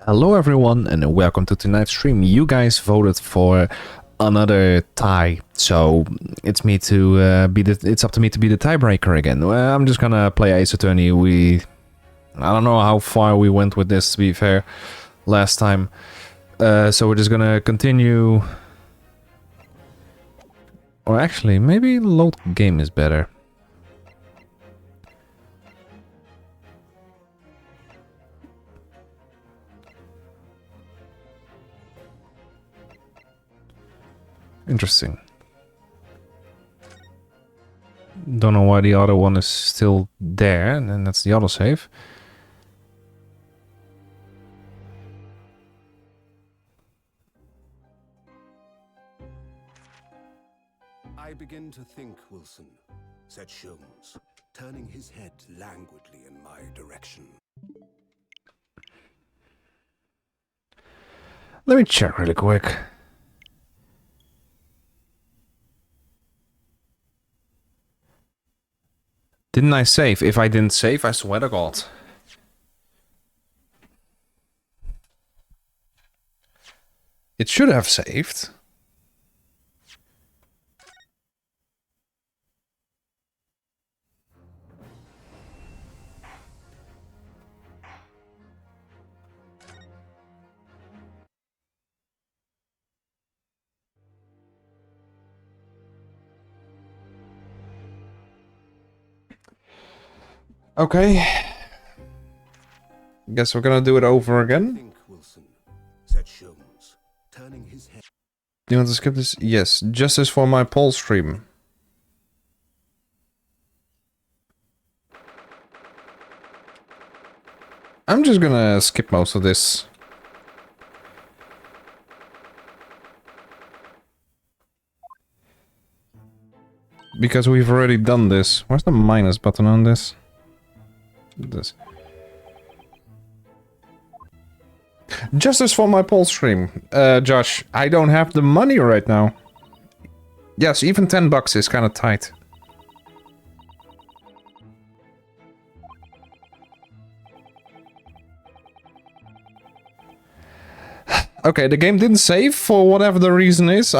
Hello everyone and welcome to tonight's stream. You guys voted for another tie, so it's me to it's up to me to be the tiebreaker again. Well, I'm just gonna play Ace Attorney. I don't know how far we went with this, to be fair, last time. So we're just gonna continue. Or actually, maybe load game is better. Interesting. Don't know why the other one is still there, and that's the autosave. I begin to think, Wilson, said Sholmes, turning his head languidly in my direction. Let me check really quick. Didn't I save? If I didn't save, I swear to God. It should have saved. Okay. Guess we're gonna do it over again. Think, Wilson, said Sholmes, turning his head. Do you want to skip this? Yes. Justice for my poll stream. I'm just gonna skip most of this. Because we've already done this. Where's the minus button on this? This. Justice for my poll stream. Josh, I don't have the money right now. Yes, even $10 is kind of tight. Okay, the game didn't save for whatever the reason is.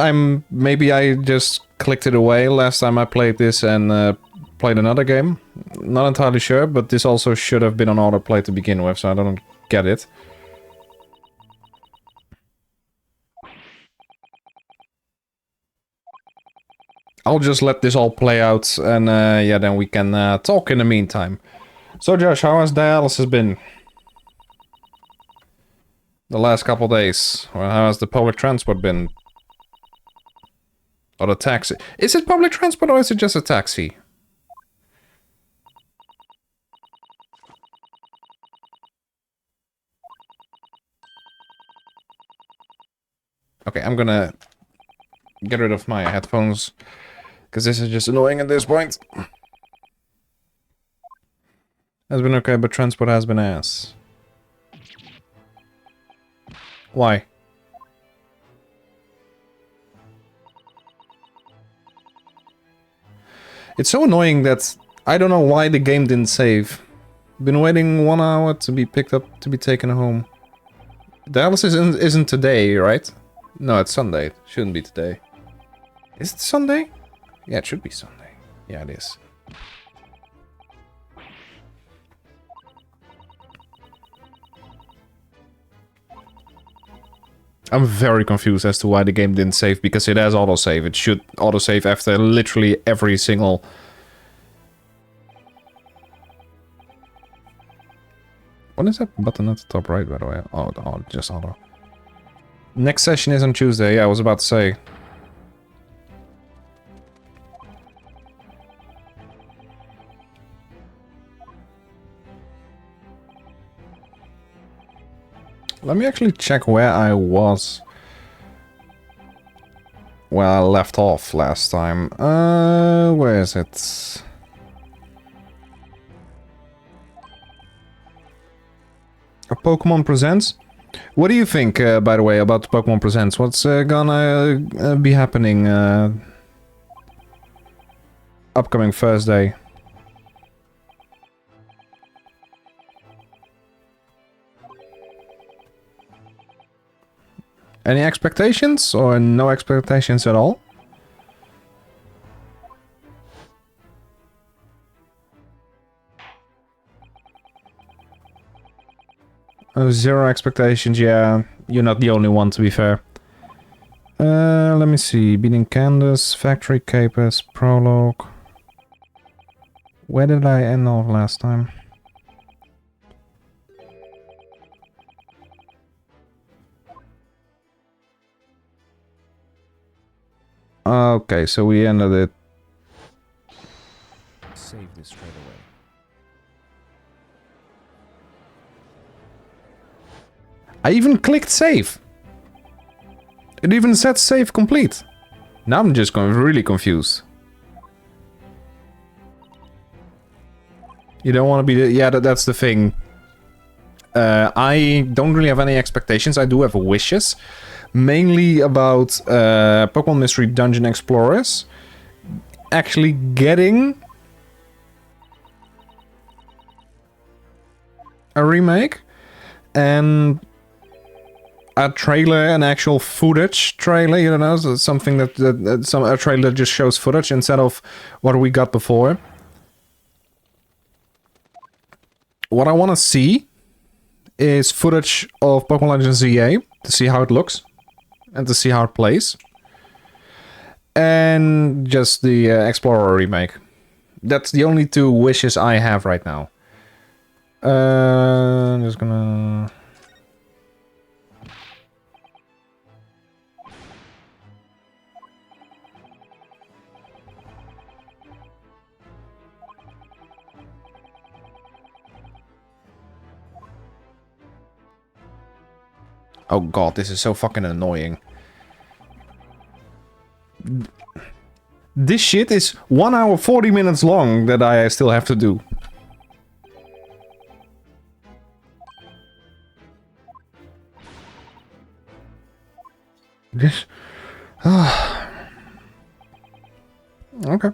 Maybe I just clicked it away last time I played this and played another game. Not entirely sure, but this also should have been on autoplay to begin with, so I don't get it. I'll just let this all play out, and yeah, then we can talk in the meantime. So Josh, how has dialysis been? The last couple days? Or how has the public transport been? Or the taxi? Is it public transport or is it just a taxi? Okay, I'm gonna get rid of my headphones, because this is just annoying at this point. Has been okay, but transport has been ass. Why? It's so annoying that I don't know why the game didn't save. Been waiting 1 hour to be picked up, to be taken home. Dialysis isn't today, right? No, it's Sunday. It shouldn't be today. Is it Sunday? Yeah, it should be Sunday. Yeah, it is. I'm very confused as to why the game didn't save, because it has autosave. It should autosave after literally every single... What is that button at the top right, by the way? Oh, just auto. Next session is on Tuesday, yeah, I was about to say. Let me actually check where I was. Where I left off last time. Where is it? A Pokemon Presents? What do you think, by the way, about Pokemon Presents? What's gonna be happening upcoming Thursday? Any expectations or no expectations at all? Oh, zero expectations, yeah. You're not the only one, to be fair. Let me see. Beating Candace, Factory Capers, Prologue. Where did I end off last time? Okay, so we ended it. Save this straight away. I even clicked save. It even said save complete. Now I'm just really confused. You don't want to be the... Yeah, that's the thing. I don't really have any expectations. I do have wishes. Mainly about Pokemon Mystery Dungeon Explorers actually getting a remake. And a trailer, an actual footage trailer, you know, so something that a trailer that just shows footage instead of what we got before. What I want to see is footage of Pokemon Legends ZA to see how it looks and to see how it plays, and just the Explorer remake. That's the only two wishes I have right now. I'm just gonna... Oh god, this is so fucking annoying. This shit is 1 hour 40 minutes long that I still have to do. This... Okay.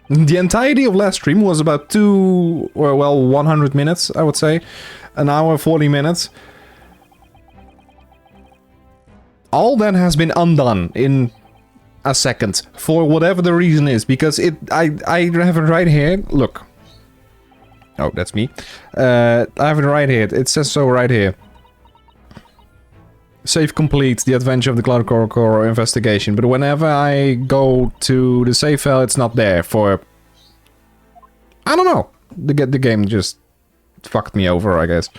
The entirety of last stream was about 100 minutes, I would say. An hour, 40 minutes. All that has been undone in a second, for whatever the reason is, because I have it right here. Look. Oh, that's me. I have it right here. It says so right here. Save complete, the adventure of the Cloud Core investigation. But whenever I go to the save file, it's not there for... I don't know. The game just fucked me over, I guess.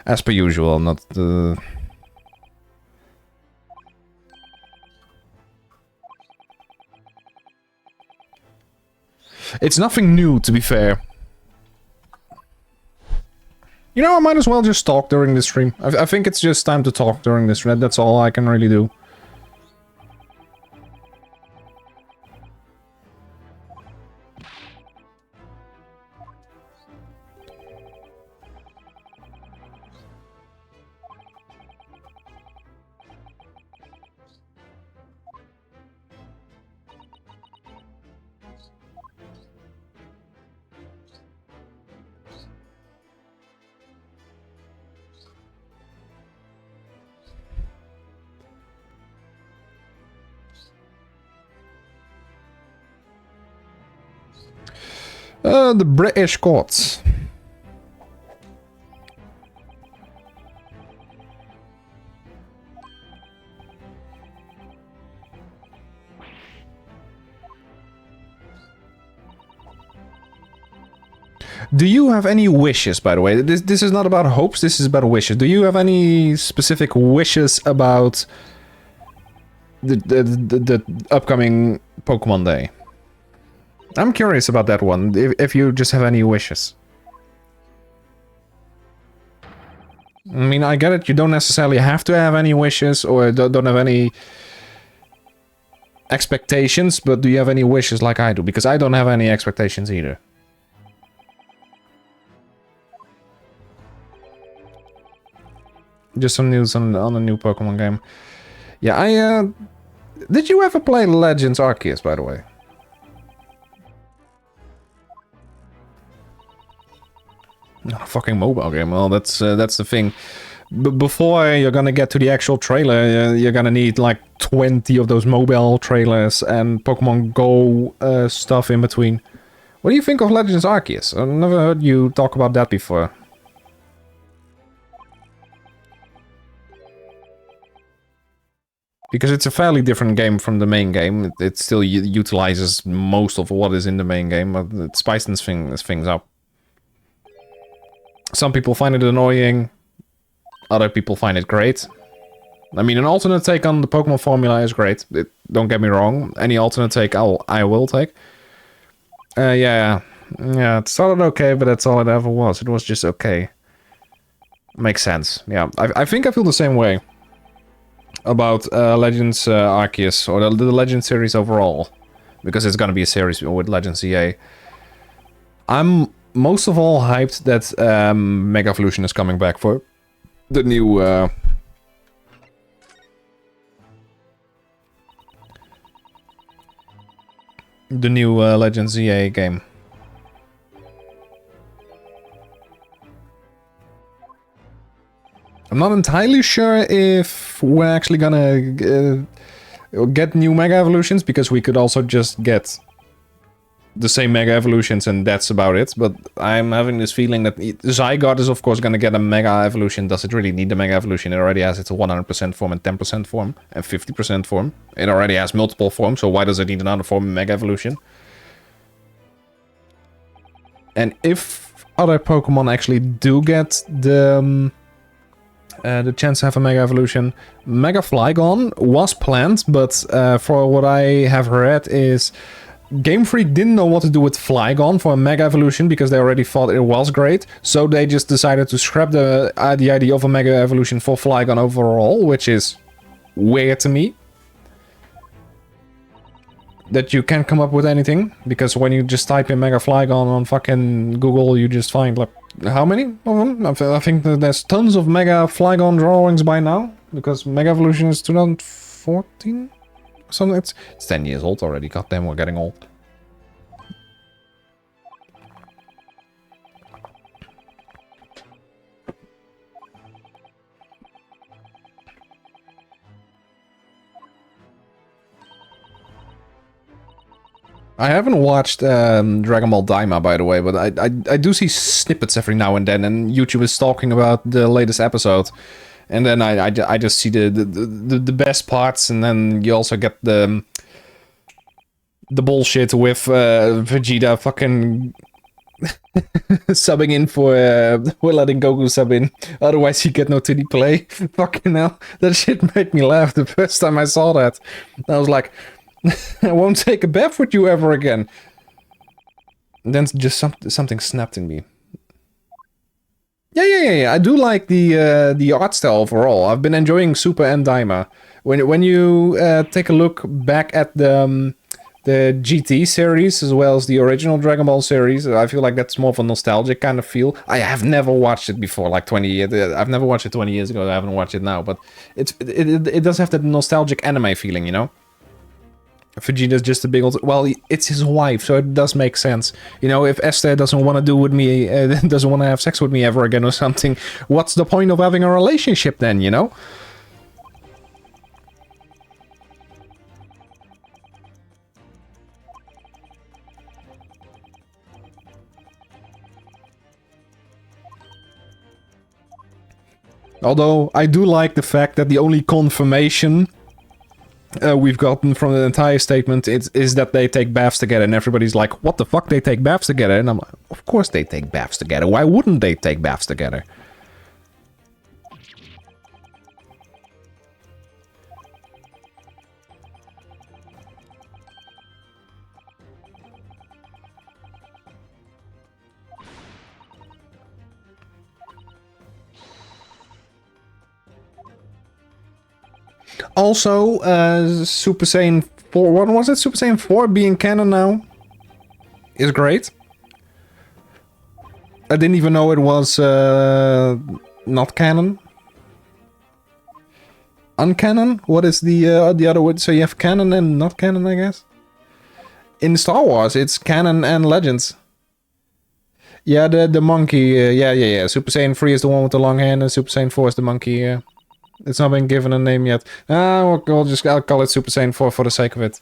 As per usual, not... It's nothing new, to be fair. You know, I might as well just talk during this stream. I think it's just time to talk during this stream. That's all I can really do. The British courts. Do you have any wishes, by the way? This is not about hopes, this is about wishes. Do you have any specific wishes about the upcoming Pokemon Day? I'm curious about that one, if you just have any wishes. I mean, I get it, you don't necessarily have to have any wishes, or don't have any expectations, but do you have any wishes like I do? Because I don't have any expectations either. Just some news on a new Pokemon game. Yeah, did you ever play Legends Arceus, by the way? Not a fucking mobile game. Well, that's the thing. before you're gonna get to the actual trailer, you're gonna need like 20 of those mobile trailers and Pokemon Go stuff in between. What do you think of Legends Arceus? I've never heard you talk about that before. Because it's a fairly different game from the main game. It still utilizes most of what is in the main game, but it spices things up. Some people find it annoying, other people find it great. I mean, an alternate take on the Pokemon formula is great. Don't get me wrong. Any alternate take I will take. Yeah, it started okay, but that's all it ever was. It was just okay. Makes sense. Yeah, I think I feel the same way about Legends Arceus, or the Legends series overall, because it's gonna be a series with Legends EA. I'm most of all hyped that Mega Evolution is coming back for the new Legends EA game. I'm not entirely sure if we're actually gonna get new Mega Evolutions, because we could also just get the same Mega Evolutions and that's about it. But I'm having this feeling that Zygarde is of course gonna get a Mega Evolution. Does it really need the Mega Evolution? It already has its 100% form and 10% form and 50% form. It already has multiple forms, so why does it need another form Mega Evolution? And if other Pokemon actually do get the chance to have a Mega Evolution, Mega Flygon was planned, but for what I have read is Game Freak didn't know what to do with Flygon for a Mega Evolution because they already thought it was great, so they just decided to scrap the idea of a Mega Evolution for Flygon overall, which is weird to me. That you can't come up with anything, because when you just type in Mega Flygon on fucking Google, you just find like how many of them? I think that there's tons of Mega Flygon drawings by now, because Mega Evolution is 2014? Something. It's 10 years old already. Goddamn, we're getting old. I haven't watched Dragon Ball Daima, by the way, but I do see snippets every now and then, and YouTube is talking about the latest episode. And then I just see the best parts, and then you also get the bullshit with Vegeta fucking subbing in for we're letting Goku sub in, otherwise you get no 2D play. Fucking hell, that shit made me laugh the first time I saw that. I was like, I won't take a bath with you ever again. And then just something snapped in me. Yeah. I do like the art style overall. I've been enjoying Super and Daima. When you take a look back at the GT series as well as the original Dragon Ball series, I feel like that's more of a nostalgic kind of feel. I have never watched it before, like 20 years. I've never watched it 20 years ago. I haven't watched it now, but it does have that nostalgic anime feeling, you know. Vegeta's just a big old... Well, it's his wife, so it does make sense. You know, if Esther doesn't want to do with me, doesn't want to have sex with me ever again or something, what's the point of having a relationship then, you know? Although, I do like the fact that the only confirmation we've gotten from the entire statement is that they take baths together, and everybody's like, what the fuck, they take baths together? And I'm like, of course they take baths together. Why wouldn't they take baths together? Also, Super Saiyan 4, what was it? Super Saiyan 4 being canon now is great. I didn't even know it was not canon. Uncanon? What is the other word? So you have canon and not canon, I guess? In Star Wars, it's canon and Legends. Yeah, the monkey. Yeah. Super Saiyan 3 is the one with the long hair, and Super Saiyan 4 is the monkey. It's not been given a name yet. I'll call it Super Saiyan 4 for the sake of it.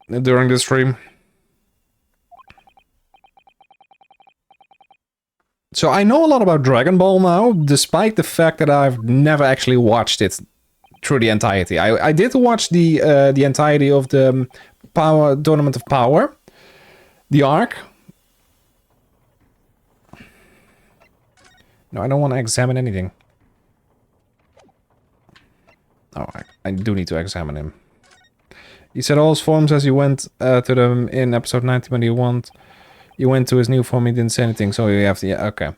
During this stream. So I know a lot about Dragon Ball now, despite the fact that I've never actually watched it through the entirety. I did watch the entirety of the Power Tournament of Power, the arc. No, I don't want to examine anything. Oh, I do need to examine him. He said all his forms as you went to them in episode 90 when you went to his new form, he didn't say anything, so you have to... Yeah, okay.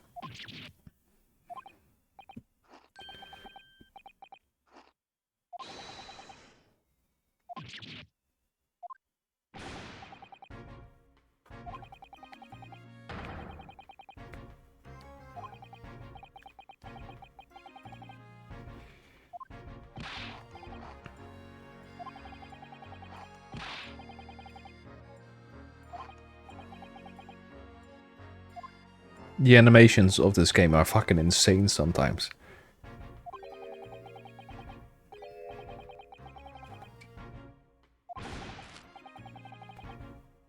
The animations of this game are fucking insane sometimes.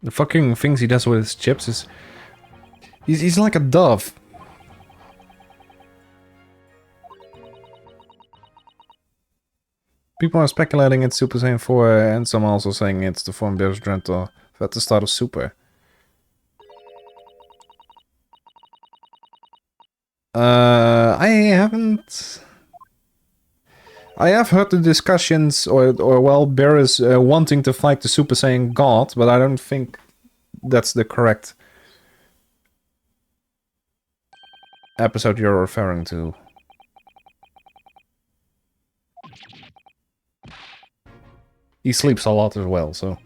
The fucking things he does with his chips is... He's like a dove. People are speculating it's Super Saiyan 4 and some also saying it's the form Beerus dreamt of at the start of Super. I have heard the discussions, or well, Beerus wanting to fight the Super Saiyan God, but I don't think that's the correct episode you're referring to. He sleeps a lot as well, so...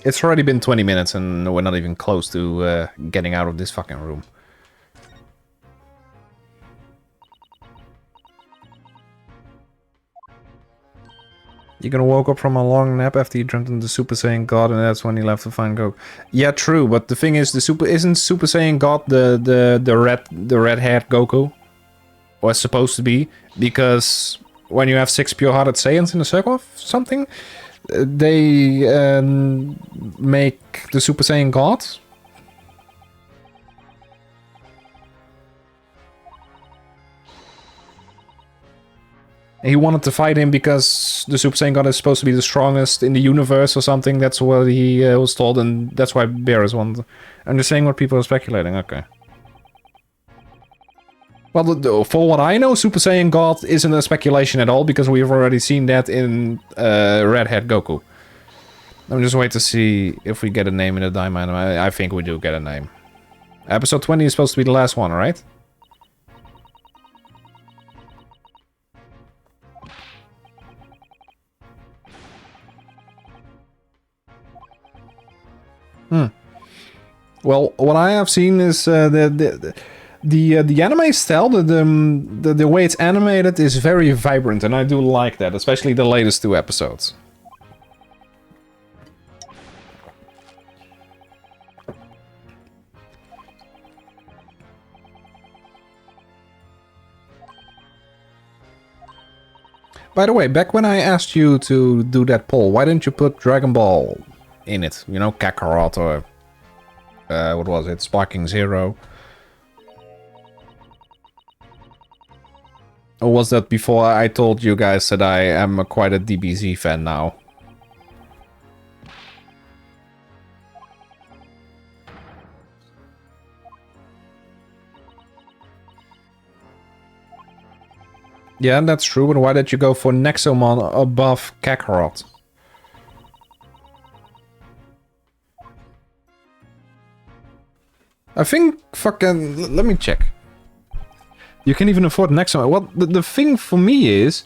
It's already been 20 minutes and we're not even close to getting out of this fucking room. You're gonna woke up from a long nap after you dreamt of the Super Saiyan God, and that's when you left to find Goku. Yeah, true, but the thing is, isn't Super Saiyan God the red-haired Goku? Or supposed to be, because when you have 6 pure-hearted Saiyans in a circle of something, they make the Super Saiyan God. He wanted to fight him because the Super Saiyan God is supposed to be the strongest in the universe or something. That's what he was told, and that's why Beerus wanted. I'm just saying what people are speculating. Okay. Well, for what I know, Super Saiyan God isn't a speculation at all, because we've already seen that in Red-Haired Goku. I'm just waiting to see if we get a name in the Daima. I think we do get a name. Episode 20 is supposed to be the last one, right? Well, what I have seen is the anime style, the way it's animated is very vibrant, and I do like that, especially the latest 2 episodes. By the way, back when I asked you to do that poll, why didn't you put Dragon Ball in it? You know, Kakarot or... what was it? Sparking Zero? Or was that before I told you guys that I am quite a DBZ fan now? Yeah, that's true, but why did you go for Nexomon above Kakarot? I think fucking... Let me check. You can even afford Nexomon. Well, the thing for me is...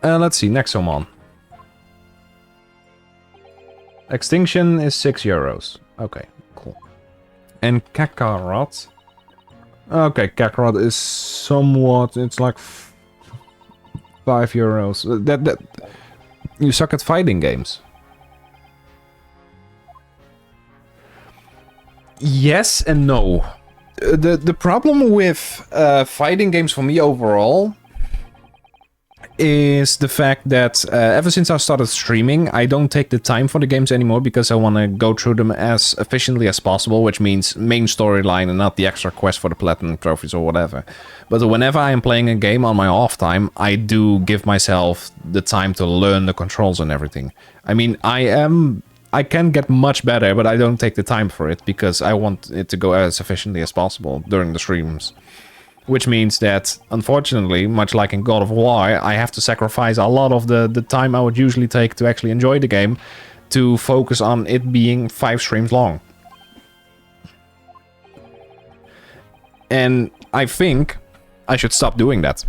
let's see, Nexomon. Extinction is €6. Okay, cool. And Kakarot. Okay, Kakarot is somewhat... It's like €5. That you suck at fighting games. Yes and no. The problem with fighting games for me overall is the fact that ever since I started streaming, I don't take the time for the games anymore because I want to go through them as efficiently as possible, which means main storyline and not the extra quest for the platinum trophies or whatever. But whenever I am playing a game on my off time, I do give myself the time to learn the controls and everything. I mean, I can get much better, but I don't take the time for it because I want it to go as efficiently as possible during the streams. Which means that, unfortunately, much like in God of War, I have to sacrifice a lot of the time I would usually take to actually enjoy the game to focus on it being 5 streams long. And I think I should stop doing that.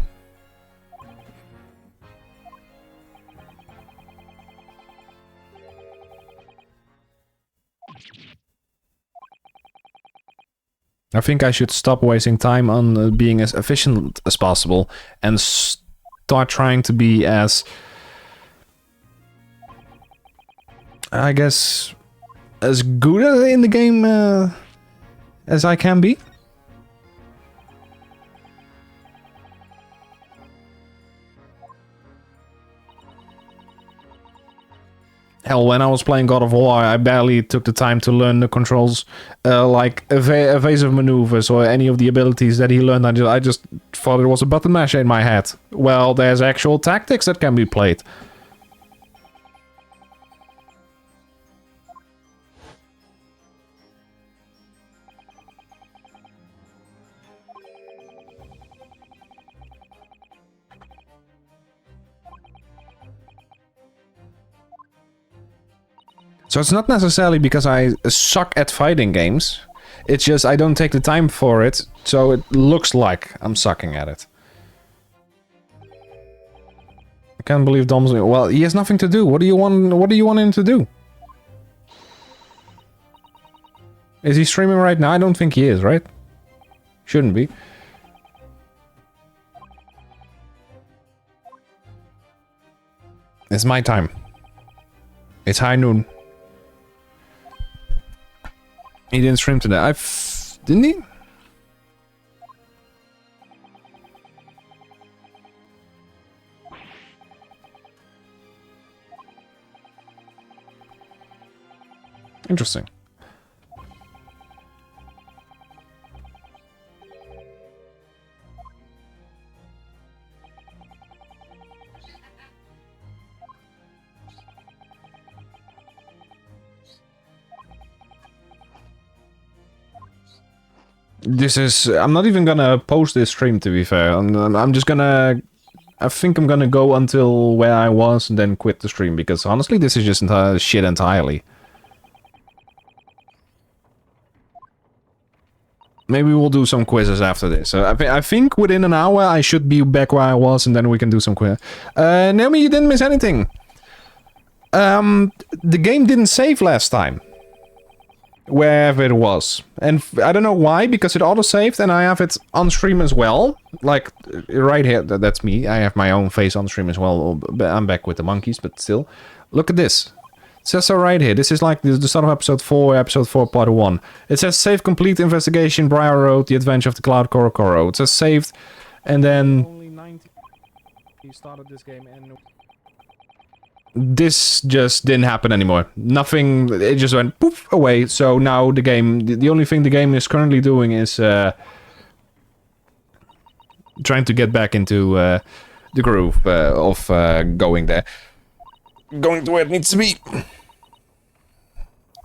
I think I should stop wasting time on being as efficient as possible and start trying to be as, I guess, as good in the game as I can be. Hell, when I was playing God of War, I barely took the time to learn the controls, like evasive maneuvers or any of the abilities that he learned. I just thought it was a button mash in my head. Well, there's actual tactics that can be played. So it's not necessarily because I suck at fighting games. It's just I don't take the time for it, so it looks like I'm sucking at it. I can't believe Dom's... Well, he has nothing to do. What do you want him to do? Is he streaming right now? I don't think he is, right? Shouldn't be. It's my time. It's high noon. He didn't stream today. Didn't he? Interesting. This is... I'm not even gonna post this stream, to be fair. I'm just gonna... I think I'm gonna go until where I was and then quit the stream, because honestly, this is just shit entirely. Maybe we'll do some quizzes after this. I think within an hour I should be back where I was, and then we can do some quiz. Naomi, you didn't miss anything. The game didn't save last time. Wherever it was. And I don't know why, because it auto-saved and I have it on stream as well. Like, right here, that's me. I have my own face on stream as well. I'm back with the monkeys, but still. Look at this. It says so right here. This is like the start of episode 4 part 1. It says save complete investigation, Briar Road, the adventure of the Cloud Korokoro. It says saved, and then... Only 90. You started this game and... This just didn't happen anymore. Nothing, it just went poof away. So now the game, the only thing the game is currently doing is trying to get back into the groove of going there. Going to where it needs to be.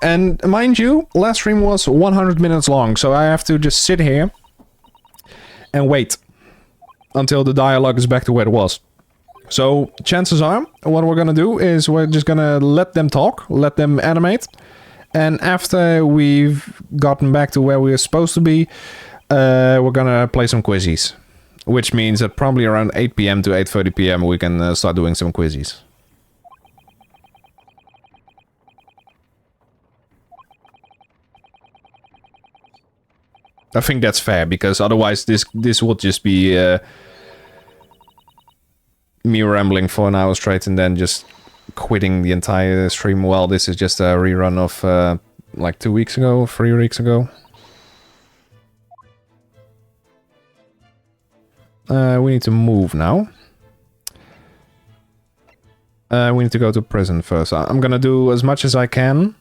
And mind you, last stream was 100 minutes long, so I have to just sit here and wait until the dialogue is back to where it was. So, chances are, what we're gonna do is we're just gonna let them talk, let them animate, and after we've gotten back to where we're supposed to be, we're gonna play some quizzies. Which means that probably around 8 PM to 8:30 PM we can start doing some quizzies. I think that's fair, because otherwise this would just be me rambling for an hour straight and then just quitting the entire stream. Well, this is just a rerun of like 2 weeks ago, 3 weeks ago. We need to move now. We need to go to prison first. I'm gonna do as much as I can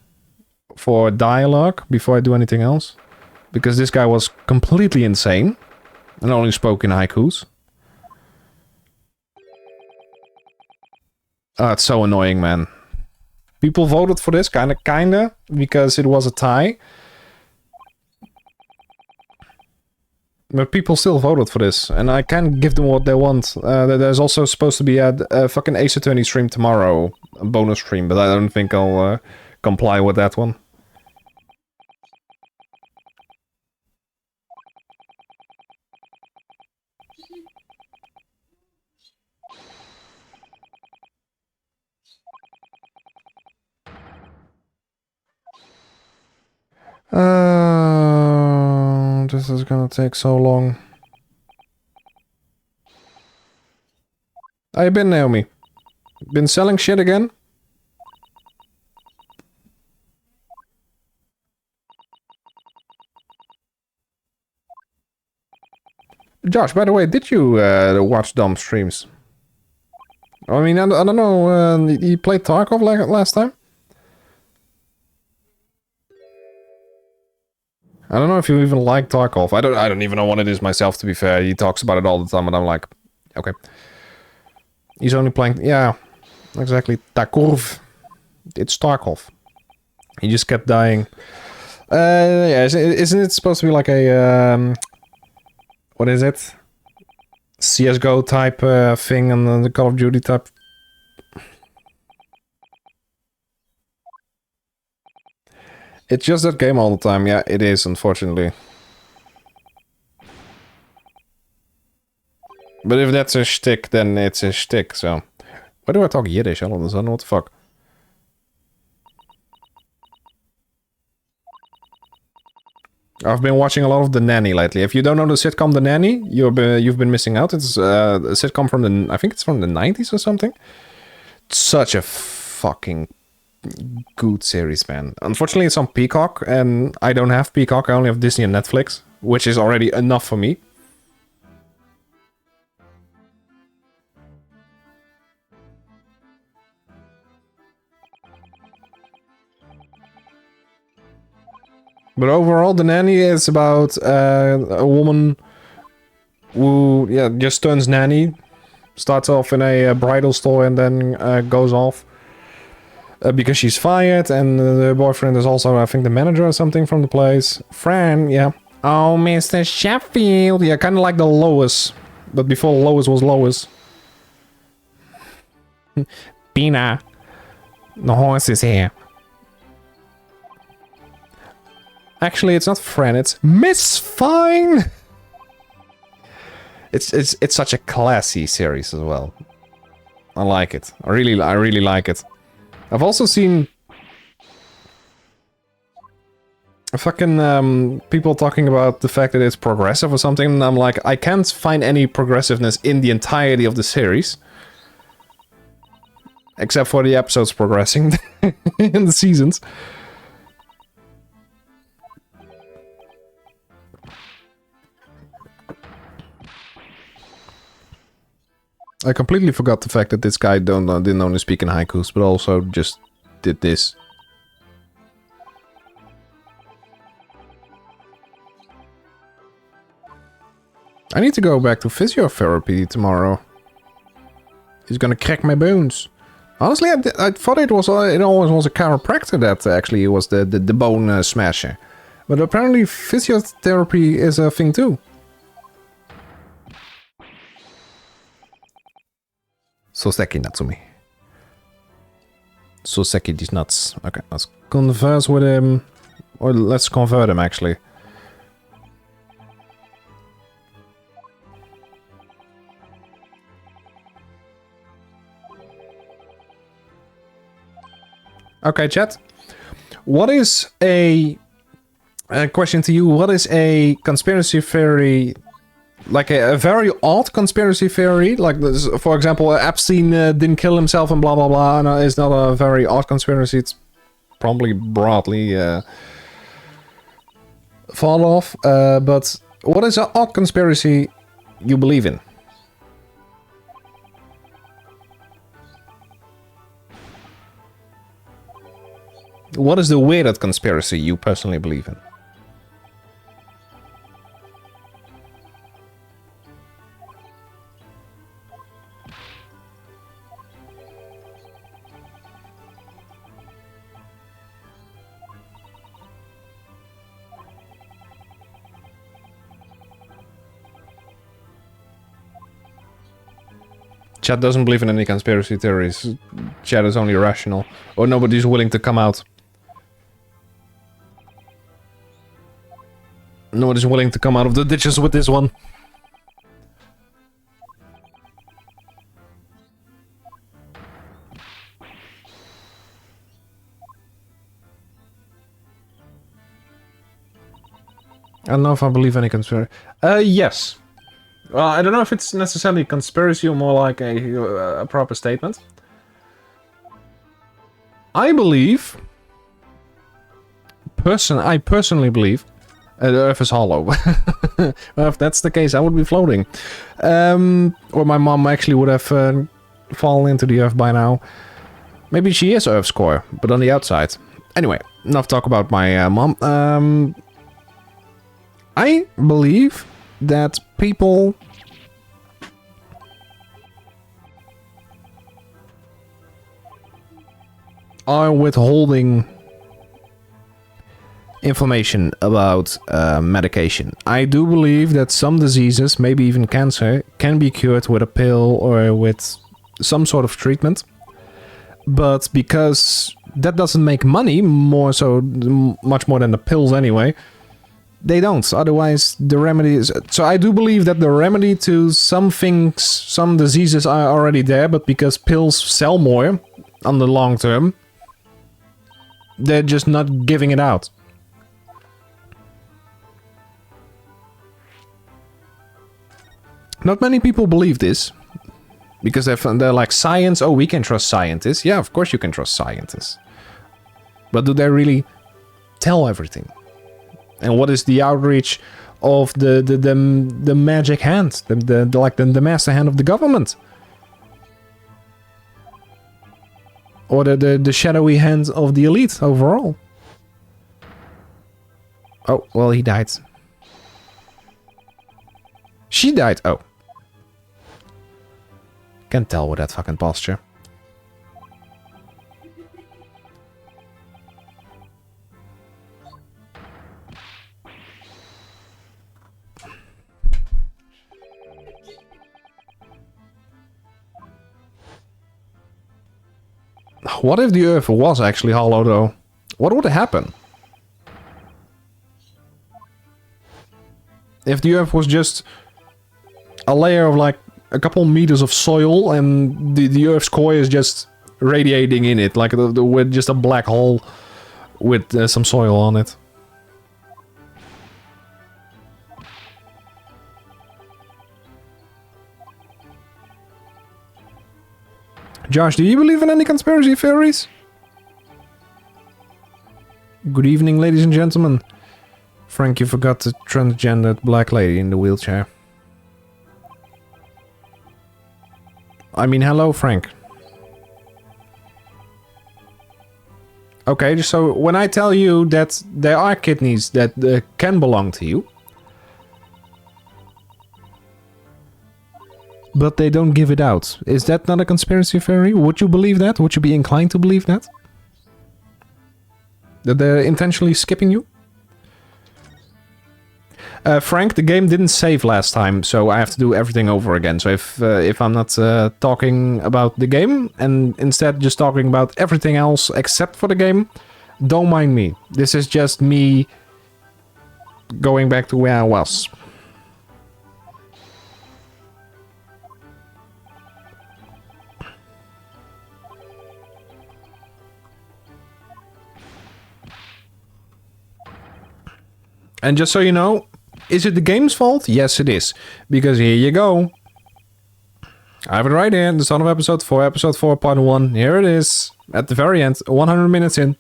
for dialogue before I do anything else. Because this guy was completely insane and only spoke in haikus. It's so annoying, man. People voted for this, kinda, because it was a tie. But people still voted for this, and I can't give them what they want. There's also supposed to be a fucking Ace Attorney stream tomorrow, a bonus stream, but I don't think I'll comply with that one. This is gonna take so long. How you been, Naomi? Been selling shit again? Josh, by the way, did you watch Dom's streams? I mean, I don't know, you played Tarkov last time? I don't know if you even like Tarkov. I don't even know what it is myself, to be fair. He talks about it all the time, and I'm like, okay. He's only playing... Yeah, exactly. Tarkov. It's Tarkov. He just kept dying. Yeah, isn't it supposed to be like a... what is it? CSGO type thing and the Call of Duty type? It's just that game all the time. Yeah, it is, unfortunately. But if that's a shtick, then it's a shtick, so... Why do I talk Yiddish all of a sudden? What the fuck? I've been watching a lot of The Nanny lately. If you don't know the sitcom The Nanny, you've been missing out. It's a sitcom from the... I think it's from the 90s or something. It's such a fucking good series, man. Unfortunately, it's on Peacock, and I don't have Peacock. I only have Disney and Netflix, which is already enough for me. But overall, The Nanny is about a woman who, yeah, just turns nanny. Starts off in a bridal store and then goes off. Because she's fired, and the boyfriend is also, I think, the manager or something from the place. Fran, yeah. Oh, Mr. Sheffield. Yeah, kind of like the Lois. But before Lois was Lois. Pina. The horse is here. Actually, it's not Fran, it's Miss Fine! It's such a classy series as well. I like it. I really like it. I've also seen fucking people talking about the fact that it's progressive or something, and I'm like, I can't find any progressiveness in the entirety of the series. Except for the episodes progressing in the seasons. I completely forgot the fact that this guy didn't only speak in haikus, but also just did this. I need to go back to physiotherapy tomorrow. He's gonna crack my bones. Honestly, I thought it always was a chiropractor that actually was the bone smasher. But apparently physiotherapy is a thing too. Soseki Natsumi. Soseki these nuts. Okay, let's converse with him. Or let's convert him, actually. Okay, chat. What is a Question to you: what is a conspiracy theory? Like a very odd conspiracy theory, like this, for example, Epstein didn't kill himself and blah blah blah. And it's not a very odd conspiracy. It's probably broadly thought of. But what is an odd conspiracy you believe in? What is the weirdest conspiracy you personally believe in? Chat doesn't believe in any conspiracy theories. Chat is only rational. Or nobody's willing to come out. Nobody's willing to come out of the ditches with this one. I don't know if I believe any conspiracy. Yes. Well, I don't know if it's necessarily a conspiracy or more like a proper statement. I believe... I personally believe... the Earth is hollow. Well, if that's the case, I would be floating. Or my mom actually would have fallen into the Earth by now. Maybe she is Earth's core, but on the outside. Anyway, enough talk about my mom. I believe that people are withholding information about medication. I do believe that some diseases, maybe even cancer, can be cured with a pill or with some sort of treatment. But because that doesn't make money, much more than the pills anyway, they don't. Otherwise, the remedy is... So I do believe that the remedy to some things, some diseases are already there, but because pills sell more on the long term, they're just not giving it out. Not many people believe this. Because they're like, science? Oh, we can trust scientists. Yeah, of course you can trust scientists. But do they really tell everything? And what is the outreach of the magic hand, the master hand of the government, or the shadowy hand of the elite overall? Oh, well, he died. She died. Oh, can't tell with that fucking posture. What if the Earth was actually hollow, though? What would happen? If the Earth was just a layer of like a couple meters of soil and the Earth's core is just radiating in it, like with just a black hole with some soil on it. Josh, do you believe in any conspiracy theories? Good evening, ladies and gentlemen. Frank, you forgot the transgendered black lady in the wheelchair. I mean, hello, Frank. Okay, so when I tell you that there are kidneys that can belong to you, but they don't give it out, is that not a conspiracy theory? Would you believe that? Would you be inclined to believe that? That they're intentionally skipping you? Frank, the game didn't save last time, so I have to do everything over again. So if I'm not talking about the game, and instead just talking about everything else except for the game, don't mind me. This is just me going back to where I was. And just so you know, is it the game's fault? Yes, it is. Because here you go. I have it right here, the start of episode 4, part 1. Here it is, at the very end, 100 minutes in.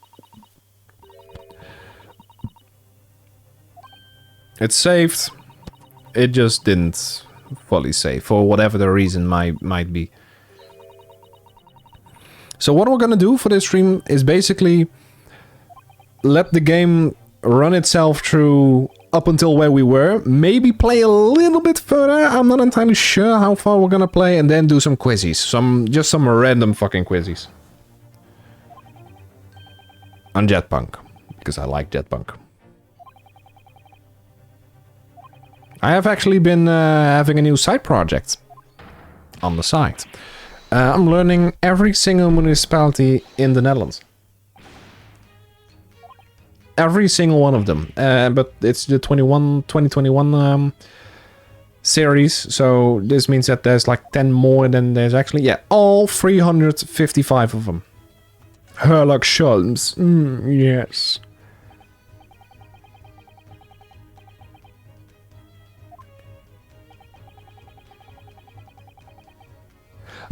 It's saved. It just didn't fully save, for whatever the reason might be. So what we're gonna do for this stream is basically let the game run itself through up until where we were, maybe play a little bit further, I'm not entirely sure how far we're gonna play, and then do some quizzes. Just some random fucking quizzes. On Jetpunk, because I like Jetpunk. I have actually been having a new side project on the side. I'm learning every single municipality in the Netherlands. Every single one of them. But it's the 2021 series, so this means that there's like 10 more than there's actually... Yeah, all 355 of them. Herlock Scholms. Yes.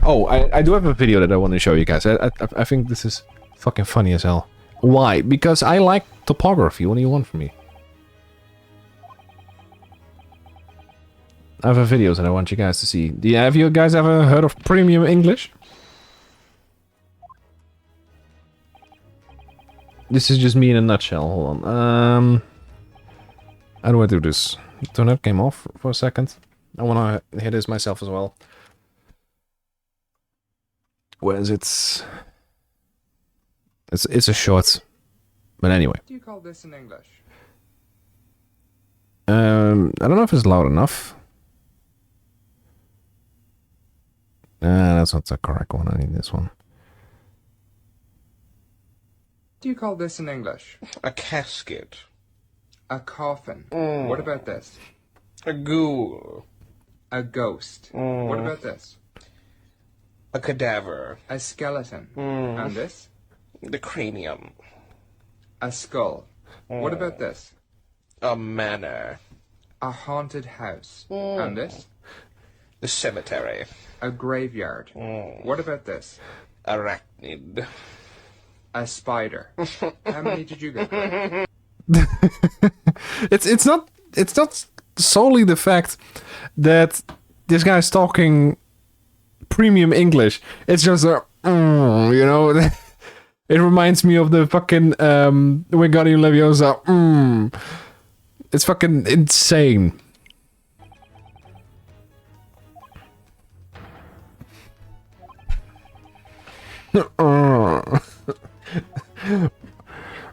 Oh, I do have a video that I want to show you guys. I think this is fucking funny as hell. Why? Because I like topography. What do you want from me? I have videos that I want you guys to see. Have you guys ever heard of Premium English? This is just me in a nutshell. Hold on. How do I do this? Turn that game off for a second. I want to hear this myself as well. Where is it? It's a short. But anyway. What do you call this in English? I don't know if it's loud enough. That's not the correct one. I need this one. What do you call this in English? A casket. A coffin. What about this? A ghoul. A ghost. What about this? A cadaver. A skeleton. And this? The cranium. A skull. What about this? A manor. A haunted house. And this? The cemetery. A graveyard. What about this? Arachnid. A spider. How many did you get right? It's not solely the fact that this guy's talking premium English. It's just a you know. It reminds me of the fucking Wingardium Leviosa. It's fucking insane.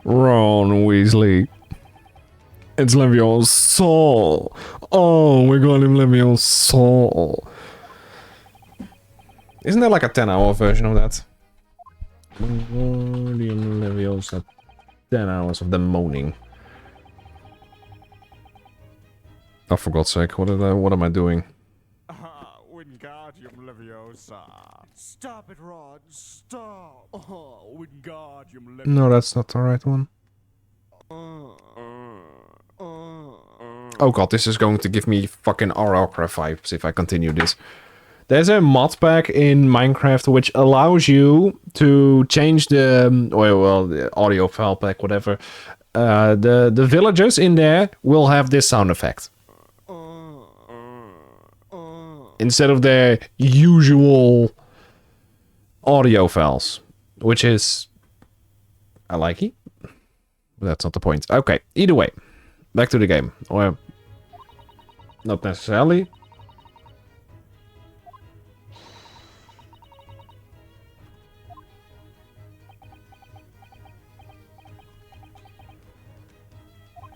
Ron Weasley. It's Leviosa. Oh, Wingardium Leviosa. Isn't there like a 10-hour version of that? Wingardium Leviosa. 10 hours of them moaning. Oh, for God's sake, what am I doing? Wingardium Leviosa. Stop it, Ron. Stop. Wingardium Leviosa. No, that's not the right one. Oh god, this is going to give me fucking RLCraft vibes if I continue this. There's a mod pack in Minecraft which allows you to change the the audio file pack, whatever. The villagers in there will have this sound effect instead of their usual audio files, which is I like it. But that's not the point. Okay, either way, back to the game, or not necessarily.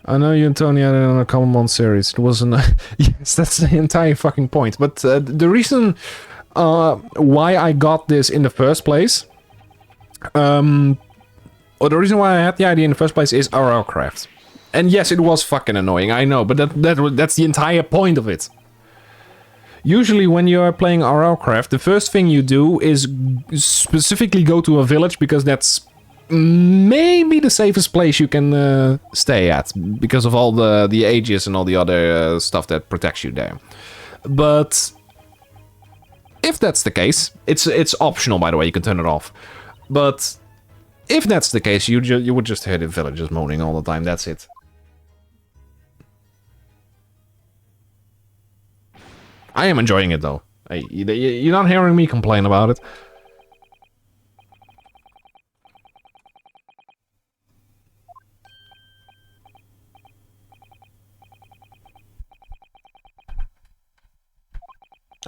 I know you and Tony had it on a Common Mon series. It wasn't... yes, that's the entire fucking point. But the reason why I got this in the first place... or the reason why I had the idea in the first place is RLCraft. And yes, it was fucking annoying, I know. But that's the entire point of it. Usually when you're playing RLCraft, the first thing you do is specifically go to a village, because that's maybe the safest place you can stay at, because of all the ages and all the other stuff that protects you there. But if that's the case, it's optional, by the way, you can turn it off. But if that's the case, you would just hear the villagers moaning all the time, that's it. I am enjoying it though. You're not hearing me complain about it.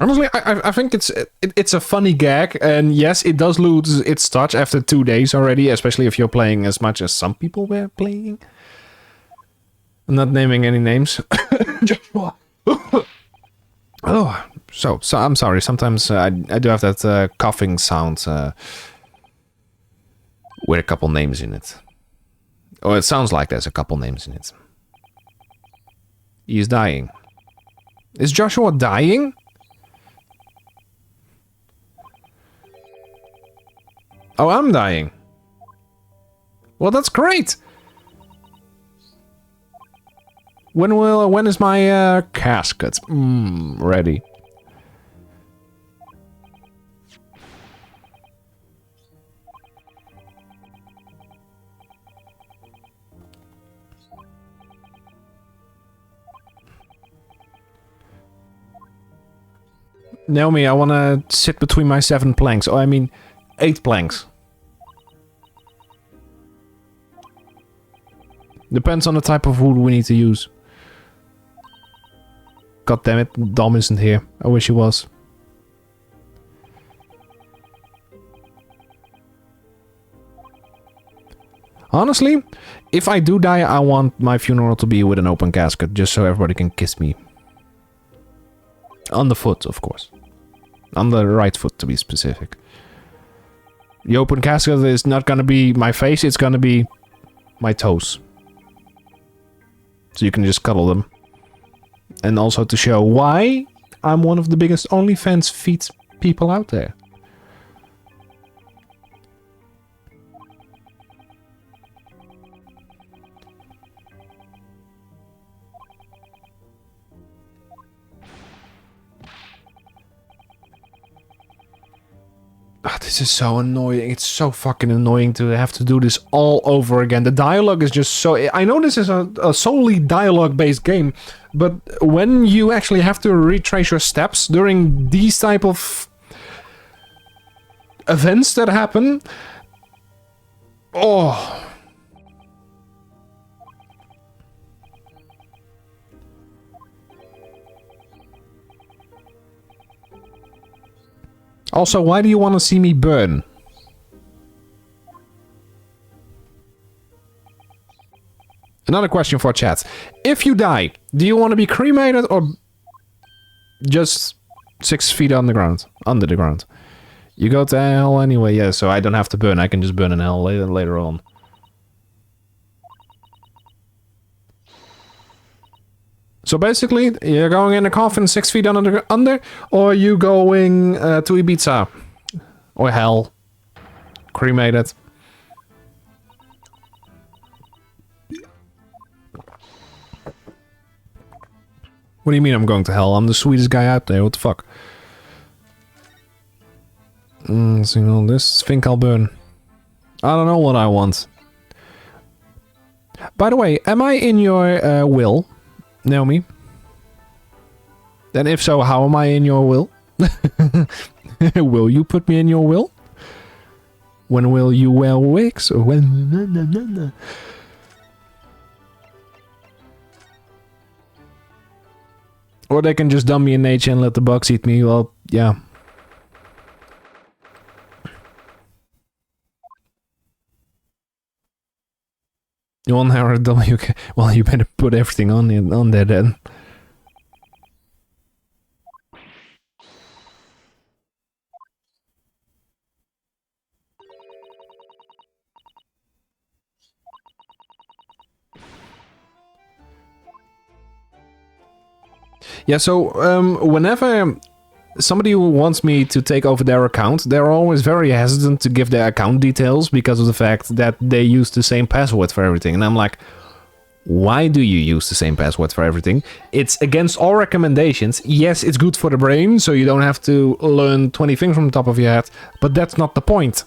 Honestly, I think it's a funny gag, and yes, it does lose its touch after 2 days already, especially if you're playing as much as some people were playing. I'm not naming any names. Oh, so I'm sorry. Sometimes I do have that coughing sound with a couple names in it. Or it sounds like there's a couple names in it. He's dying. Is Joshua dying? Oh, I'm dying. Well, that's great. When is my casket ready? Naomi, I want to sit between my 7 planks. Oh, I mean 8 planks. Depends on the type of wood we need to use. God damn it, Dom isn't here. I wish he was. Honestly, if I do die, I want my funeral to be with an open casket, just so everybody can kiss me. On the foot, of course. On the right foot, to be specific. The open casket is not gonna be my face, it's gonna be my toes. So you can just cuddle them. And also to show why I'm one of the biggest OnlyFans feet people out there. This is so annoying. It's so fucking annoying to have to do this all over again. The dialogue is just so... I know this is a solely dialogue-based game, but when you actually have to retrace your steps during these type of events that happen... Oh... Also, why do you want to see me burn? Another question for chat. If you die, do you want to be cremated or just 6 feet on the ground? Under the ground. You go to hell anyway, yeah, so I don't have to burn. I can just burn in hell later on. So basically, you're going in a coffin 6 feet under, or you going to Ibiza or hell, cremated. What do you mean I'm going to hell? I'm the sweetest guy out there. What the fuck? Seeing all this, think I'll burn. I don't know what I want. By the way, am I in your will? Naomi? Then if so, how am I in your will? Will you put me in your will? When will you wear wigs? Or when... Or they can just dump me in nature and let the bugs eat me. Well, yeah. You want to WK? Well, you better put everything on there then. Yeah, so whenever somebody who wants me to take over their account, they're always very hesitant to give their account details because of the fact that they use the same password for everything. And I'm like, why do you use the same password for everything? It's against all recommendations. Yes, it's good for the brain, so you don't have to learn 20 things from the top of your head, but that's not the point.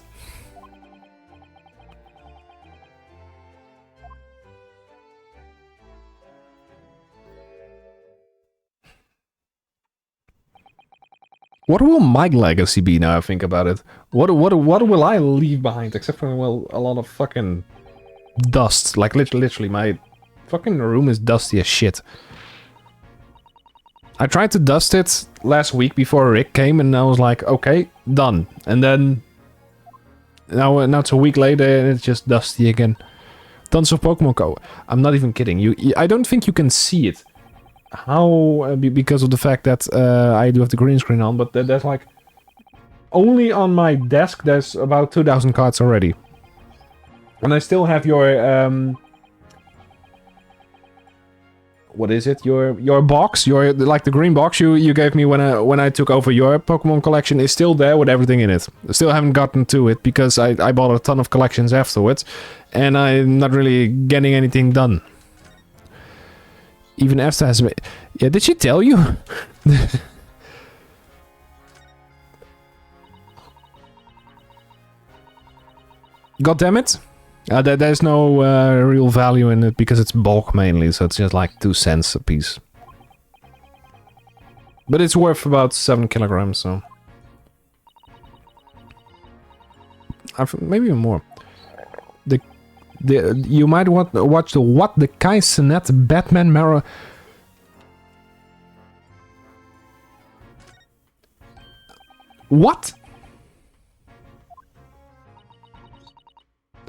What will my legacy be now I think about it? What will I leave behind except for, well, a lot of fucking dust. Like, literally, my fucking room is dusty as shit. I tried to dust it last week before Rick came, and I was like, okay, done. And then now it's a week later, and it's just dusty again. Tons of Pokemon Go. I'm not even kidding. I don't think you can see it. How? Because of the fact that I do have the green screen on, but there's like... Only on my desk, there's about 2,000 cards already. And I still have your... what is it? Your box, like the green box you gave me when I took over your Pokemon collection is still there with everything in it. I still haven't gotten to it because I bought a ton of collections afterwards, and I'm not really getting anything done. Even Esther has... Yeah, did she tell you? God damn it. There's no real value in it because it's bulk mainly, so it's just like 2 cents a piece. But it's worth about 7 kilograms, so... maybe even more. You might want to watch the What the Kai Cenat Batman Mirror... What?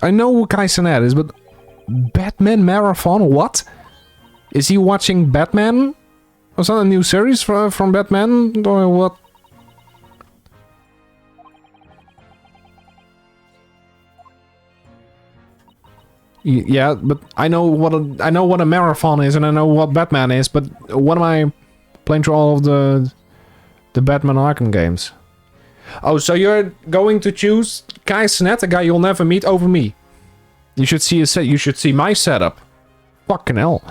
I know who Kai Cenat is, but... Batman Marathon? What? Is he watching Batman? Was that a new series from Batman? Or what? Yeah, but I know what a marathon is, and I know what Batman is. But what am I playing through all of the Batman Arkham games? Oh, so you're going to choose Kai Cenat, a guy you'll never meet, over me? You should see you should see my setup. Fucking hell.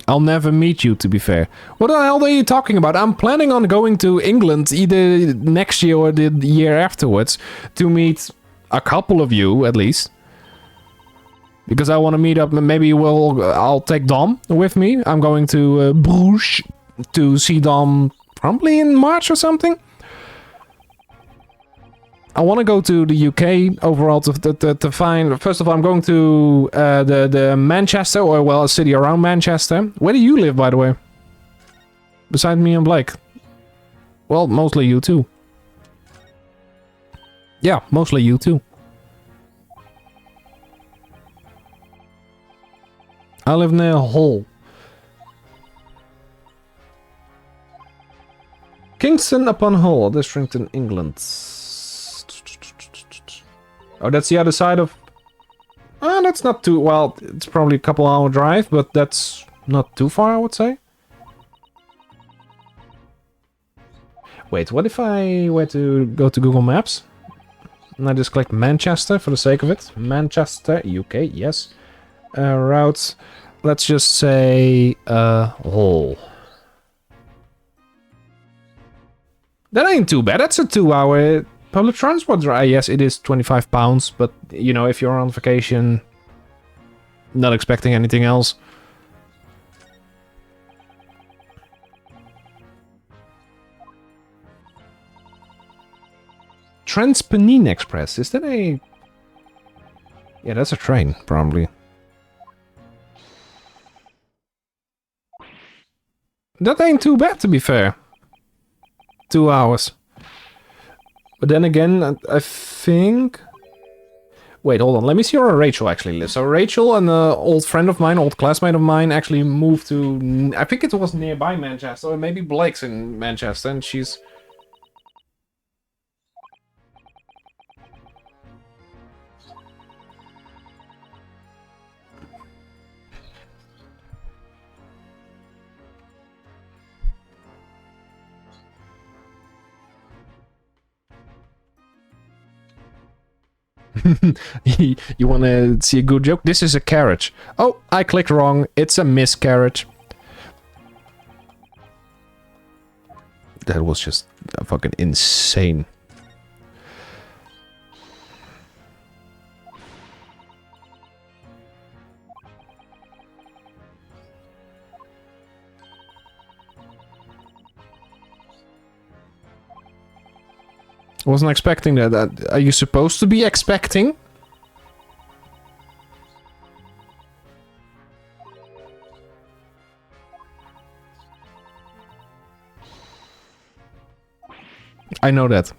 I'll never meet you, to be fair. What the hell are you talking about? I'm planning on going to England either next year or the year afterwards to meet a couple of you, at least. Because I want to meet up, maybe I'll take Dom with me. I'm going to Bruges to see Dom probably in March or something. I want to go to the UK overall to find... First of all, I'm going to the Manchester, or well, a city around Manchester. Where do you live, by the way? Beside me and Blake. Well, mostly you too. Yeah, mostly you too. I live near Hull. Kingston upon Hull, district in England. Oh, that's the other side of... that's not too... Well, it's probably a couple hour drive, but that's not too far, I would say. Wait, what if I were to go to Google Maps? And I just click Manchester for the sake of it. Manchester, UK, yes. Routes. Let's just say... Hull. That ain't too bad. That's a 2-hour... Public transport, yes, it is £25, but, you know, if you're on vacation, not expecting anything else. Transpennine Express, is that a... Yeah, that's a train, probably. That ain't too bad, to be fair. 2 hours. But then again, I think... Wait, hold on. Let me see where Rachel actually lives. So Rachel, an old friend of mine, old classmate of mine, actually moved to... I think it was nearby Manchester, or maybe Blake's in Manchester, and she's... You want to see a good joke? This is a carriage. Oh, I clicked wrong. It's a miscarriage. That was just fucking insane. Wasn't expecting that. Are you supposed to be expecting? I know that.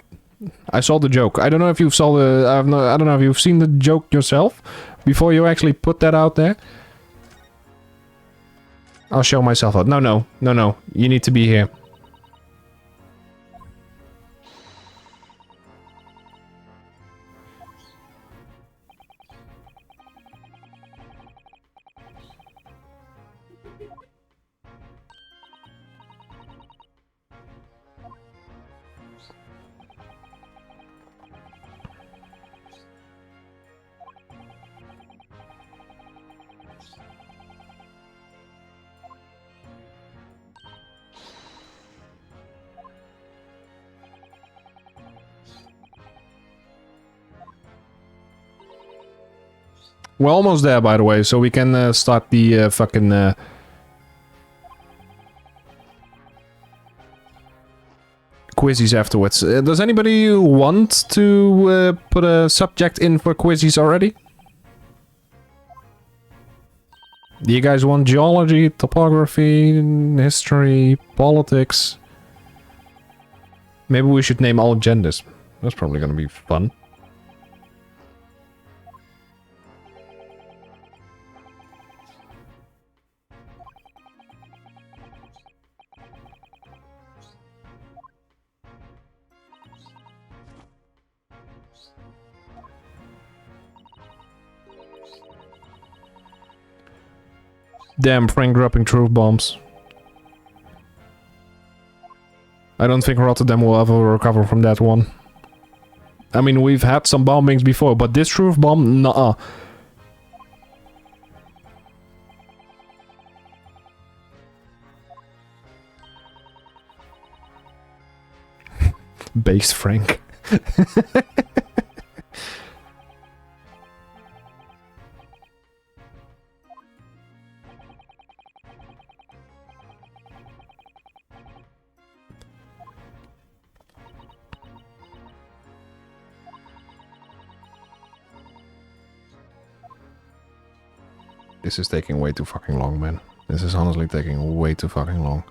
I saw the joke. I don't know if you saw the. I don't know if you've seen the joke yourself before you actually put that out there. I'll show myself out. No. You need to be here. We're almost there, by the way, so we can start the fucking... quizzes afterwards. Does anybody want to put a subject in for quizzes already? Do you guys want geology, topography, history, politics? Maybe we should name all genders. That's probably gonna be fun. Damn, Frank dropping truth bombs. I don't think Rotterdam will ever recover from that one. I mean, we've had some bombings before, but this truth bomb, nuh-uh. Based Frank. This is taking way too fucking long, man. This is honestly taking way too fucking long.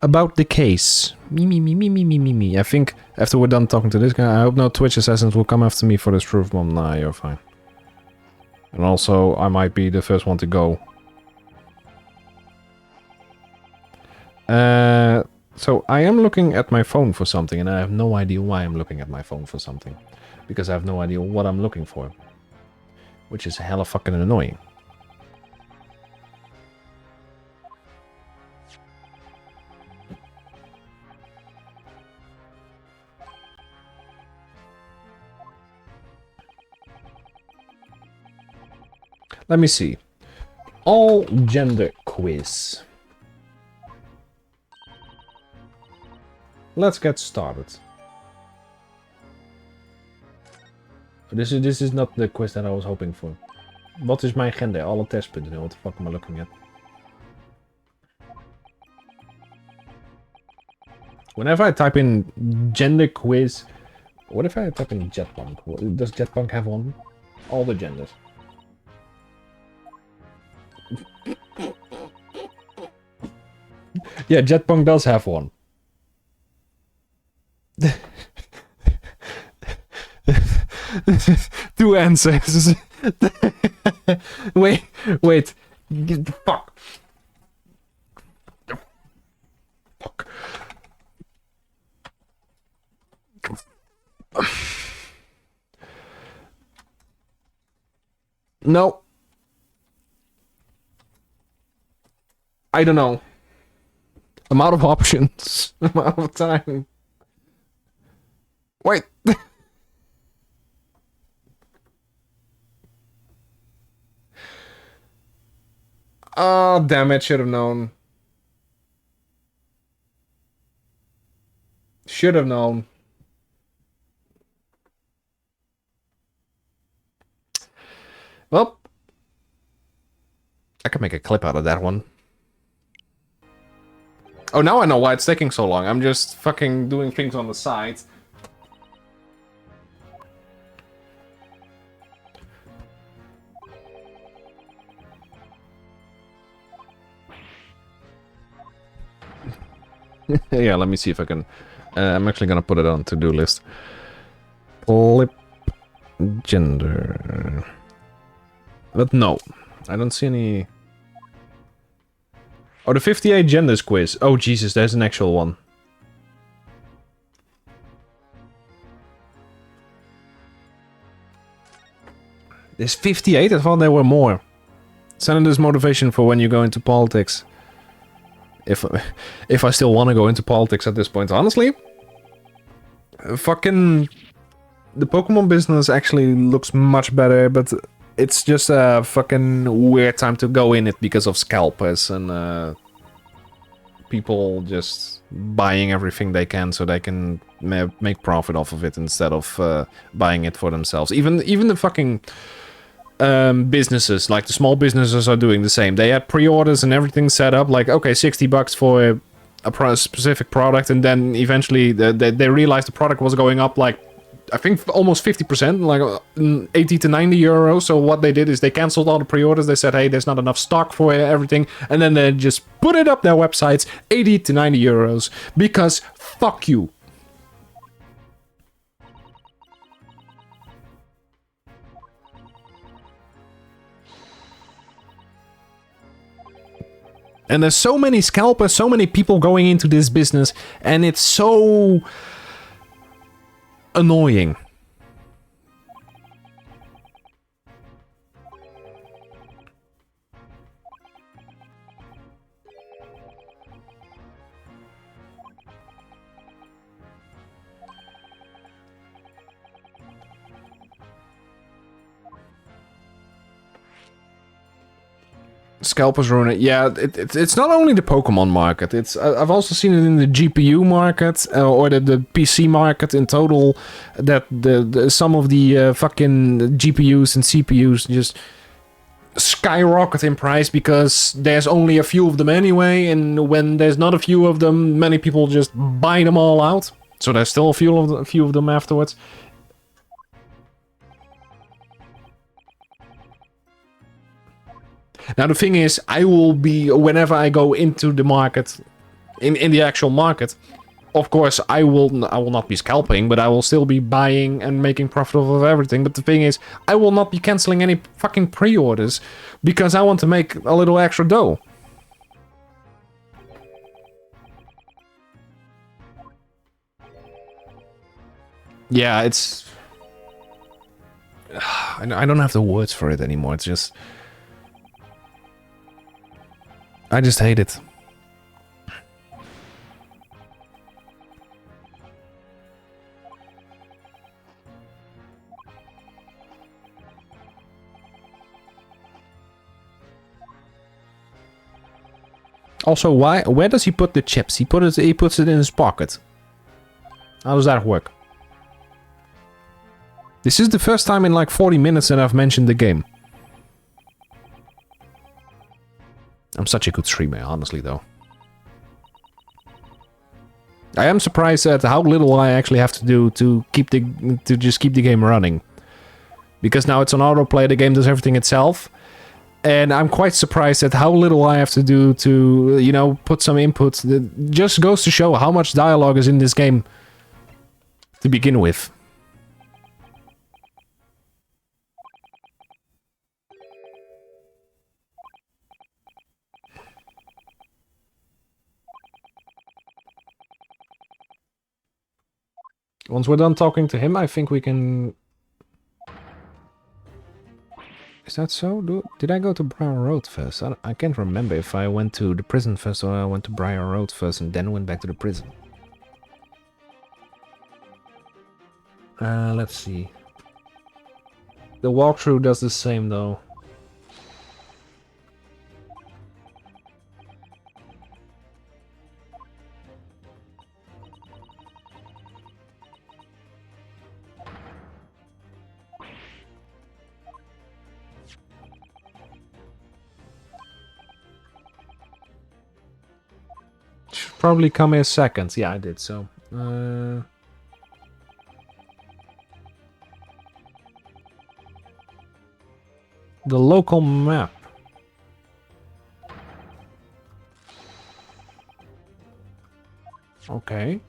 About the case. Me. I think after we're done talking to this guy, I hope no Twitch assassins will come after me for this truth bomb. Nah, you're fine. And also, I might be the first one to go. So I am looking at my phone for something, and I have no idea why I'm looking at my phone for something. Because I have no idea what I'm looking for. Which is hella fucking annoying. Let me see. All gender quiz. Let's get started. This is not the quiz that I was hoping for. Wat is mijn gender? Alle test.nl. What the fuck am I looking at? Whenever I type in gender quiz, what if I type in Jetpunk? Does Jetpunk have one? All the genders. Yeah, Jetpunk does have one. Two answers. wait. Fuck. Fuck. No. I don't know. I'm out of options. I'm out of time. Wait. Oh, damn it. Should have known. Should have known. Well, I could make a clip out of that one. Oh, now I know why it's taking so long. I'm just fucking doing things on the side. Yeah, let me see if I can... I'm actually gonna put it on to-do list. Clip gender. But no, I don't see any... Oh, the 58 genders quiz. Oh, Jesus, there's an actual one. There's 58? I thought there were more. Senator's motivation for when you go into politics. If I still want to go into politics at this point, honestly, fucking the Pokemon business actually looks much better, but it's just a fucking weird time to go in it because of scalpers and people just buying everything they can so they can make profit off of it instead of buying it for themselves. Even the fucking businesses, like the small businesses, are doing the same. They had pre-orders and everything set up, like, okay, $60 for a specific product, and then eventually they realized the product was going up, like, I think almost 50%, like 80 to 90 euros. So what they did is they canceled all the pre-orders. They said, hey, there's not enough stock for everything, and then they just put it up their websites, 80 to 90 euros, because fuck you. And there's so many scalpers, so many people going into this business, and it's so annoying. Scalpers ruin it. Yeah, it's not only the Pokemon market. It's I've also seen it in the GPU market or the PC market in total. That the some of the fucking GPUs and CPUs just skyrocket in price because there's only a few of them anyway, and when there's not a few of them, many people just buy them all out. So there's still a few of them afterwards. Now the thing is, I will be, whenever I go into the market, in the actual market, of course I will not be scalping, but I will still be buying and making profit off of everything. But the thing is, I will not be canceling any fucking pre-orders because I want to make a little extra dough. Yeah, it's... I don't have the words for it anymore. It's just... I just hate it. Also, where does he put the chips? He puts it in his pocket. How does that work? This is the first time in like 40 minutes that I've mentioned the game. I'm such a good streamer, honestly, though. I am surprised at how little I actually have to do to just keep the game running. Because now it's on autoplay, the game does everything itself. And I'm quite surprised at how little I have to do to, you know, put some input. It just goes to show how much dialogue is in this game to begin with. Once we're done talking to him, I think we can Is that so? Did I go to Briar Road first? I can't remember if I went to the prison first or I went to Briar Road first and then went back to the prison. Let's see. The walkthrough does the same though. Should probably come in seconds. Yeah, I did so. The local map. Okay.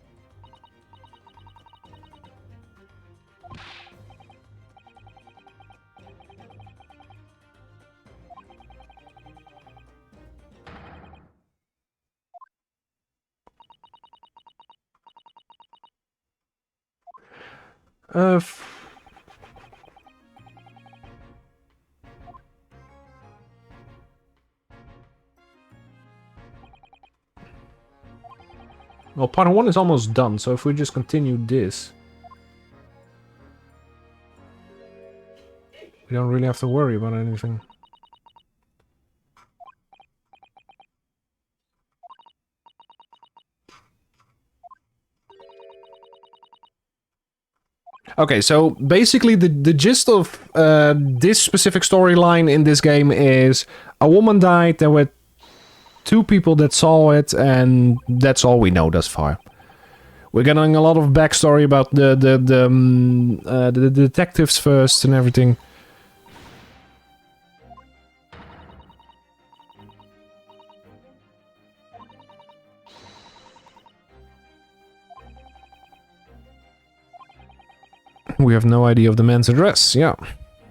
Well, part 1 is almost done, so if we just continue this, we don't really have to worry about anything. Okay, so basically the gist of this specific storyline in this game is a woman died, there were 2 people that saw it, and that's all we know thus far. We're getting a lot of backstory about the detectives first and everything. We have no idea of the man's address. Yeah,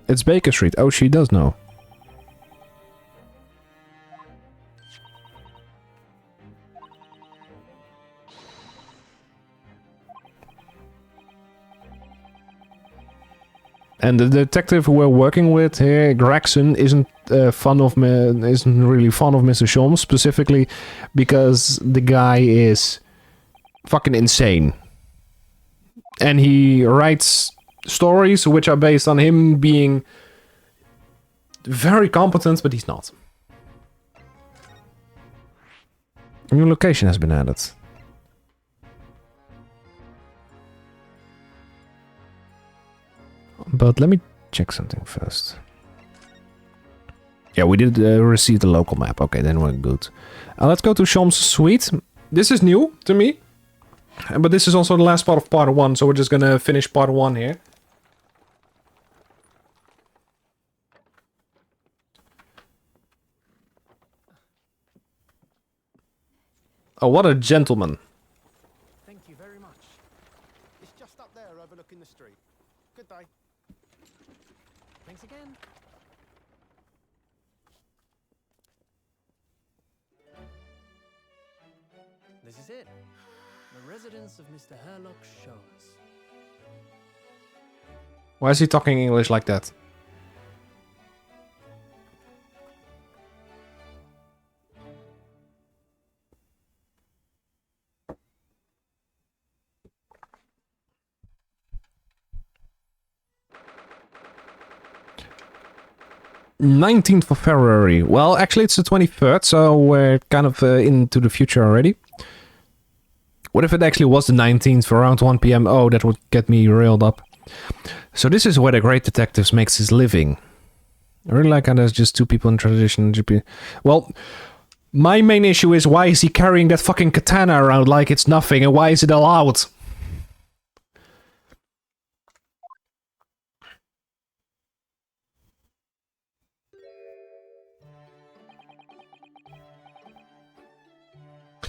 it's Baker Street. Oh, she does know. And the detective we're working with here, Gregson, isn't isn't really fond of Mr. Sholmes, specifically because the guy is fucking insane, and he writes stories which are based on him being very competent, but he's not. A new location has been added. But let me check something first. Yeah, we did receive the local map. Okay, then we're good. Let's go to Sholmes' suite. This is new to me. But this is also the last part of part 1, so we're just gonna finish part 1 here. Oh, what a gentleman. Thank you very much. It's just up there overlooking the street. Good day. Thanks again. This is it. The residence of Mr. Herlock Sholmes. Why is he talking English like that? "19th of February. Well, actually it's the 23rd, so we're kind of into the future already. What if it actually was the 19th for around 1 PM? Oh, that would get me railed up. So this is where the great detectives makes his living. I really like how there's just 2 people in tradition. Well, my main issue is why is he carrying that fucking katana around like it's nothing, and why is it allowed?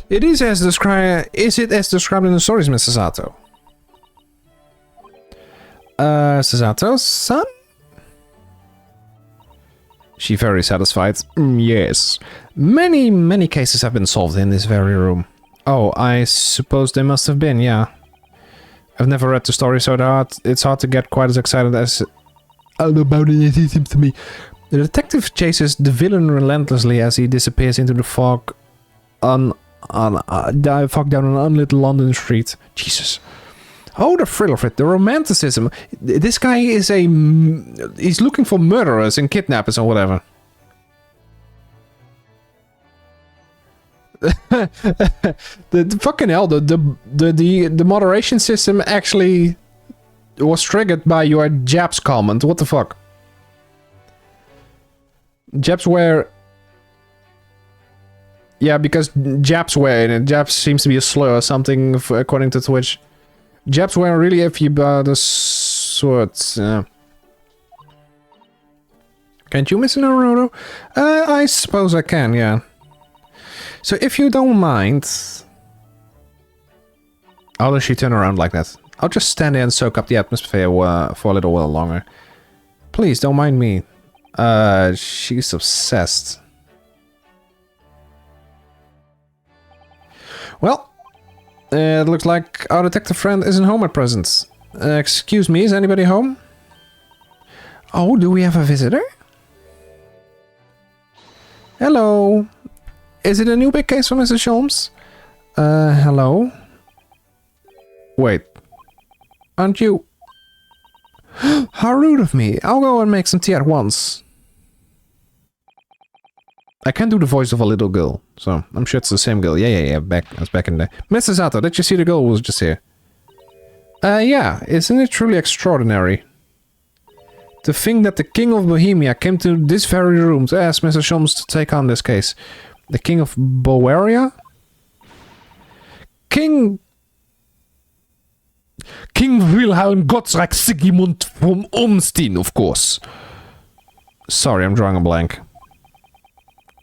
It is as described. Is it as described in the stories, Mr. Sato? Sato-san? She very satisfied. Yes. Many cases have been solved in this very room. Oh, I suppose they must have been, yeah. I've never read the story, so it's hard to get quite as excited as about it as it seems to me. The detective chases the villain relentlessly as he disappears into the fog fog down an unlit London street. Jesus. Oh, the thrill of it, the romanticism. This guy is he's looking for murderers and kidnappers or whatever. the fucking hell, the moderation system actually was triggered by your Japs comment. What the fuck? Japs were... Yeah, because Japs were in it. Japs seems to be a slur or something, according to Twitch. Japs were really iffy about the swords. Can't you miss an Naruto? I suppose I can, yeah. So if you don't mind... How does she turn around like that? I'll just stand there and soak up the atmosphere for a little while longer. Please, don't mind me. She's obsessed. Well, it looks like our detective friend isn't home at present. Excuse me, is anybody home? Oh, do we have a visitor? Hello. Is it a new big case for Mrs. Sholmes? Hello? Wait. Aren't you... How rude of me. I'll go and make some tea at once. I can't do the voice of a little girl, so I'm sure it's the same girl. Yeah, I was back in there. Mrs. Sato, did you see the girl who was just here? Yeah, isn't it truly extraordinary? To think that the King of Bohemia came to this very room to ask Mrs. Sholmes to take on this case. The King of Bowaria? King Wilhelm Gottsreich Sigmund from Ormstein, of course. Sorry, I'm drawing a blank.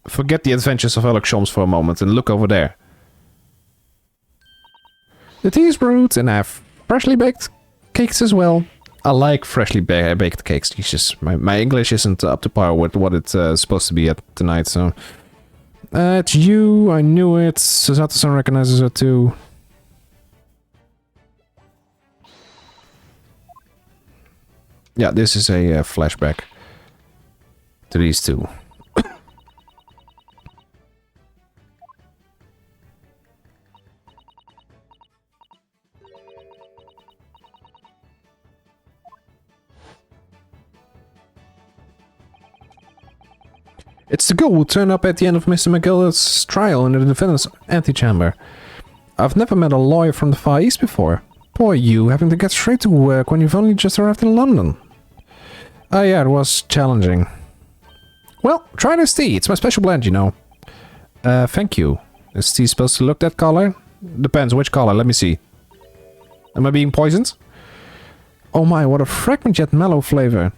Forget the adventures of Alex Sholmes for a moment and look over there. The tea is brewed and I have freshly baked cakes as well. I like freshly baked cakes. Jesus, my English isn't up to par with what it's supposed to be at tonight, so... it's you, I knew it. Susato-san recognizes her too. Yeah, this is a flashback to these two. It's the girl who turned up at the end of Mr. McGill's trial in the defendant's antechamber. I've never met a lawyer from the Far East before. Poor you, having to get straight to work when you've only just arrived in London. Oh yeah, it was challenging. Well, try this tea. It's my special blend, you know. Thank you. Is tea supposed to look that color? Depends which color, let me see. Am I being poisoned? Oh my, what a fragrant yet mellow flavor.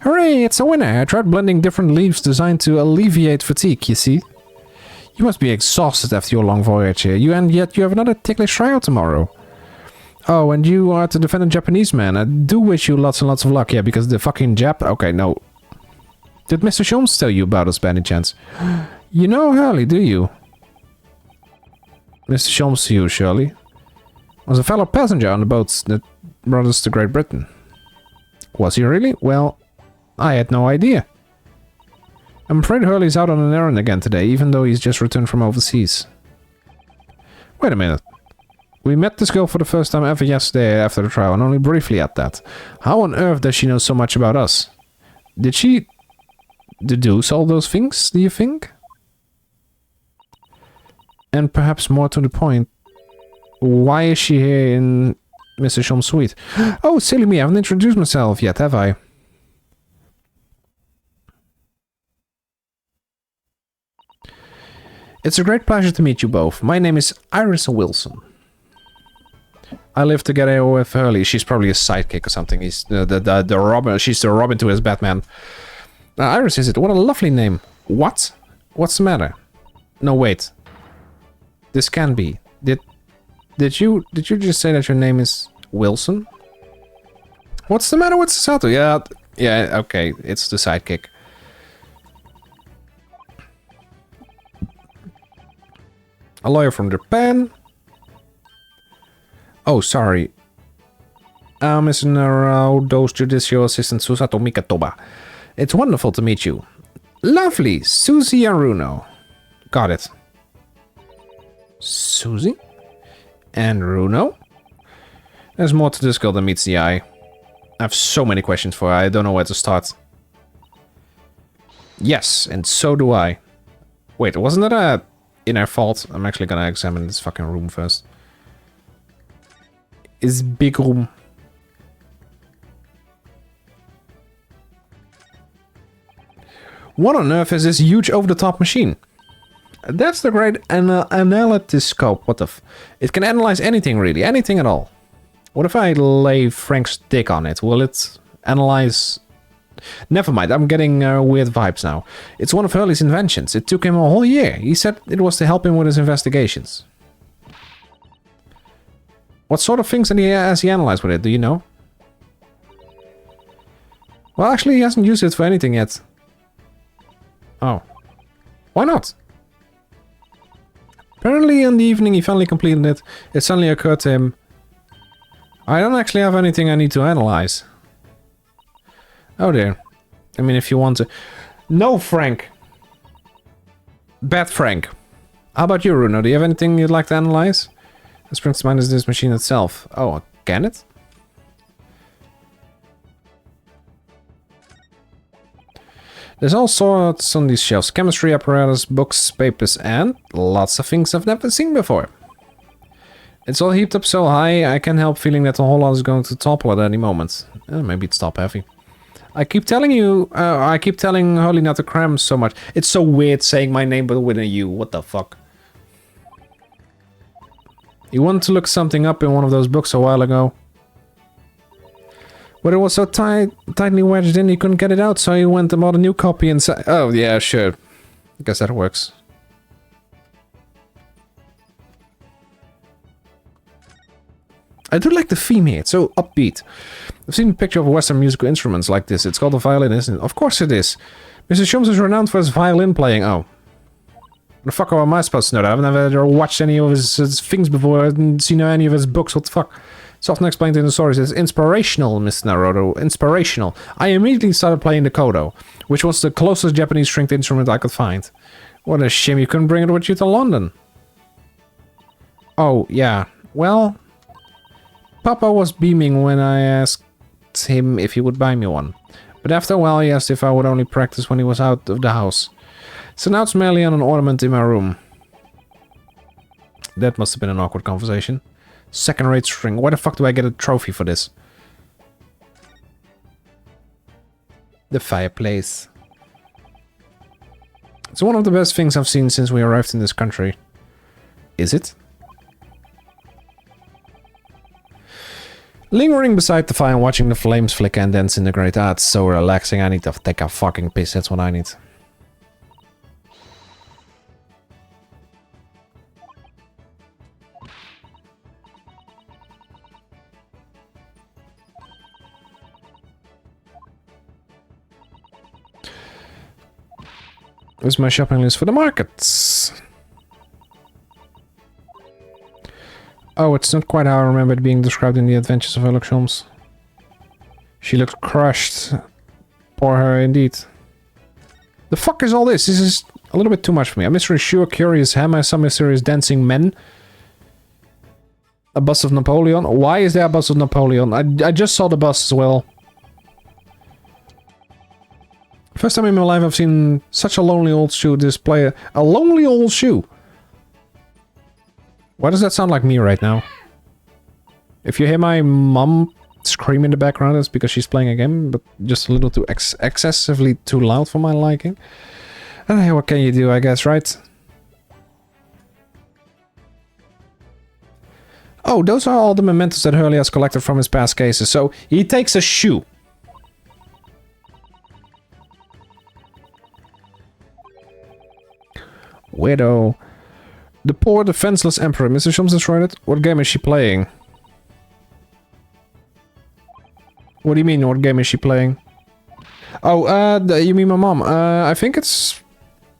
Hooray, it's a winner! I tried blending different leaves designed to alleviate fatigue, you see. You must be exhausted after your long voyage here, and yet you have another ticklish trial tomorrow. Oh, and you are to defend a Japanese man. I do wish you lots and lots of luck, yeah, because the fucking Jap... Okay, no. Did Mr. Sholmes tell you about us by any chance? You know Hurley, do you? Mr. Sholmes to you, Shirley. Was a fellow passenger on the boat that brought us to Great Britain. Was he really? Well... I had no idea. I'm afraid Hurley's out on an errand again today, even though he's just returned from overseas. Wait a minute. We met this girl for the first time ever yesterday after the trial, and only briefly at that. How on earth does she know so much about us? Did she deduce all those things, do you think? And perhaps more to the point, why is she here in Mr. Sholmes' suite? Oh, silly me, I haven't introduced myself yet, have I? It's a great pleasure to meet you both. My name is Iris Wilson. I live together with Hurley. She's probably a sidekick or something. He's the Robin. She's the Robin to his Batman. Iris, is it? What a lovely name. What? What's the matter? No, wait. This can be. Did you just say that your name is Wilson? What's the matter with Sato? Yeah. Okay. It's the sidekick. A lawyer from Japan. Oh, sorry. Mr. Naruto's judicial assistant Susato Mikatoba. It's wonderful to meet you. Lovely, Susie Aruno. Got it. Susie? And Runo? There's more to this girl than meets the eye. I have so many questions for her, I don't know where to start. Yes, and so do I. Wait, wasn't that a inner fault? I'm actually gonna examine this fucking room first. It's big room. What on earth is this huge over-the-top machine? That's the great analytiscope. What the f... It can analyze anything, really. Anything at all. What if I lay Frank's dick on it? Will it analyze... Never mind, I'm getting weird vibes now. It's one of Hurley's inventions. It took him a whole year. He said it was to help him with his investigations. What sort of things has he analyzed with it, do you know? Well, actually, he hasn't used it for anything yet. Oh. Why not? Apparently, in the evening he finally completed it. It suddenly occurred to him. I don't actually have anything I need to analyze. Oh dear. I mean, if you want to... No, Frank! Bad Frank. How about you, Runo? Do you have anything you'd like to analyze? This springs to mind is this machine itself. Oh, can it? There's all sorts on these shelves. Chemistry apparatus, books, papers, and lots of things I've never seen before. It's all heaped up so high, I can't help feeling that the whole lot is going to topple at any moment. Maybe it's top heavy. I keep telling Holly not to cram so much. It's so weird saying my name but with a U. What the fuck? He wanted to look something up in one of those books a while ago. But it was so tightly wedged in he couldn't get it out, so he went and bought a new copy and said... Oh, yeah, sure. I guess that works. I do like the theme here, it's so upbeat. I've seen a picture of Western musical instruments like this. It's called a violin, isn't it? Of course it is. Mr. Shums is renowned for his violin playing. Oh. The fuck am I supposed to know that? I've never watched any of his things before. I haven't seen any of his books. What the fuck? It's often explained in the stories as inspirational, Mr. Naruto. Inspirational. I immediately started playing the kodo, which was the closest Japanese stringed instrument I could find. What a shame you couldn't bring it with you to London. Oh, yeah. Well, Papa was beaming when I asked him if he would buy me one. But after a while he asked if I would only practice when he was out of the house. So now it's merely on an ornament in my room. That must have been an awkward conversation. Second-rate string. Why the fuck do I get a trophy for this? The fireplace. It's one of the best things I've seen since we arrived in this country. Is it? Lingering beside the fire and watching the flames flicker and disintegrate. Ah, it's so relaxing. I need to take a fucking piss. That's what I need. Where's my shopping list for the markets? Oh, it's not quite how I remember it being described in the Adventures of Sherlock Holmes. She looks crushed. Poor her, indeed. The fuck is all this? This is a little bit too much for me. A mystery sure, curious hammer, some mysterious dancing men. A bust of Napoleon. Why is there a bust of Napoleon? I just saw the bust as well. First time in my life I've seen such a lonely old shoe display. A lonely old shoe. Why does that sound like me right now? If you hear my mom scream in the background, it's because she's playing a game, but just a little too excessively too loud for my liking. Hey, what can you do, I guess, right? Oh, those are all the mementos that Hurley has collected from his past cases. So he takes a shoe. Widow. The poor defenseless emperor. Mr. Shums destroyed it. What game is she playing? What do you mean, what game is she playing? Oh, you mean my mom? I think it's...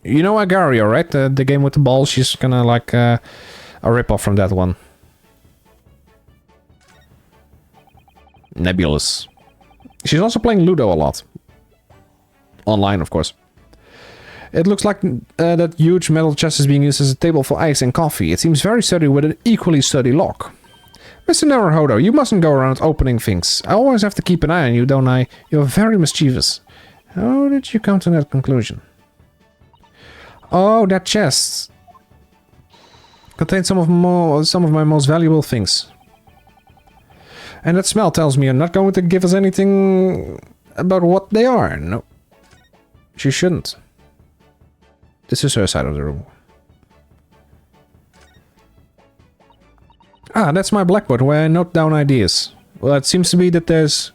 You know Agario, right? The game with the ball. She's gonna like a rip-off from that one. Nebulous. She's also playing Ludo a lot. Online, of course. It looks like that huge metal chest is being used as a table for ice and coffee. It seems very sturdy with an equally sturdy lock. Mr. Naruhodo, you mustn't go around opening things. I always have to keep an eye on you, don't I? You're very mischievous. How did you come to that conclusion? Oh, that chest contains some of my most valuable things. And that smell tells me you're not going to give us anything about what they are. No. She shouldn't. This is her side of the room. Ah, that's my blackboard where I note down ideas. Well, it seems to be that there's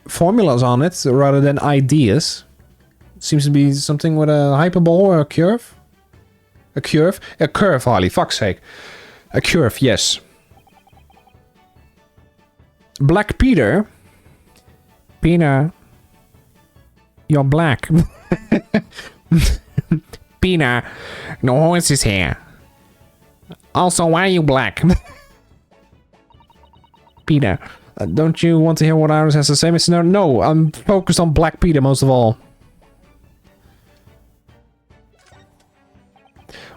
formulas on it rather than ideas. It seems to be something with a hyperbole or a curve. A curve? A curve, Harley, fuck's sake. A curve, yes. Black Peter. Peter. You're black. Peter. No horses here. Also, why are you black? Peter. Don't you want to hear what Iris has to say, Mr. Nerd? No, I'm focused on Black Peter most of all.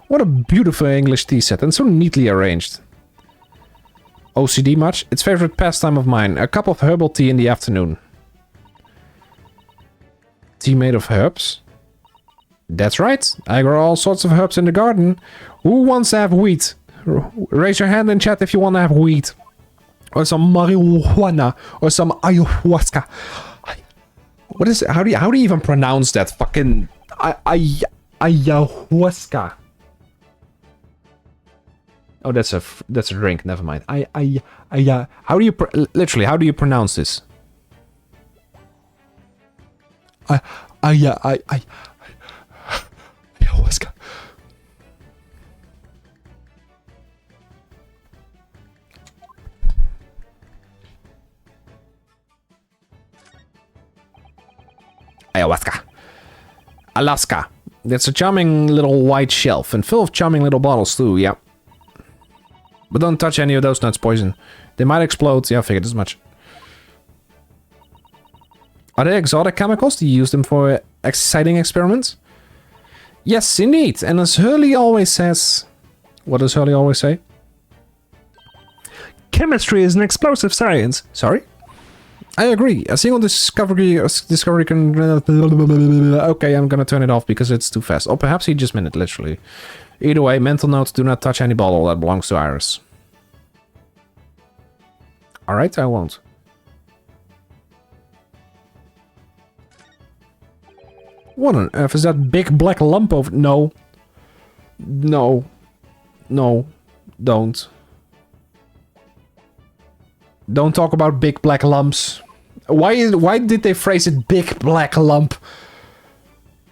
What a beautiful English tea set, and so neatly arranged. OCD much? Its favorite pastime of mine. A cup of herbal tea in the afternoon. Tea made of herbs? That's right. I grow all sorts of herbs in the garden. Who wants to have wheat? Raise your hand in chat if you want to have wheat. Or some marijuana. Or some ayahuasca. What is it? How do you even pronounce that fucking... ayahuasca. Oh, that's a drink. Never mind. How do you... literally, how do you pronounce this? Ayahuasca. Ayahuasca. Alaska. That's a charming little white shelf and full of charming little bottles too, yeah. But don't touch any of those nuts, poison. They might explode. Yeah, I figured as much. Are they exotic chemicals? Do you use them for exciting experiments? Yes, indeed. And as Hurley always says... What does Hurley always say? Chemistry is an explosive science. Sorry? I agree. A single discovery can... Okay, I'm gonna turn it off because it's too fast. Or perhaps he just meant it literally. Either way, mental note, do not touch any bottle that belongs to Iris. Alright, I won't. What on earth is that big black lump over... No. No. No. Don't. Don't talk about big black lumps. Why did they phrase it big black lump?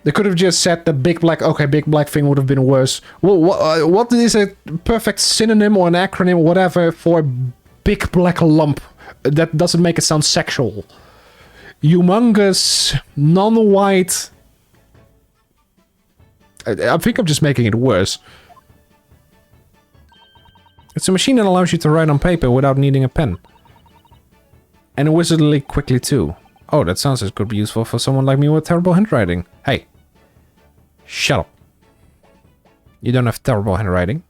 They could have just said the big black... Okay, big black thing would have been worse. Well, what is a perfect synonym or an acronym or whatever for big black lump? That doesn't make it sound sexual. Humongous, non-white... I think I'm just making it worse. It's a machine that allows you to write on paper without needing a pen. And wizardly quickly too. Oh, that sounds as could be useful for someone like me with terrible handwriting. Hey. Shut up. You don't have terrible handwriting.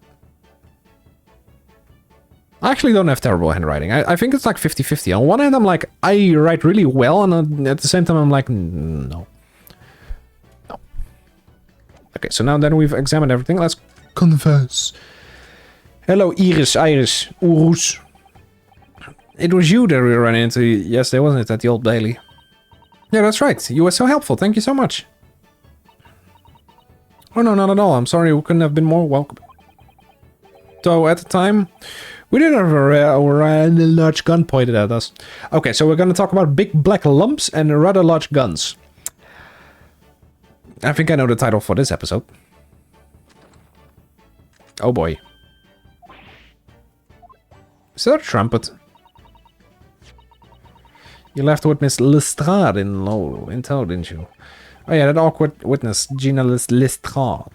I actually don't have terrible handwriting. I think it's like 50-50. On one hand, I'm like, I write really well, and at the same time, I'm like, no. No. Okay, so now that we've examined everything, let's converse. Hello, Iris, Urus. It was you that we ran into yesterday, wasn't it, at the Old Bailey? Yeah, that's right. You were so helpful. Thank you so much. Oh, no, not at all. I'm sorry we couldn't have been more welcome. So, at the time, we did have a large gun pointed at us. Okay, so we're going to talk about big black lumps and rather large guns. I think I know the title for this episode. Oh boy. Is that a trumpet? You left with Miss Lestrade in tow, didn't you? Oh yeah, that awkward witness, Gina Lestrade.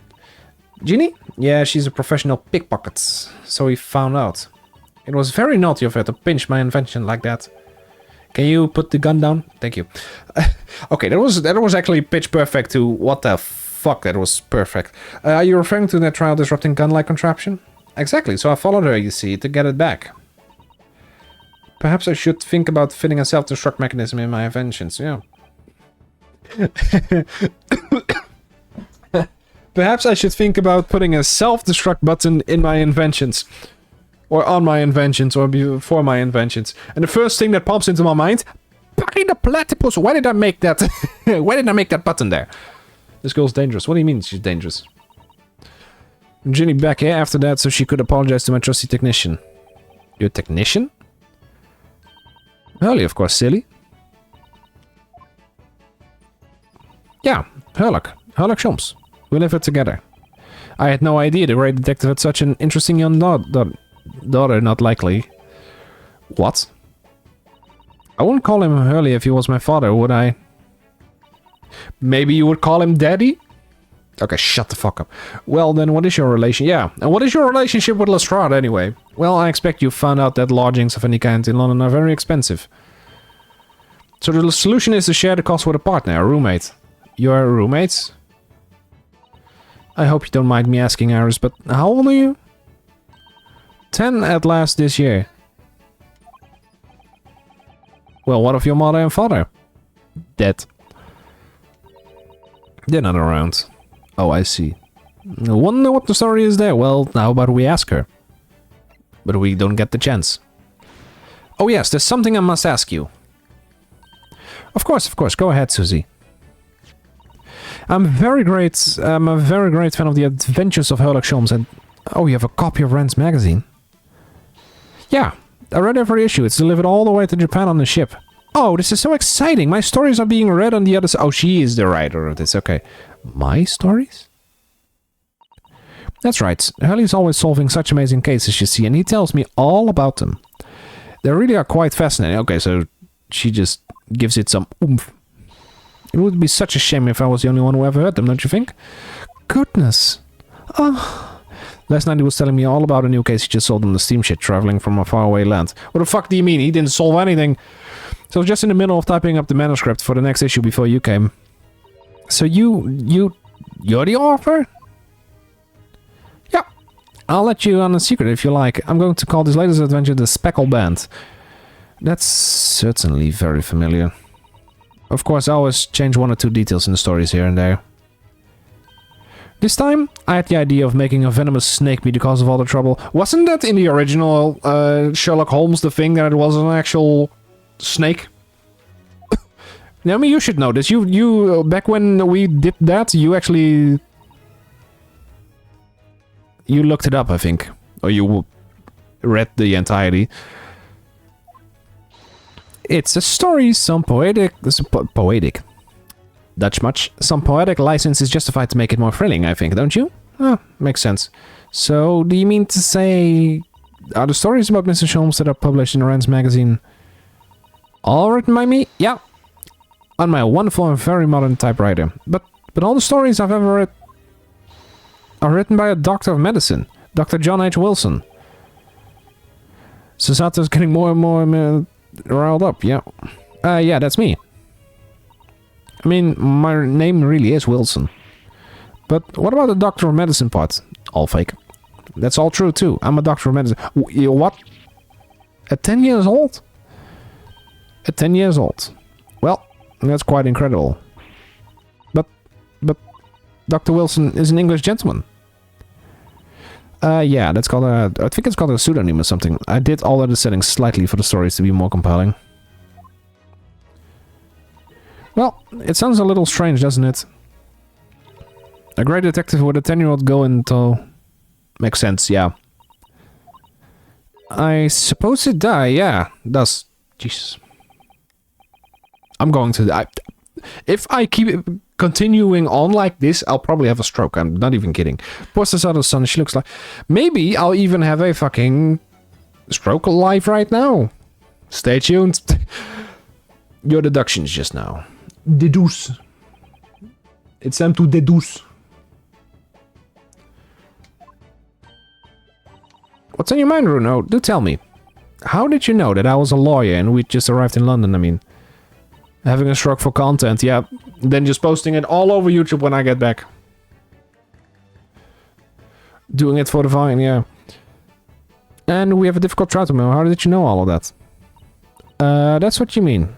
Jeannie? Yeah, she's a professional pickpocket, so we found out. It was very naughty of her to pinch my invention like that. Can you put the gun down? Thank you. Okay, that was actually pitch perfect to what the fuck. That was perfect. Are you referring to that trial disrupting gun-like contraption? Exactly. So I followed her, you see, to get it back. Perhaps I should think about fitting a self-destruct mechanism in my inventions. Yeah. Perhaps I should think about putting a self-destruct button in my inventions. Or on my inventions, or before my inventions. And the first thing that pops into my mind... Fucking the platypus! Why did I make that... Why did I make that button there? This girl's dangerous. What do you mean she's dangerous? Ginny back here after that so she could apologize to my trusty technician. Your technician? Hurley, of course, silly. Yeah, Herlock. Herlock Sholmes. We live here together. I had no idea the great detective had such an interesting young daughter, not likely. What? I wouldn't call him Hurley if he was my father, would I? Maybe you would call him Daddy? Okay, shut the fuck up. Well, then what is your relation? Yeah, and what is your relationship with Lestrade anyway? Well, I expect you found out that lodgings of any kind in London are very expensive. So the solution is to share the cost with a partner, a roommate. You're roommates? I hope you don't mind me asking, Iris, but how old are you? 10 at last this year. Well, what of your mother and father? Dead. They're not around. Oh, I see. I wonder what the story is there. Well, how about we ask her? But we don't get the chance. Oh yes, there's something I must ask you. Of course. Go ahead, Susie. I'm a very great fan of the adventures of Herlock Sholmes and... Oh, you have a copy of Rand's magazine? Yeah, I read every issue. It's delivered all the way to Japan on the ship. Oh, this is so exciting. My stories are being read on the other side. Oh, she is the writer of this. Okay. My stories? That's right. Hurley's always solving such amazing cases, you see, and he tells me all about them. They really are quite fascinating. Okay, so she just gives it some oomph. It would be such a shame if I was the only one who ever heard them, don't you think? Goodness. Oh. Last night he was telling me all about a new case he just solved on the steamship traveling from a faraway land. What the fuck do you mean? He didn't solve anything. So I was just in the middle of typing up the manuscript for the next issue before you came. So you're the author? Yeah. I'll let you on a secret if you like. I'm going to call this latest adventure the Speckle Band. That's certainly very familiar. Of course, I always change one or two details in the stories here and there. This time, I had the idea of making a venomous snake be the cause of all the trouble. Wasn't that in the original Sherlock Holmes the thing that it was an actual snake? Now, I mean, you should know this. You back when we did that, you actually... You looked it up, I think. Or you read the entirety. It's a story, some poetic... Poetic. Dutch much. Some poetic license is justified to make it more thrilling, I think, don't you? Ah, makes sense. So, do you mean to say... Are the stories about Mr. Sholmes that are published in Rand's magazine all written by me? Yeah. On my wonderful and very modern typewriter. But all the stories I've ever read are written by a doctor of medicine, Dr. John H. Wilson. Susato's getting more and more riled up, yeah. Yeah, that's me. I mean, my name really is Wilson. But what about the doctor of medicine part? All fake. That's all true too. I'm a doctor of medicine. What? At 10 years old? At 10 years old. Well, that's quite incredible. But Dr. Wilson is an English gentleman. Yeah, that's called I think it's called a pseudonym or something. I did alter the settings slightly for the stories to be more compelling. Well, it sounds a little strange, doesn't it? A great detective with a 10-year-old girl in tow. Makes sense, yeah. I suppose it does, yeah. Does. Jesus. I'm going to die. If I keep continuing on like this, I'll probably have a stroke. I'm not even kidding. Poor Susato's son, she looks like... Maybe I'll even have a fucking stroke live right now. Stay tuned. Your deductions just now. Deduce. It's time to deduce. What's on your mind, Bruno? Do tell me. How did you know that I was a lawyer and we just arrived in London, I mean? Having a stroke for content, yeah. Then just posting it all over YouTube when I get back. Doing it for the Vine, yeah. And we have a difficult trial tomorrow. How did you know all of that? That's what you mean.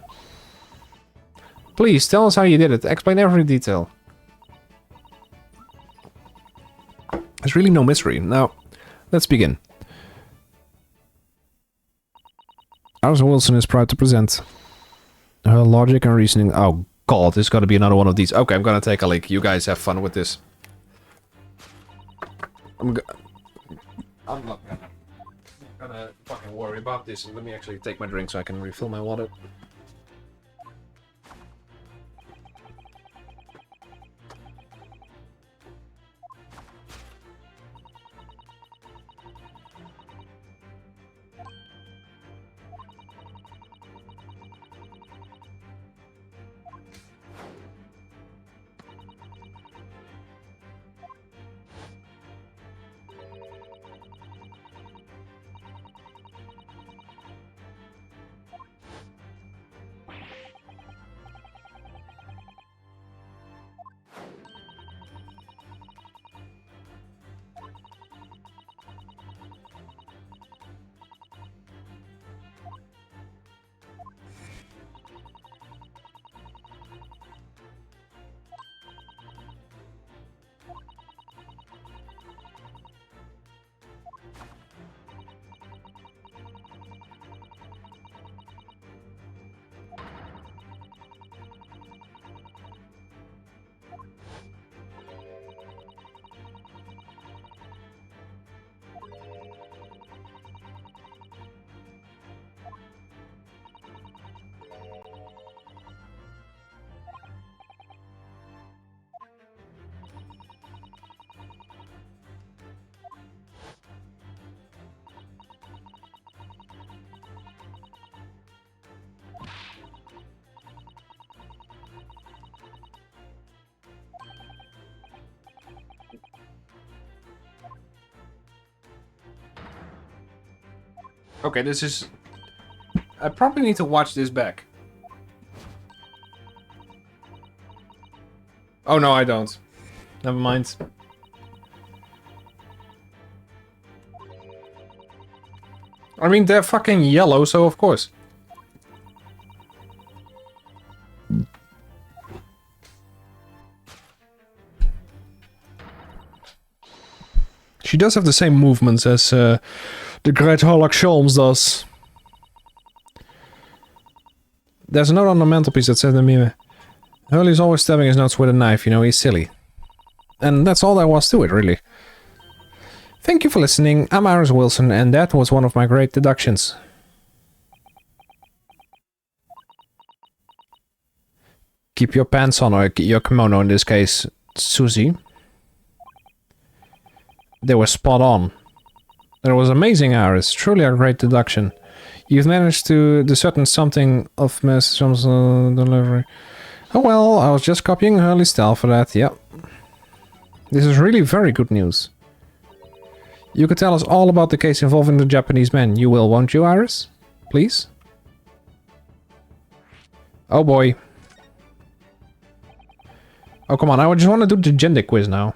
Please, tell us how you did it. Explain every detail. There's really no mystery. Now, let's begin. Alison Wilson is proud to present her logic and reasoning. Oh god, there's got to be another one of these. Okay, I'm gonna take a leak. You guys have fun with this. I'm not gonna fucking worry about this. Let me actually take my drink so I can refill my water. Okay, this is... I probably need to watch this back. Oh no, I don't. Never mind. I mean, they're fucking yellow, so of course. She does have the same movements as the great Sherlock Holmes does. There's a note on the mantelpiece that says to me, Hurley's always stabbing his notes with a knife, you know, he's silly. And that's all there was to it, really. Thank you for listening, I'm Iris Wilson, and that was one of my great deductions. Keep your pants on, or your kimono in this case, Susie. They were spot on. That was amazing, Iris. Truly a great deduction. You've managed to discern something of Miss John's delivery. Oh well, I was just copying Hurley's style for that, yep. This is really very good news. You could tell us all about the case involving the Japanese man. You will, won't you, Iris? Please? Oh boy. Oh come on, I just want to do the gender quiz now.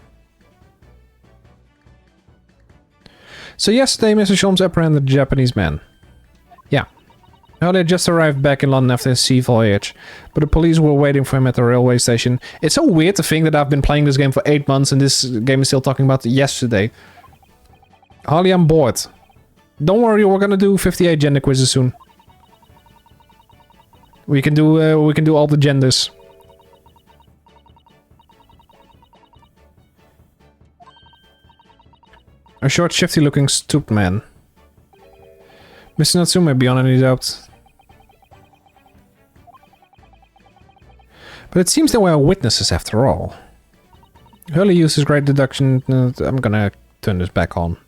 So yesterday, Mr. Holmes apprehended the Japanese man. Yeah. Hurley had just arrived back in London after his sea voyage, but the police were waiting for him at the railway station. It's so weird to think that I've been playing this game for 8 months and this game is still talking about yesterday. Harley, I'm bored. Don't worry, we're gonna do 58 gender quizzes soon. We can do all the genders. A short, shifty-looking, stooped man. Mr. Natsume, beyond any doubt. But it seems there were witnesses after all. Hurley used his great deduction... I'm gonna turn this back on.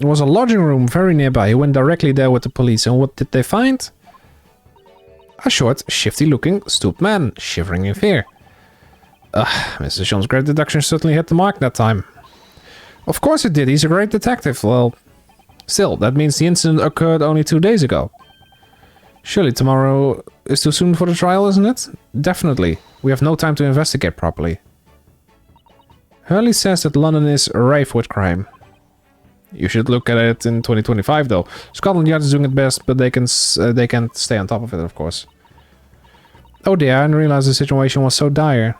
There was a lodging room very nearby. He went directly there with the police, and what did they find? A short, shifty-looking, stooped man, shivering in fear. Mr. Sean's great deduction certainly hit the mark that time. Of course it did, he's a great detective. Well, Still, that means the incident occurred only 2 days ago. Surely tomorrow is too soon for the trial, isn't it? Definitely. We have no time to investigate properly. Hurley says that London is rife with crime. You should look at it in 2025, though. Scotland Yard is doing its best, but they can't stay on top of it, of course. Oh dear, I didn't realize the situation was so dire.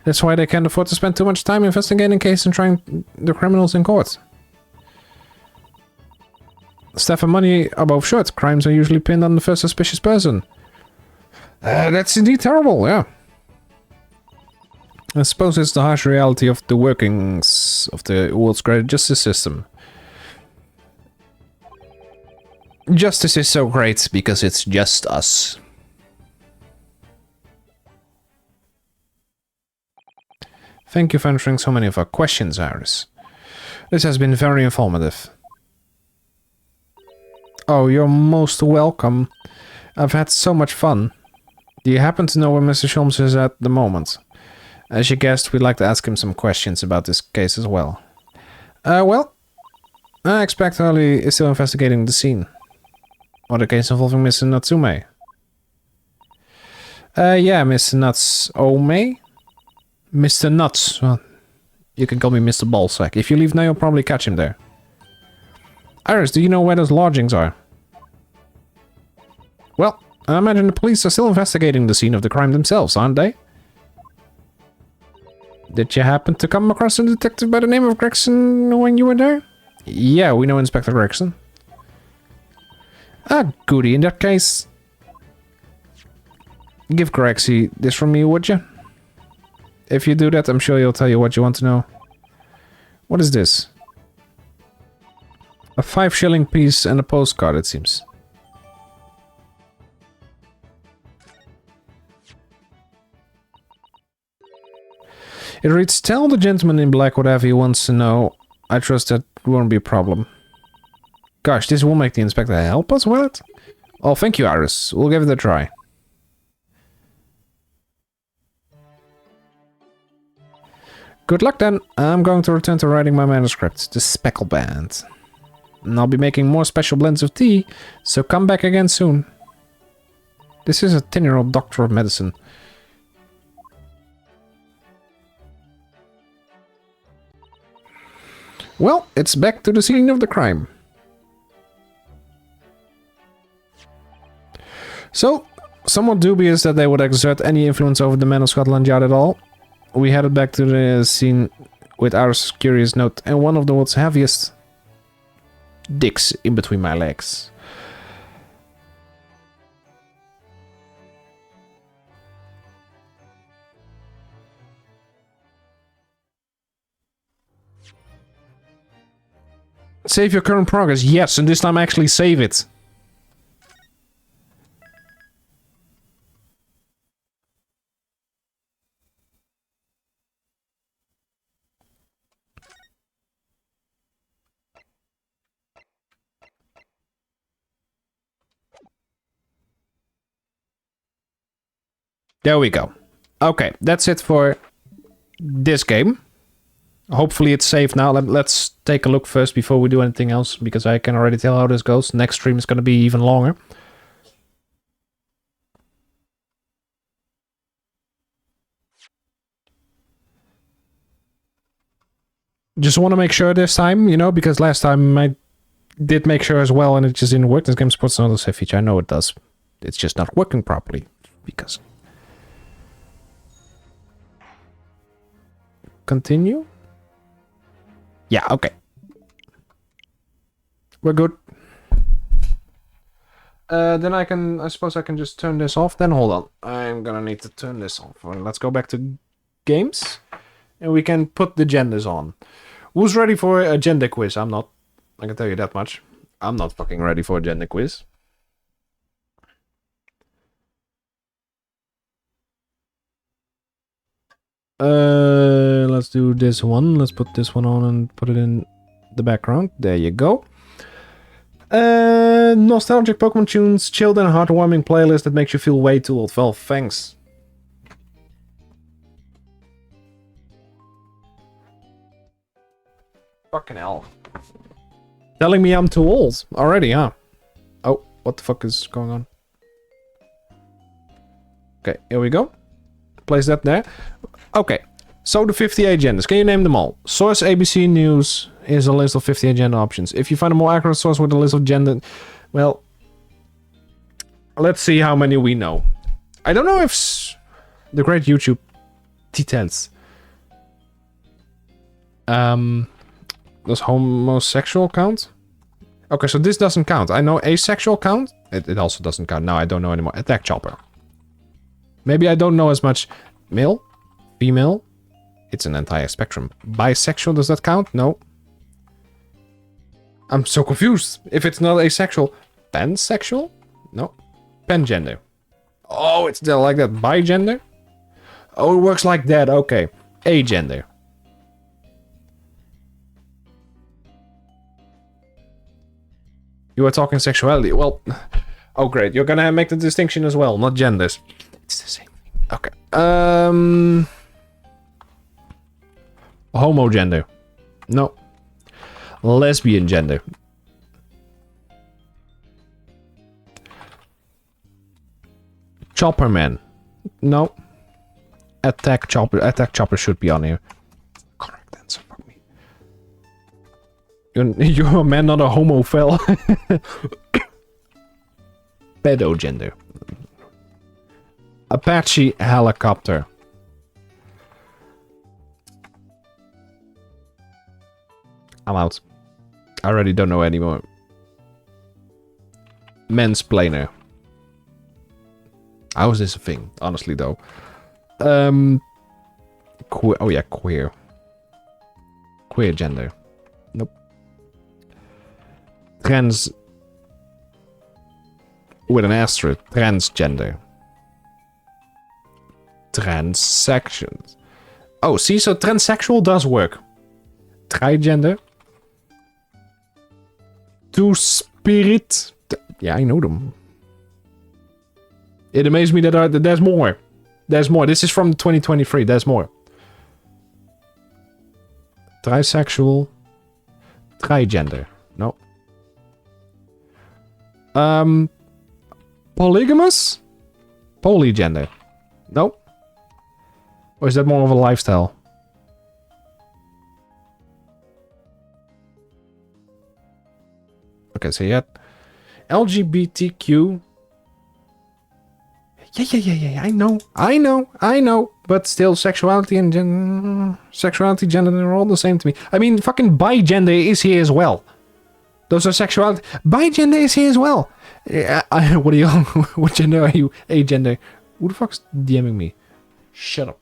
That's why they can't afford to spend too much time investigating cases and trying the criminals in court. Staff and money are both short. Crimes are usually pinned on the first suspicious person. That's indeed terrible, yeah. I suppose it's the harsh reality of the workings of the world's great justice system. Justice is so great because it's just us. Thank you for answering so many of our questions, Iris. This has been very informative. Oh, you're most welcome. I've had so much fun. Do you happen to know where Mr. Sholmes is at the moment? As you guessed, we'd like to ask him some questions about this case as well. Well, I expect Hurley is still investigating the scene. Or the case involving Mr. Natsume. Yeah, Mr. Natsume? Mr. Nuts. Well, you can call me Mr. Ballsack. If you leave now, you'll probably catch him there. Iris, do you know where those lodgings are? Well, I imagine the police are still investigating the scene of the crime themselves, aren't they? Did you happen to come across a detective by the name of Gregson when you were there? Yeah, we know Inspector Gregson. Ah, goody. In that case, give Grexy this from me, would you? If you do that, I'm sure he'll tell you what you want to know. What is this? A 5-shilling piece and a postcard, it seems. It reads, tell the gentleman in black whatever he wants to know. I trust that won't be a problem. Gosh, this will make the inspector help us with it? Oh, thank you, Iris. We'll give it a try. Good luck then. I'm going to return to writing my manuscript, The Speckle Band. And I'll be making more special blends of tea, so come back again soon. This is a 10-year-old doctor of medicine. Well, it's back to the scene of the crime. So, somewhat dubious that they would exert any influence over the men of Scotland Yard at all. We headed back to the scene with our curious note and one of the world's heaviest dicks in between my legs. Save your current progress. Yes, and this time actually save it. There we go. Okay, that's it for this game. Hopefully it's safe now. Let's take a look first before we do anything else, because I can already tell how this goes. Next stream is going to be even longer. Just want to make sure this time, you know, because last time I did make sure as well and it just didn't work. This game supports another save feature. I know it does. It's just not working properly because... Continue? Yeah, okay. We're good. Then I suppose I can just turn this off. Then hold on. I'm gonna need to turn this off. Let's go back to games. And we can put the genders on. Who's ready for a gender quiz? I'm not. I can tell you that much. I'm not fucking ready for a gender quiz. Let's do this one. Let's put this one on and put it in the background. There you go. Nostalgic Pokemon tunes, chilled and heartwarming playlist that makes you feel way too old. Well, thanks. Fucking hell. Telling me I'm too old already, huh? Oh, what the fuck is going on? Okay, here we go. Place that there. Okay, so the 58 genders. Can you name them all? Source ABC News is a list of 58 gender options. If you find a more accurate source with a list of gender... Well, let's see how many we know. I don't know if the great YouTube details. Does homosexual count? Okay, so this doesn't count. I know asexual count. It also doesn't count. Now I don't know anymore. Attack chopper. Maybe I don't know as much. Male? Female? It's an entire spectrum. Bisexual, does that count? No. I'm so confused. If it's not asexual. Pansexual? No. Pangender. Oh, it's still like that. Bigender? Oh, it works like that. Okay. Agender. You are talking sexuality. Well, oh great. You're gonna make the distinction as well, not genders. It's the same thing. Okay. Homo gender. No. Lesbian gender. Chopper man. No. Attack chopper. Attack chopper should be on here. Correct answer. Fuck me. You're a man, not a homophile. Pedo gender. Apache helicopter. I'm out. I already don't know anymore. Mansplainer. How is this a thing? Honestly, though. Queer. Oh yeah, queer. Queer gender. Nope. Trans. With an asterisk. Transgender. Transsexuals. Oh, see, so transsexual does work. Trigender. Two-spirit. Yeah, I know them. It amazes me that there's more. There's more. This is from 2023. There's more. Trisexual. Trigender. No. Polygamous? Polygender. No. Or is that more of a lifestyle? Okay, so yeah. LGBTQ. Yeah. I know. But still, sexuality and gender are all the same to me. I mean, fucking bigender is here as well. Those are sexuality. Bigender is here as well. What are you? What gender are you? Agender. Who the fuck's DMing me? Shut up.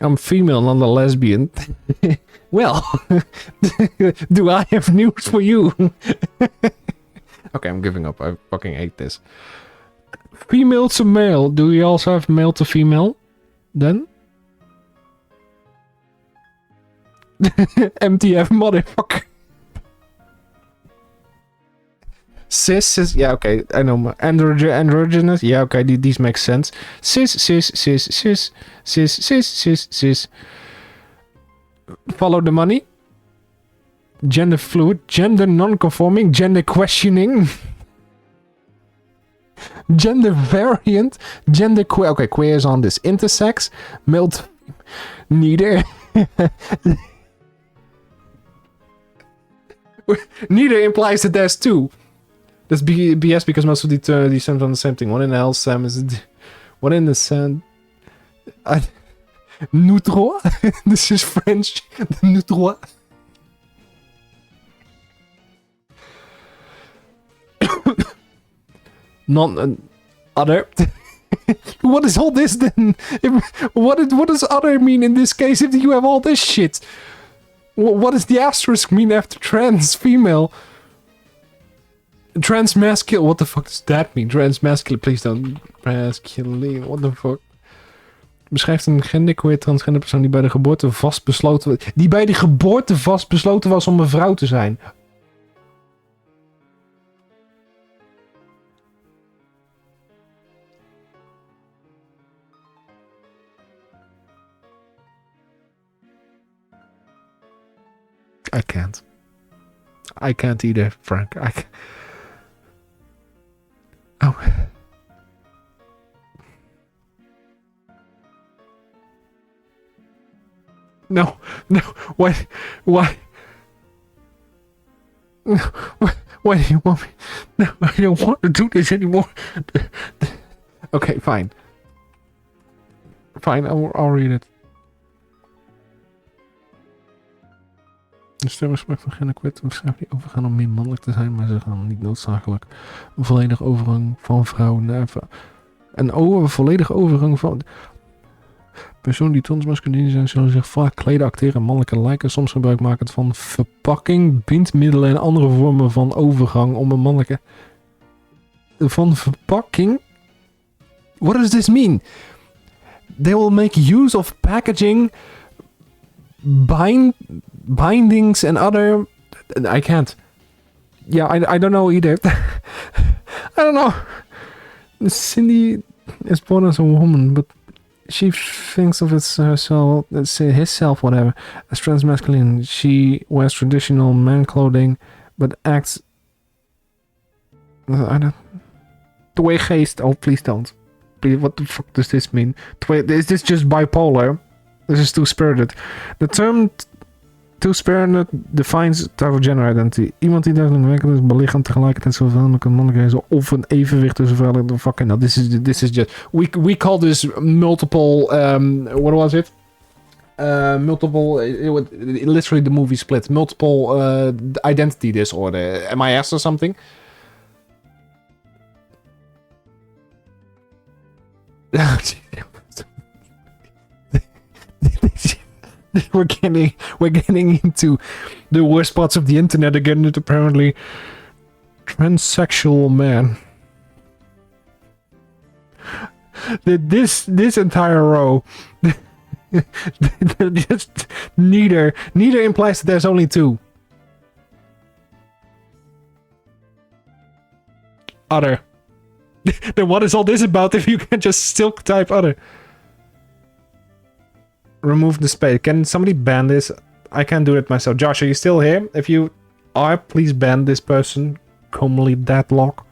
I'm female, not a lesbian. Well, do I have news for you? Okay, I'm giving up. I fucking hate this. Female to male. Do we also have male to female? Then? MTF motherfucker. Cis. Yeah, okay. I know. Androgynous. Yeah, okay. These make sense. Cis. Follow the money. Gender fluid. Gender non-conforming. Gender questioning. Gender variant. Gender queer. Okay, queer is on this. Intersex. Male. Neither. Neither implies that there's two. That's BS because most of these stems on the same thing. One in the L Sam is one in the sand. Neutral. This is French. Neutral. Other. What is all this then? What does other mean in this case if you have all this shit? What does the asterisk mean after trans female? Transmasculine. What the fuck does that mean? Transmasculine. Please don't. Masculine. What the fuck? Beschrijft een genderqueer transgender persoon die bij de geboorte vastbesloten... Die bij de geboorte vastbesloten was om een vrouw te zijn. I can't. I can't either, Frank. I can't. Oh. No, no, why? No, why do you want me? No, I don't want to do this anymore. Okay, fine. Fine, I'll read it. De stemmengesprek van Genna Quid beschrijft die overgaan om meer mannelijk te zijn, maar ze gaan niet noodzakelijk een volledige overgang van vrouw naar vrouw. Een volledige overgang van... Personen die transmasculin zijn, zullen zich vaak kleden, acteren en mannelijke lijken. Soms gebruik maken van verpakking, bindmiddelen en andere vormen van overgang om een mannelijke... Van verpakking? What does this mean? They will make use of packaging, bindings and other... I can't. Yeah, I don't know either. I don't know. Cindy is born as a woman, but she thinks of herself, whatever, as transmasculine. She wears traditional man clothing, but acts... I don't... Twee geest. Oh, please don't. Please, what the fuck does this mean? Is this just bipolar? This is two-spirited. The term two-spirited defines type of gender identity. Iemand die duidelijk werkend is, belichaamd tegelijkertijd zoveel een mannelijke is, of een evenwicht tussen vrouwen en fucking... No, this is just... We call this multiple... what was it? Multiple... literally the movie split. Multiple identity disorder. MIS or something? We're getting into the worst parts of the internet again. It apparently transsexual man. This entire row, just neither implies that there's only two. Other. Then what is all this about if you can just still type other? Remove the space. Can somebody ban this? I can't do it myself. Josh, are you still here? If you are, please ban this person. Comely deadlock.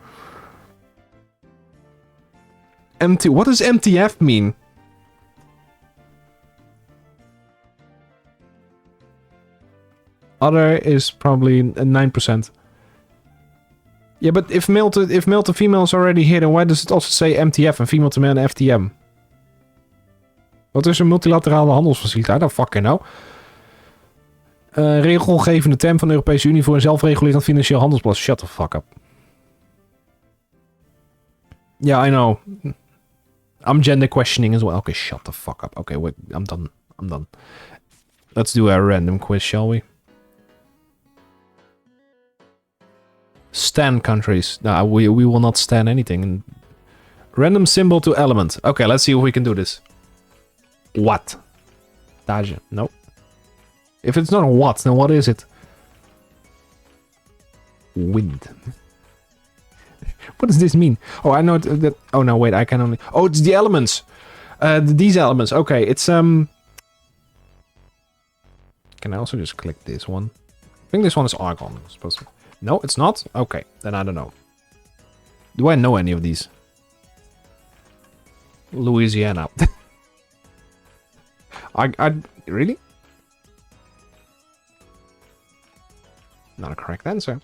Empty. What does MTF mean? Other is probably 9%. Yeah, but if male to female is already here, then why does it also say MTF en female to male en FTM? Wat is een multilaterale handelsfaciliteit? I don't fucking know. Regelgevende term van de Europese Unie voor een zelfregulerend financieel handelsblad. Shut the fuck up. Yeah, I know. I'm gender questioning as well. Okay, shut the fuck up. Okay, wait, I'm done. Let's do a random quiz, shall we? Stan countries. No, we will not stan anything. Random symbol to element. Okay, let's see if we can do this. What? Daje. Nope. If it's not a what, then what is it? Wind. What does this mean? Oh, I know that. Oh no, wait. I can only. Oh, it's the elements. These elements. Okay, it's Can I also just click this one? I think this one is argon. Supposed to. No, it's not? Okay, then I don't know. Do I know any of these? Louisiana. I really? Not a correct answer.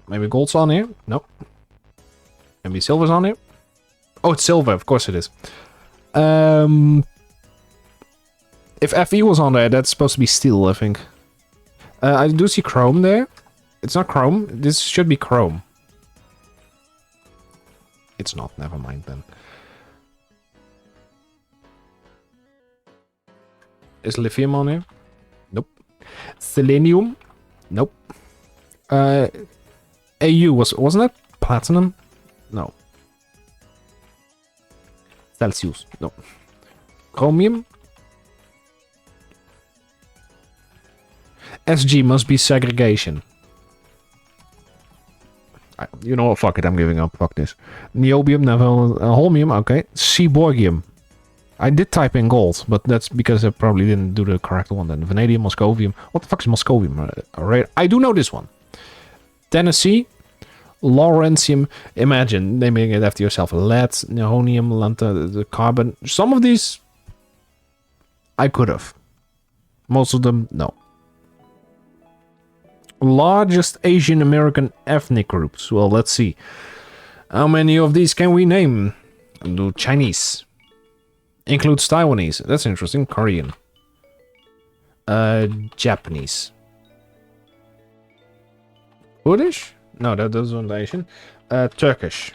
Maybe gold's on here? Nope. Maybe silver's on here? Oh, it's silver. Of course it is. If Fe was on there, that's supposed to be steel, I think. I do see chrome there. It's not chrome. This should be chrome. It's not. Never mind then. Is lithium on here? Nope. Selenium? Nope. AU wasn't it platinum? No. Celsius? No. Chromium? SG must be segregation. You know what? Fuck it. I'm giving up. Fuck this. Niobium, never. Holmium. Okay. Seaborgium. I did type in gold, but that's because I probably didn't do the correct one then. Vanadium, Moscovium. What the fuck is Moscovium? Alright, I do know this one. Tennessee, Laurentium. Imagine naming it after yourself. Lead, neonium, lanta, the carbon. Some of these I could have. Most of them, no. Largest Asian American ethnic groups. Well, let's see. How many of these can we name? Do Chinese. Includes Taiwanese. That's interesting. Korean. Japanese. Kurdish? No, those aren't Asian. Turkish.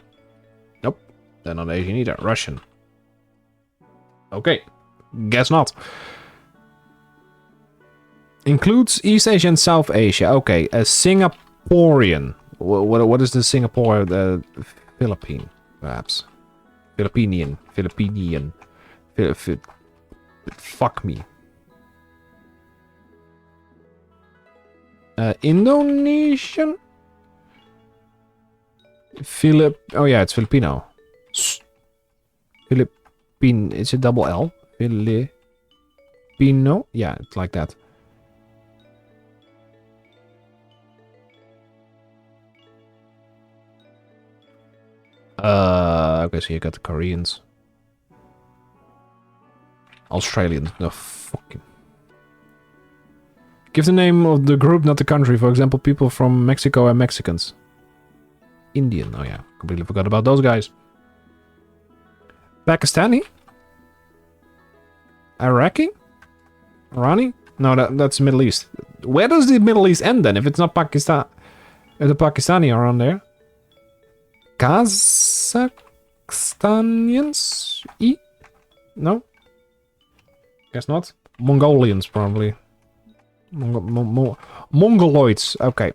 Nope. They're not Asian either. Russian. Okay. Guess not. Includes East Asia and South Asia. Okay. A Singaporean. What is the Singapore? Philippine, perhaps. Filipinian. Fuck me. Indonesian? Oh yeah, it's Filipino. Philippine. It's a double L. Filipino? Yeah, it's like that. Okay, so you got the Koreans. Australians. No, fucking. Give the name of the group, not the country. For example, people from Mexico and Mexicans. Indian. Oh yeah, completely forgot about those guys. Pakistani? Iraqi? Irani? No, that's Middle East. Where does the Middle East end then? If it's not Pakistan, if the Pakistani are on there. Kazakhstanians? No? Guess not. Mongolians, probably. Mongoloids. Okay.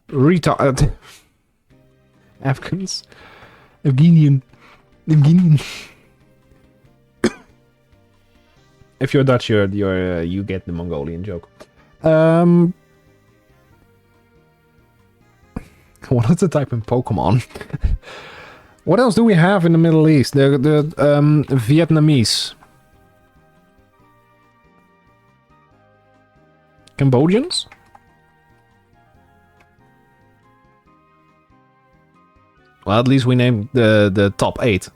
Retard. Afghans. Afghanian. If you're Dutch, you get the Mongolian joke. What is the type in Pokemon? What else do we have in the Middle East? The Vietnamese. Cambodians? Well, at least we named the top 8.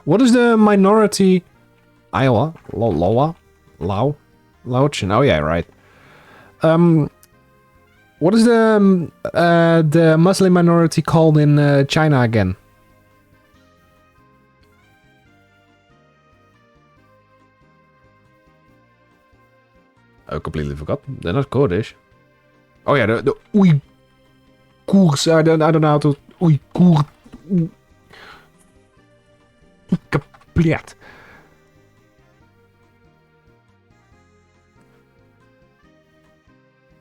What is the minority? Iowa? Laotian. Oh yeah, right. What is the Muslim minority called in China again? I completely forgot. They're not Kurdish. Oh yeah, the Uyghurs. I don't know how to Uyghur. Kaplet.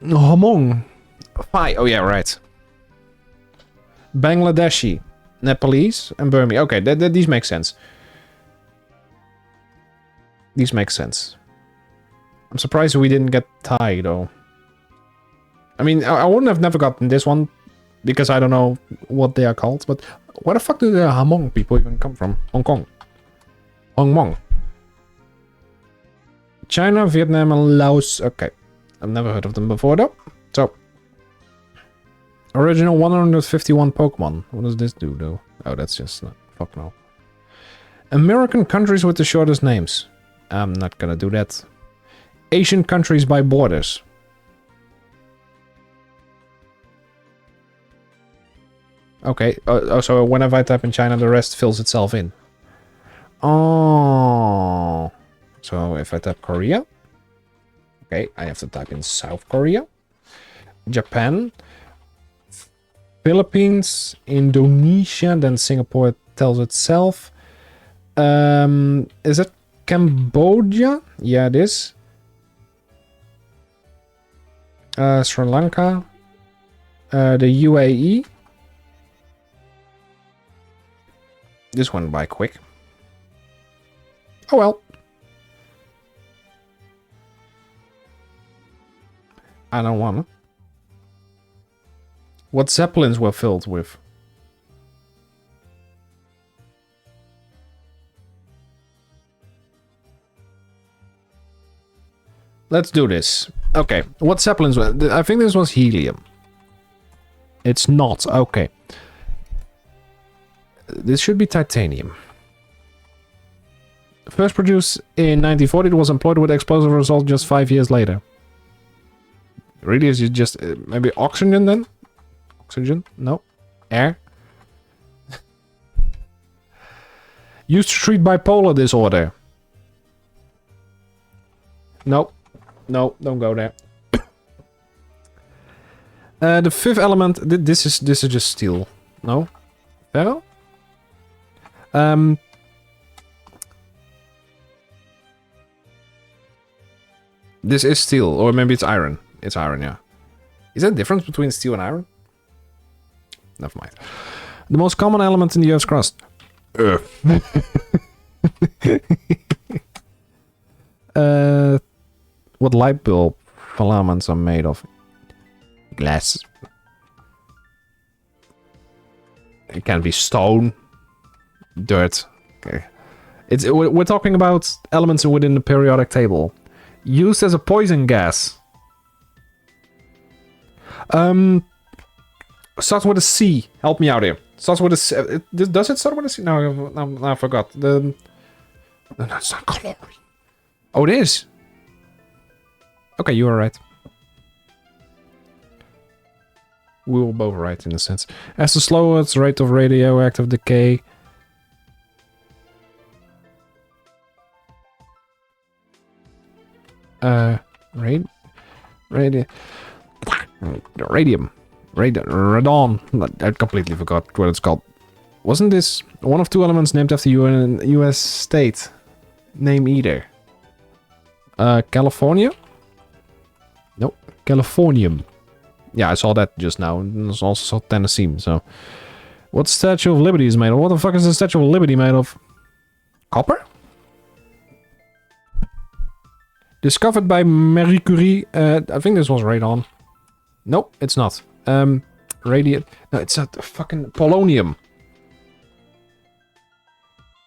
Hmong. Phi. Oh yeah, right. Bangladeshi, Nepalese, and Burmese. Okay, these make sense. These make sense. I'm surprised we didn't get Thai though. I mean, I wouldn't have never gotten this one because I don't know what they are called. But where the fuck do the Hmong people even come from? Hong Kong. Hmong. China, Vietnam, and Laos. Okay. I've never heard of them before though. So. Original 151 Pokemon. What does this do though? Oh, that's just... fuck no. American countries with the shortest names. I'm not gonna do that. Asian countries by borders. Okay. So whenever I type in China, the rest fills itself in. Oh. So if I type Korea. Okay, I have to type in South Korea. Japan. Philippines. Indonesia. Then Singapore tells itself. Is it Cambodia? Yeah, it is. Sri Lanka. The UAE. This went by quick. Oh well. I don't wanna. What zeppelins were filled with. Let's do this. Okay, what zeppelins were... I think this was helium. It's not. Okay. This should be titanium. First produced in 1940, it was employed with explosive result just 5 years later. Really, is it just maybe oxygen then? Oxygen? No. Air? Used to treat bipolar disorder. No. No, don't go there. The fifth element. This is just steel. No? Ferro? This is steel, or maybe it's iron. It's iron, yeah. Is there a difference between steel and iron? Never mind. The most common element in the Earth's crust. Earth. What light bulb filaments are made of? Glass. It can be stone. Dirt. Okay. We're talking about elements within the periodic table. Used as a poison gas. Starts with a C. Help me out here. Starts with a C. Does it start with a C? No, I forgot. No, it's not chlorine. Oh, it is. Okay, you are right. We were both right in a sense. As the slowest rate of radioactive decay. Radium. Radon. I completely forgot what it's called. Wasn't this one of two elements named after you in a US state? Name either. California? Nope. Californium. Yeah, I saw that just now. And I also saw Tennessee, so... What Statue of Liberty is made of? What the fuck is the Statue of Liberty made of? Copper? Discovered by Marie Curie. I think this was radon. Nope, it's not. Radiant. No, it's not fucking polonium.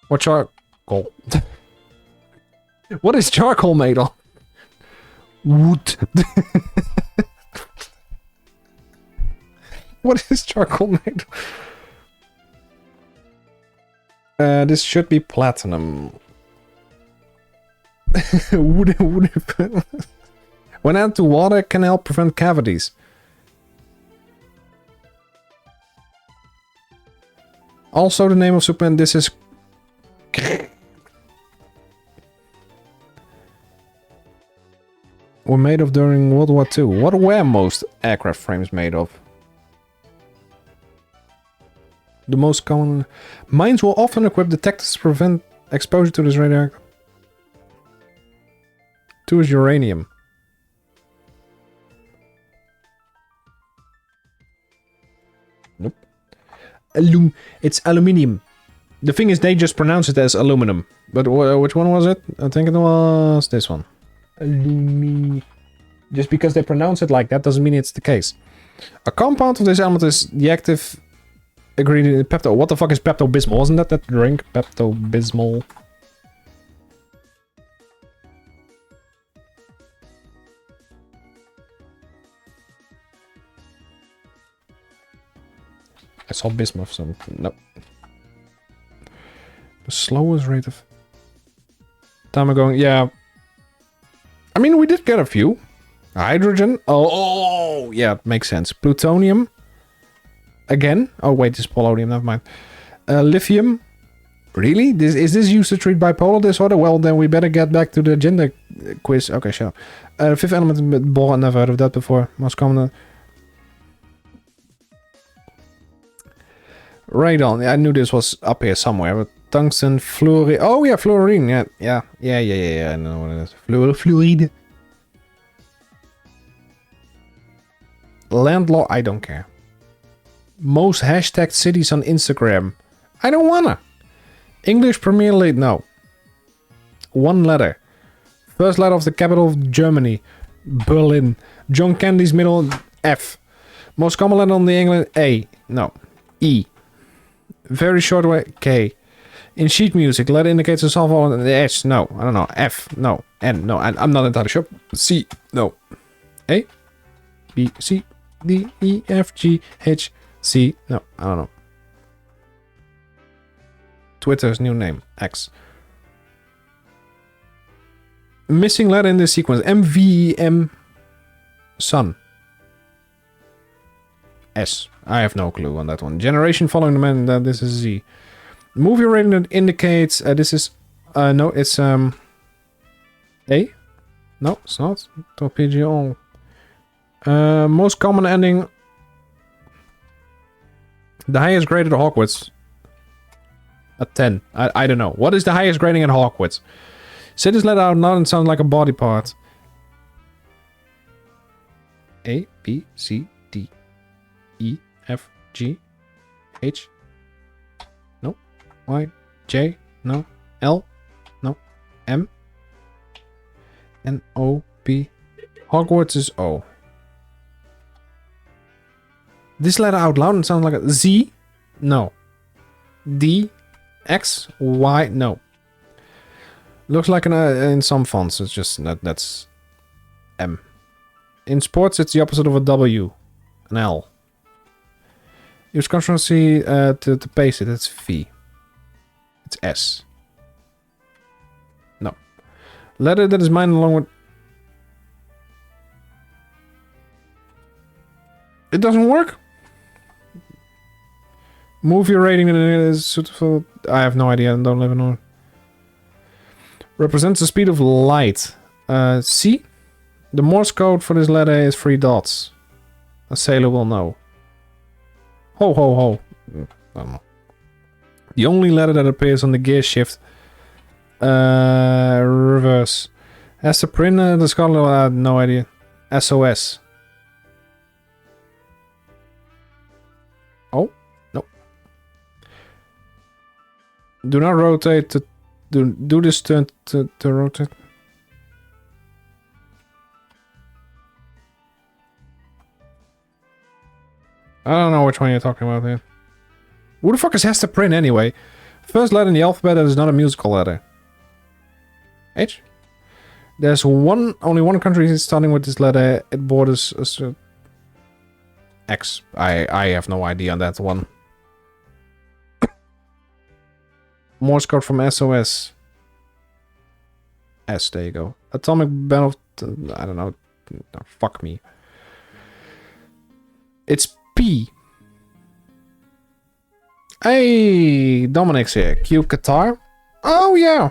Or charcoal. What is charcoal made of? Wood. What is charcoal made of? This should be platinum. When added to water, it can help prevent cavities. Also, the name of Superman, this is... were made of during World War II. What were most aircraft frames made of? The most common... Mines will often equip detectors to prevent exposure to this radioactive. 2 is uranium. Nope. It's aluminium. The thing is, they just pronounce it as aluminum. But which one was it? I think it was this one. Just because they pronounce it like that doesn't mean it's the case. A compound of this element is the active ingredient in Pepto. What the fuck is Pepto-Bismol? Wasn't that drink? Pepto-Bismol. I saw bismuth, so nope. The slowest rate of time ago, yeah. I mean, we did get a few. Hydrogen. Oh, yeah, it makes sense. Plutonium. Again. Oh, wait, this is polonium, never mind. Lithium. Really? Is this used to treat bipolar disorder? Well, then we better get back to the gender quiz. Okay, sure. Fifth element, boron, never heard of that before. Most common. Radon. I knew this was up here somewhere, but tungsten, fluorine. Oh, yeah, fluorine. Yeah. I know what it is. Fluoride. Landlord. I don't care. Most hashtagged cities on Instagram. I don't wanna. English Premier League. No. One letter. First letter of the capital of Germany. Berlin. John Kennedy's middle. F. Most common letter on the English A. No. E. Very short way K. In sheet music, letter indicates a soft vowel and the S. No. I don't know. F. No. N. No. I'm not entirely sure. C. No. A. B. C. D. E. F. G. H. C. No. I don't know. Twitter's new name. X. Missing letter in this sequence. M. V. E. M. Sun. S. I have no clue on that one. Generation following the man. This is Z. Movie rating that indicates this is no, it's A. No, it's not. Torpedo. Most common ending. The highest grade at Hogwarts. A 10. I don't know. What is the highest grading at Hogwarts? Say this letter out loud and sounds like a body part. A, B, C, D, E, F, G, H. No. Y, J. No. L. No. M. N, O, P. Hogwarts is O. This letter out loud and sounds like a Z. No. D. X. Y. No. Looks like in some fonts. It's just that's M. In sports, it's the opposite of a W. An L. Use constancy to paste it. It's V. It's S. No. Letter that is mine along with... It doesn't work? Movie rating is suitable. I have no idea. I don't live in. Represents the speed of light. C. The Morse code for this letter is 3 dots. A sailor will know. Ho ho ho. I don't know. The only letter that appears on the gear shift. Reverse. Has the printer the scholar? I have no idea. SOS. Oh no. Do not rotate to do this turn to rotate. I don't know which one you're talking about here. Who the fuck is Hester Prynne anyway? First letter in the alphabet that is not a musical letter. H? There's only one country starting with this letter. It borders X. I have no idea on that one. Morse code from SOS. S, there you go. Atomic band of... I don't know. No, fuck me. It's P. Hey, Dominic's here. Cue Qatar. Oh, yeah.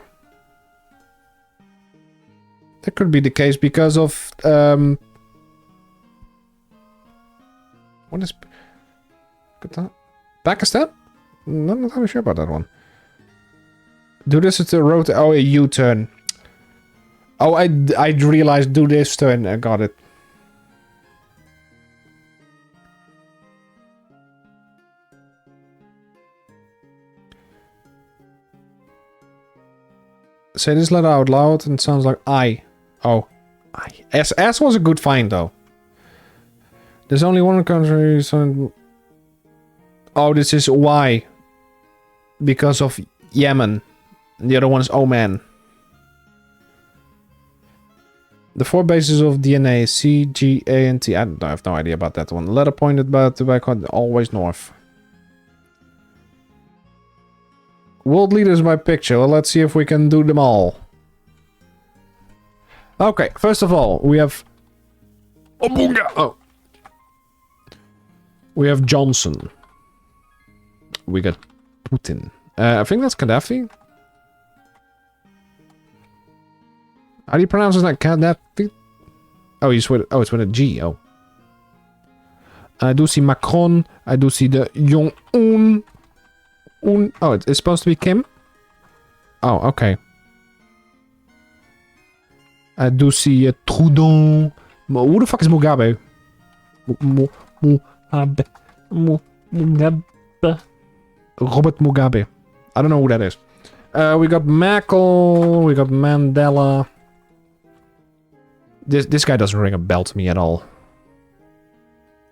That could be the case because of... What is... Qatar? Pakistan? Not entirely sure about that one. Do this to the road. Oh, a U-turn. Oh, I realized do this turn. I got it. Say this letter out loud and it sounds like I. Oh. I. S was a good find though. There's only one country. So... Oh, this is Y. Because of Yemen. The other one is Oman. The 4 bases of DNA, C, G, A, and T. I have no idea about that one. Letter pointed by always north. World leaders by picture. Well, let's see if we can do them all. Okay, first of all, we have... Oh. We have Johnson. We got Putin. I think that's Gaddafi. How do you pronounce it? Like Gaddafi? Oh, it's with a G. Oh. I do see Macron. I do see the Jong-un. Oh, it's supposed to be Kim? Oh, okay. I do see Trudeau. Who the fuck is Mugabe? Mugabe. Robert Mugabe. I don't know who that is. We got Merkel. We got Mandela. This guy doesn't ring a bell to me at all.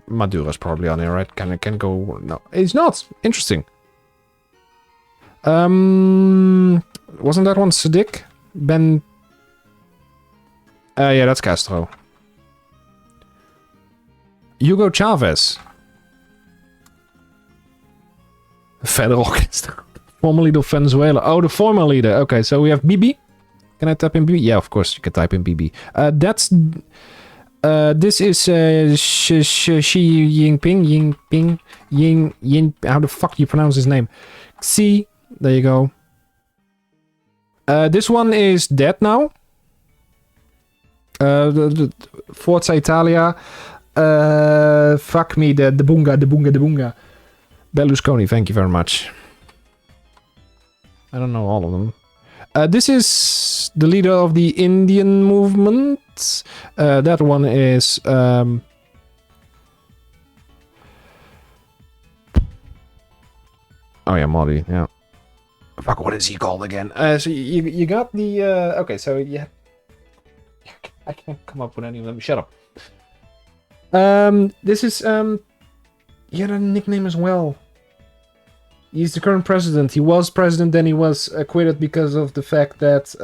Madura's probably on here, right? Can go... No, it's not. Interesting. Wasn't that one Sadiq? Ben... yeah, that's Castro. Hugo Chavez. Federal orchestra. Former leader of Venezuela. Oh, the former leader. Okay, so we have BB. Can I type in BB? Yeah, of course you can type in BB. That's... this is Xi Jinping. Ying. How the fuck do you pronounce his name? Xi. There you go. This one is dead now. The Forza Italia. Fuck me, the Bunga. Berlusconi, thank you very much. I don't know all of them. This is the leader of the Indian movement. That one is... oh yeah, Modi, yeah. Fuck, what is he called again? So you got the... okay, so yeah... I can't come up with any of them. Shut up. This is... he had a nickname as well. He's the current president. He was president, then he was acquitted because of the fact that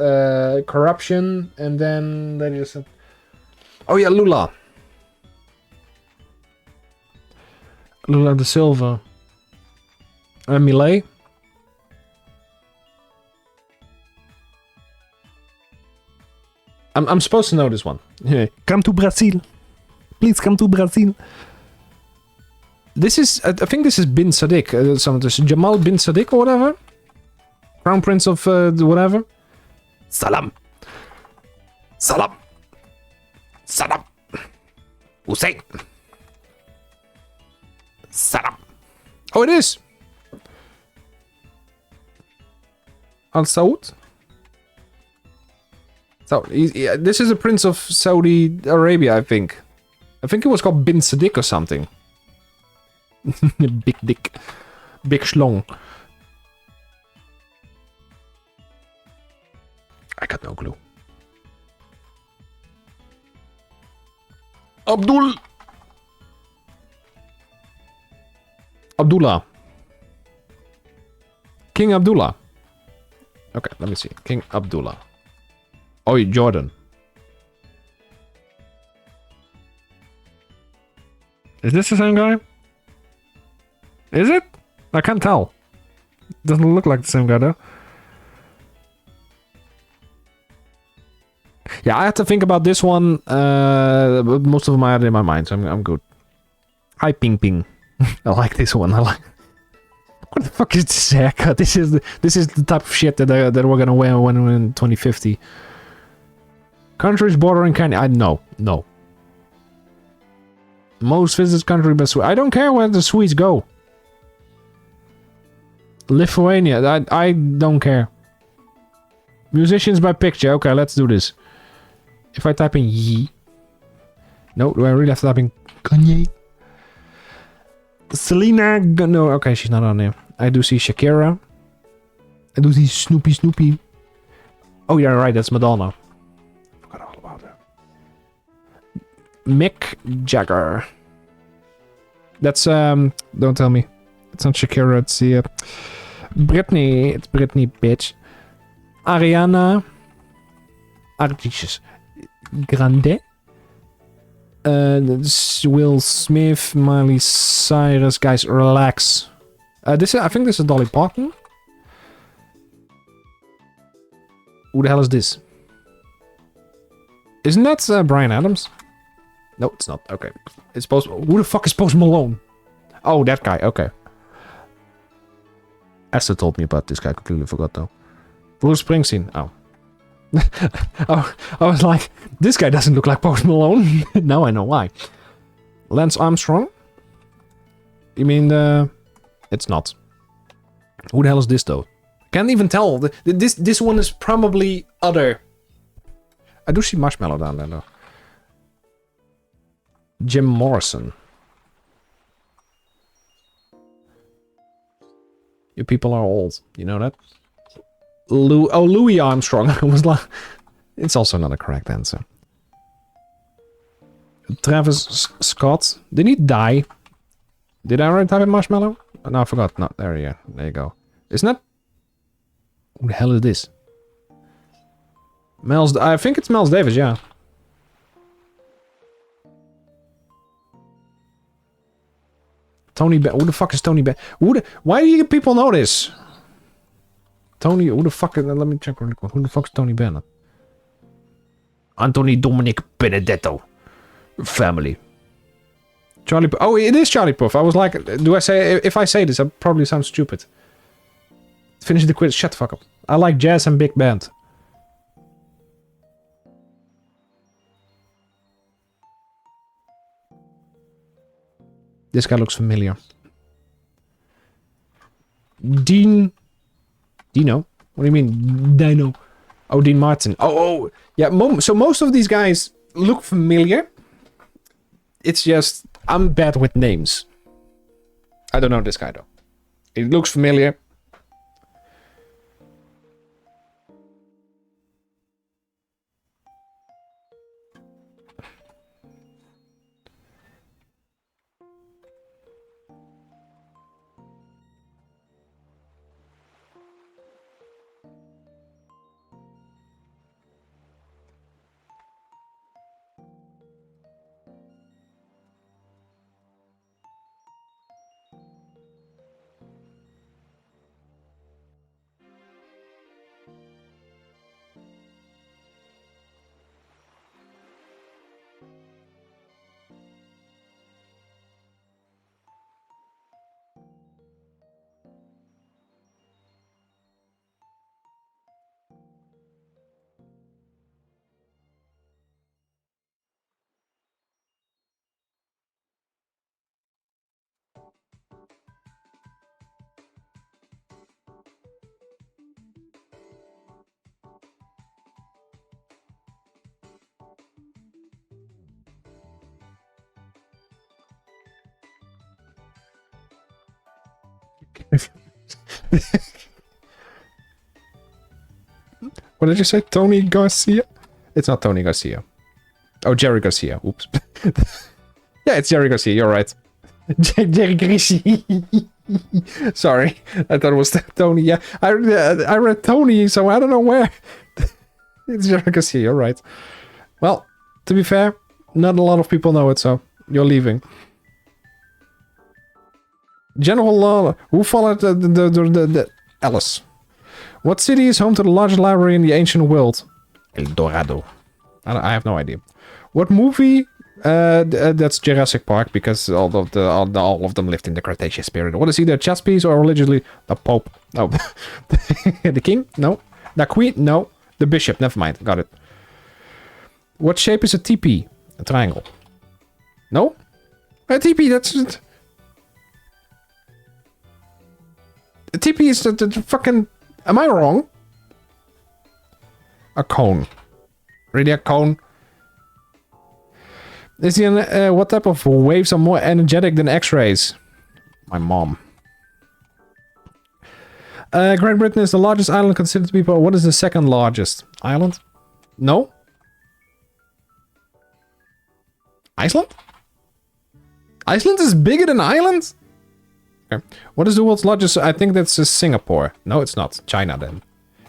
corruption, and then they just said, oh yeah, Lula. Lula da Silva. Millet. I'm supposed to know this one. Come to Brazil. Please come to Brazil. This is, I think this is Bin Sadiq, Jamal Bin Sadiq or whatever. Crown Prince of whatever. Salam. Salam. Salam. Hussein. Salam. Oh, it is. Al Saud. So, this is a Prince of Saudi Arabia, I think. I think it was called Bin Sadiq or something. Big dick. Big schlong. I got no clue. Abdullah. King Abdullah. Okay, let me see. King Abdullah. Oh, Jordan. Is this the same guy? Is it? I can't tell. Doesn't look like the same guy though. Yeah, I had to think about this one. But most of them I had in my mind, so I'm good. Hi, Ping Ping. I like this one. I like. What the fuck is this haircut? This is the type of shit that we're gonna wear when we're in 2050. Countries bordering Canada. No. Most visited country by Swedes. I don't care where the Swedes go. Lithuania. I don't care. Musicians by picture. Okay, let's do this. If I type in Yi. No, do I really have to type in Kanye? Selena. No, okay, she's not on there. I do see Shakira. I do see Snoopy. Oh, yeah, right, that's Madonna. Forgot all about that. Mick Jagger. That's, don't tell me. It's not Shakira, it's the, Britney. It's Britney, bitch. Ariana. Jesus. Grande. Will Smith, Miley Cyrus. Guys, relax. I think this is Dolly Parton. Who the hell is this? Isn't that Bryan Adams? No, it's not. Okay. It's Post... Who the fuck is Post Malone? Oh, that guy. Okay. Esther told me about this guy. I completely forgot though. Bruce Springsteen. Oh. Oh, I was like, this guy doesn't look like Post Malone. Now I know why. Lance Armstrong? You mean it's not. Who the hell is this though? Can't even tell. This one is probably other. I do see Marshmallow down there though. Jim Morrison. You people are old. You know that? Louis Armstrong. I was like, it's also not a correct answer. Travis Scott. Did he die? Did I already type in Marshmallow? Oh, no, I forgot. No, there you go. There you go. Isn't that... Who the hell is this? I think it's Miles Davis, yeah. Tony Who the fuck is Tony Why do you people know this? Tony, who the fuck is... Let me check really quick. Who the fuck is Tony Bennett? Anthony Dominic Benedetto. Family. Charlie... Oh, it is Charlie Puth. I was like... Do I say... If I say this, I probably sound stupid. Finish the quiz. Shut the fuck up. I like jazz and big band. This guy looks familiar. Dino? What do you mean, Dino? Oh, Dean Martin. Oh, yeah. So most of these guys look familiar. It's just I'm bad with names. I don't know this guy though. It looks familiar. What did you say? Tony Garcia? It's not Tony Garcia. Oh, Jerry Garcia. Oops. Yeah, it's Jerry Garcia. You're right. Jerry Garcia. Sorry. I thought it was Tony. Yeah, I read Tony, so I don't know where. It's Jerry Garcia. You're right. Well, to be fair, not a lot of people know it, so you're leaving. General Law. Who followed the Alice? What city is home to the largest library in the ancient world? El Dorado. I have no idea. What movie? That's Jurassic Park because all of them lived in the Cretaceous period. What is either a chess piece or religiously the Pope? No. The King? No. The Queen? No. The Bishop? Never mind. Got it. What shape is a teepee? A triangle. No? A teepee, that's... A teepee is the fucking... Am I wrong? A cone. Really a cone? Is the what type of waves are more energetic than X-rays? My mom. Great Britain is the largest island considered to be... What is the second largest island? No? Iceland? Iceland is bigger than Ireland? Okay. What is the world's largest? I think that's Singapore. No, it's not. China then.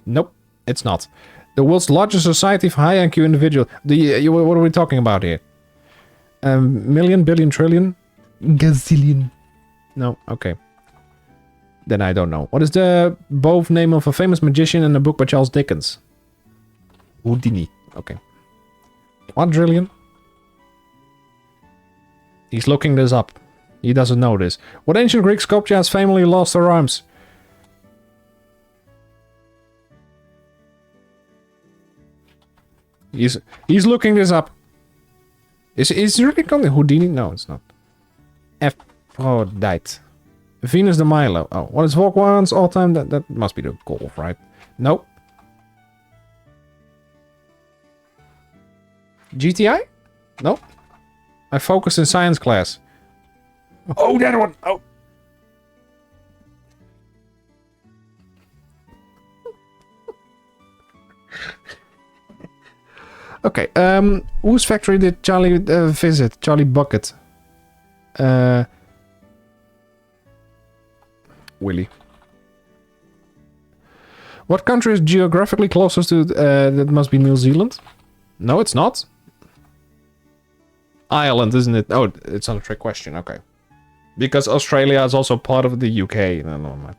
Nope, it's not. The world's largest society for high IQ individual. What are we talking about here? Million, billion, trillion? Gazillion. No, okay. Then I don't know. What is the both name of a famous magician in a book by Charles Dickens? Houdini. Okay. Quadrillion? He's looking this up. He doesn't know this. What ancient Greek sculpture has famously lost her arms? He's looking this up. Is it really called Houdini? No, it's not. Espiode. Venus de Milo. Oh, what is Volkswagen's all-time? That must be the Golf, right? Nope. GTI? Nope. I focused in science class. Oh, that one! Oh! Okay, whose factory did Charlie visit? Charlie Bucket. Willy. What country is geographically closest to... that must be New Zealand? No, it's not. Ireland, isn't it? Oh, it's not a trick question. Okay. Because Australia is also part of the UK. No, no, man.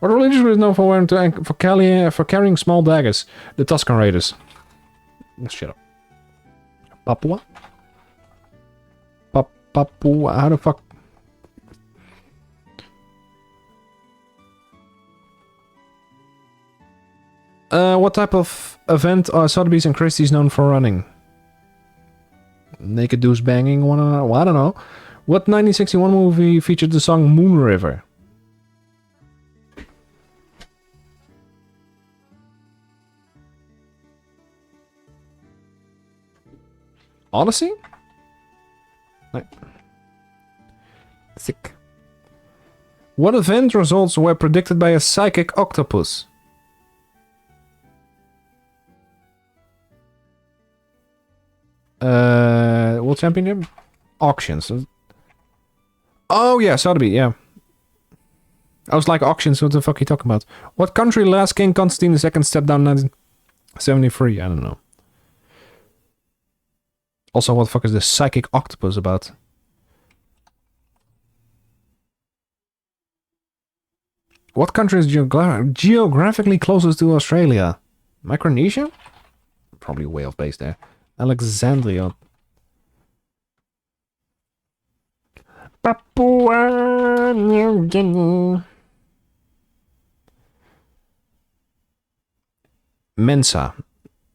What religion was known for wearing for carrying small daggers? The Tuscan Raiders. Shut up. Papua? Papua? How the fuck? What type of event are Sotheby's and Christie's known for running? Naked dudes banging one another? Well, I don't know. What 1961 movie featured the song Moon River? Odyssey? No. Sick. What event results were predicted by a psychic octopus? World Championship? Auctions. Oh yeah, Sotheby, yeah. I was like, auctions, what the fuck are you talking about? What country last King Constantine II stepped down in 1973? I don't know. Also, what the fuck is the psychic octopus about? What country is geographically closest to Australia? Micronesia? Probably way off base there. Alexandria. Papua New Guinea. Mensa.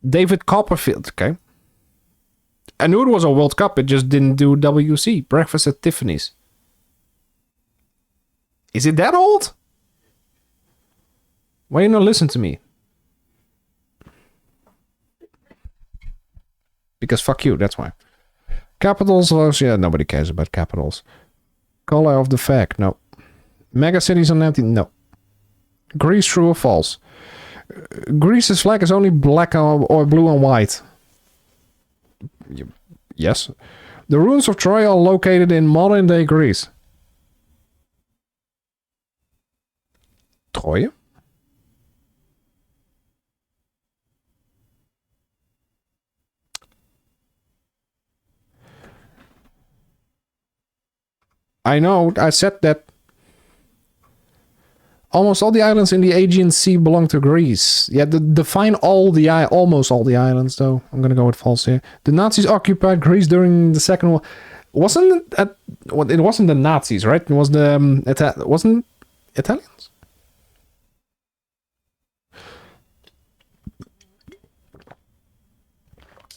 David Copperfield. Okay. I knew it was a World Cup, it just didn't do WC. Breakfast at Tiffany's. Is it that old? Why you not listen to me? Because fuck you, that's why. Capitals, yeah, nobody cares about capitals. Color of the flag, no. Mega cities on empty, no. Greece, true or false? Greece's flag is only black or blue and white. Yes. The ruins of Troy are located in modern day Greece. Troy? I know, I said that almost all the islands in the Aegean Sea belong to Greece. Yeah, define almost all the islands, though. I'm gonna go with false here. The Nazis occupied Greece during the Second War. Wasn't it? It wasn't the Nazis, right? It was the wasn't Italians.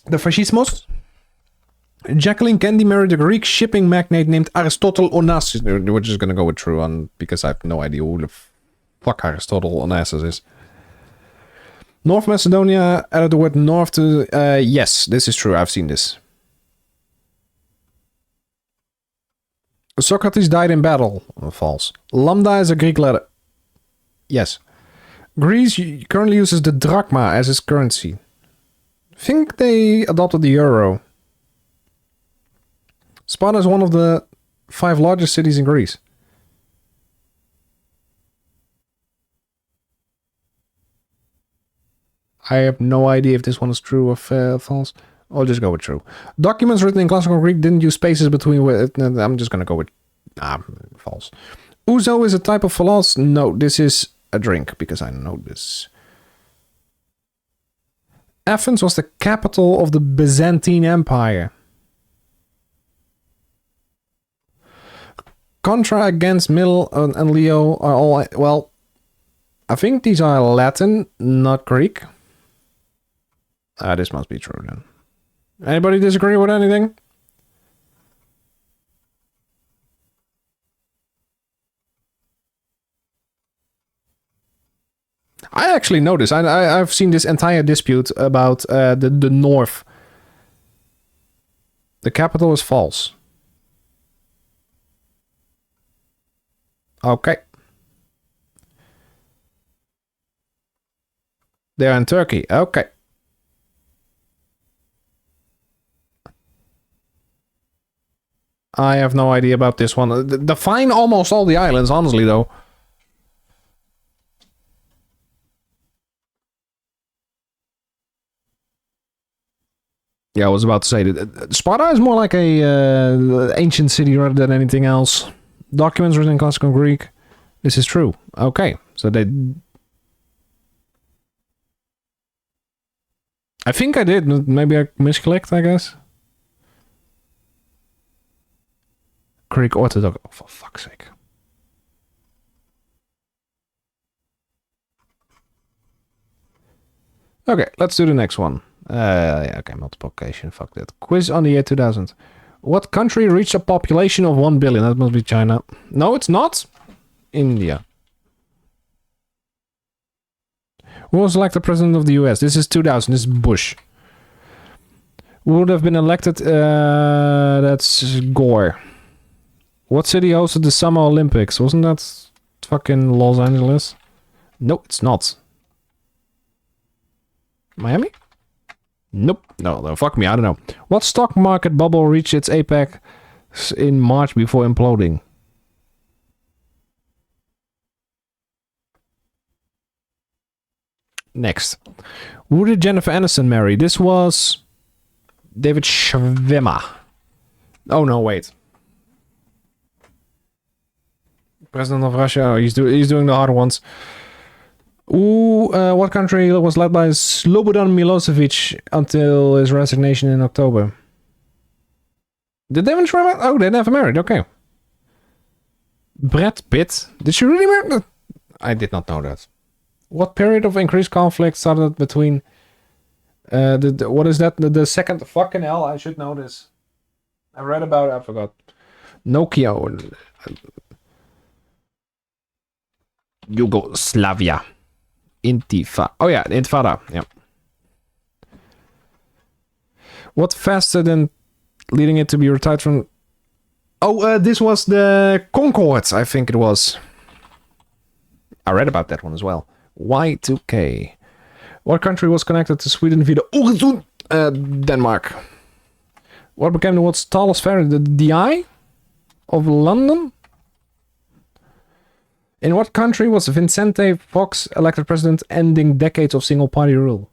The fascismos. Jacqueline Kennedy married a Greek shipping magnate named Aristotle Onassis. We're just gonna go with true on because I have no idea who the fuck Aristotle Onassis is. North Macedonia added the word north to... yes, this is true. I've seen this. Socrates died in battle. False. Lambda is a Greek letter. Yes. Greece currently uses the drachma as its currency. I think they adopted the euro. Sparta is one of the 5 largest cities in Greece. I have no idea if this one is true or false. I'll just go with true. Documents written in classical Greek didn't use spaces between... I'm just going to go with... false. Ouzo is a type of false. No, this is a drink, because I know this. Athens was the capital of the Byzantine Empire. Contra, against, middle, and Leo are all... Well, I think these are Latin, not Greek. This must be true then. Anybody disagree with anything? I actually know this. I've seen this entire dispute about the North. The capital is false. Okay. They're in Turkey. Okay. I have no idea about this one. Define almost all the islands, honestly, though. Yeah, I was about to say that Sparta is more like a ancient city rather than anything else. Documents written in classical Greek. This is true. Okay, so they... I think I did. Maybe I misclicked, I guess. Greek Orthodox. Oh, for fuck's sake. Okay, let's do the next one. Yeah, okay, multiplication. Fuck that. Quiz on the year 2000. What country reached a population of 1 billion? That must be China. No, it's not. India. Who was elected president of the US? This is 2000. This is Bush. Who would have been elected? That's Gore. What city hosted the Summer Olympics? Wasn't that fucking Los Angeles? No, it's not. Miami? Nope. No, fuck me, I don't know. What stock market bubble reached its apex in March before imploding? Next. Who did Jennifer Aniston marry? This was David Schwimmer. Oh no, wait. President of Russia. Oh, he's doing the harder ones. Ooh, what country was led by Slobodan Milosevic until his resignation in October? Did they even try? Oh, they never married. Okay. Brad Pitt. Did she really marry? I did not know that. What period of increased conflict started between... what is that? The second... Fucking hell, I should know this. I read about it, I forgot. Nokia. Yugoslavia. Intifada. Oh yeah, Intifada. Yeah. What faster than leading it to be retired from... Oh, this was the Concorde, I think it was. I read about that one as well. Y2K. What country was connected to Sweden via the Öresund? Denmark. What became the world's tallest ferry? The Eye of London? In what country was Vicente Fox elected president, ending decades of single-party rule?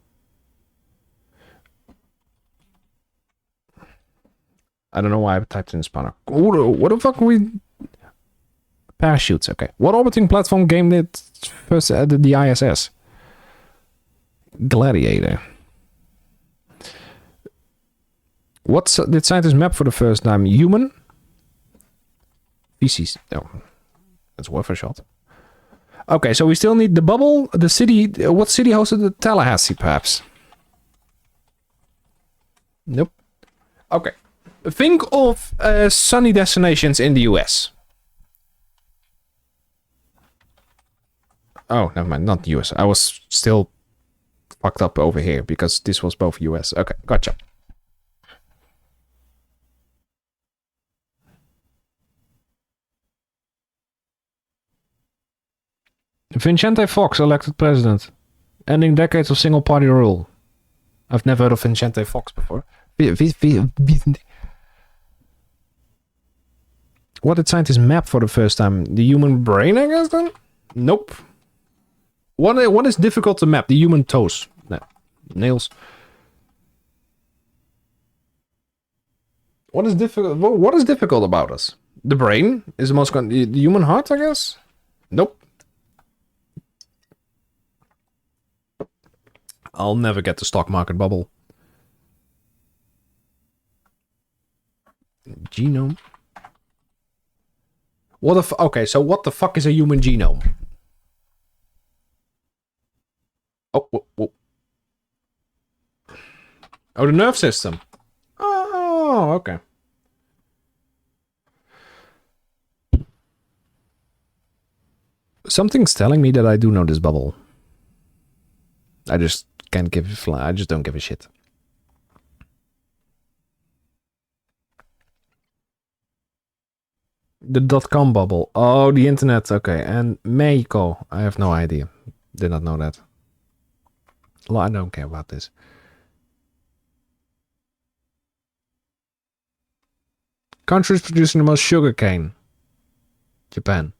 I don't know why I typed in Spanish. What the fuck are we... Parachutes, okay. What orbiting platform game did first added the ISS? Gladiator. What did scientists map for the first time? Human? Feces. No. That's worth a shot. Okay, so we still need the bubble, the city. What city hosted the Tallahassee, perhaps? Nope. Okay. Think of sunny destinations in the US. Oh, never mind, not US. I was still fucked up over here because this was both US. Okay, gotcha. Vicente Fox elected president, ending decades of single-party rule. I've never heard of Vicente Fox before. What did scientists map for the first time? The human brain, I guess, then? Nope. What is difficult to map? The human toes. No. Nails. What is difficult about us? The brain is the most... The human heart, I guess? Nope. I'll never get the stock market bubble. Genome. What the okay, so what the fuck is a human genome? Oh, whoa, whoa. Oh, the nerve system. Oh, okay. Something's telling me that I do know this bubble. I just can't give a fly. I just don't give a shit. The .com bubble. Oh, the internet. Okay. And Mexico. I have no idea. Did not know that. Well, I don't care about this. Countries producing the most sugarcane. Japan.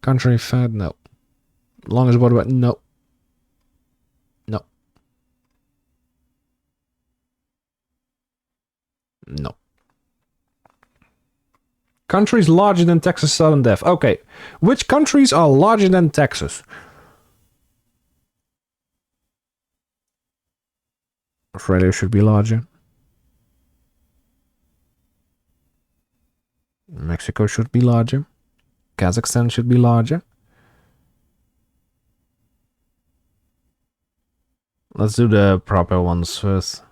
Country fat, no. Longest water, no. No. No. Countries larger than Texas sudden death. Okay. Which countries are larger than Texas? Australia should be larger. Mexico should be larger. Kazakhstan should be larger. Let's do the proper ones first.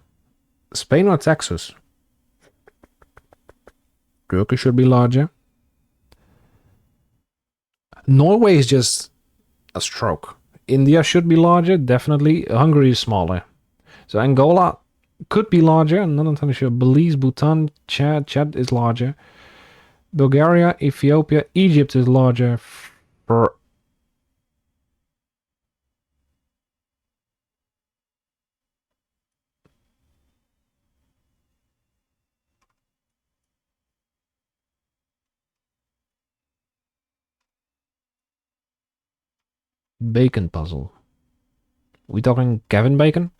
Spain or Texas? Turkey should be larger. Norway is just a stroke. India should be larger, definitely. Hungary is smaller. So Angola could be larger. I'm not entirely sure. Belize, Bhutan, Chad. Chad is larger. Bulgaria, Ethiopia, Egypt is larger. For Bacon puzzle. We talking Kevin Bacon?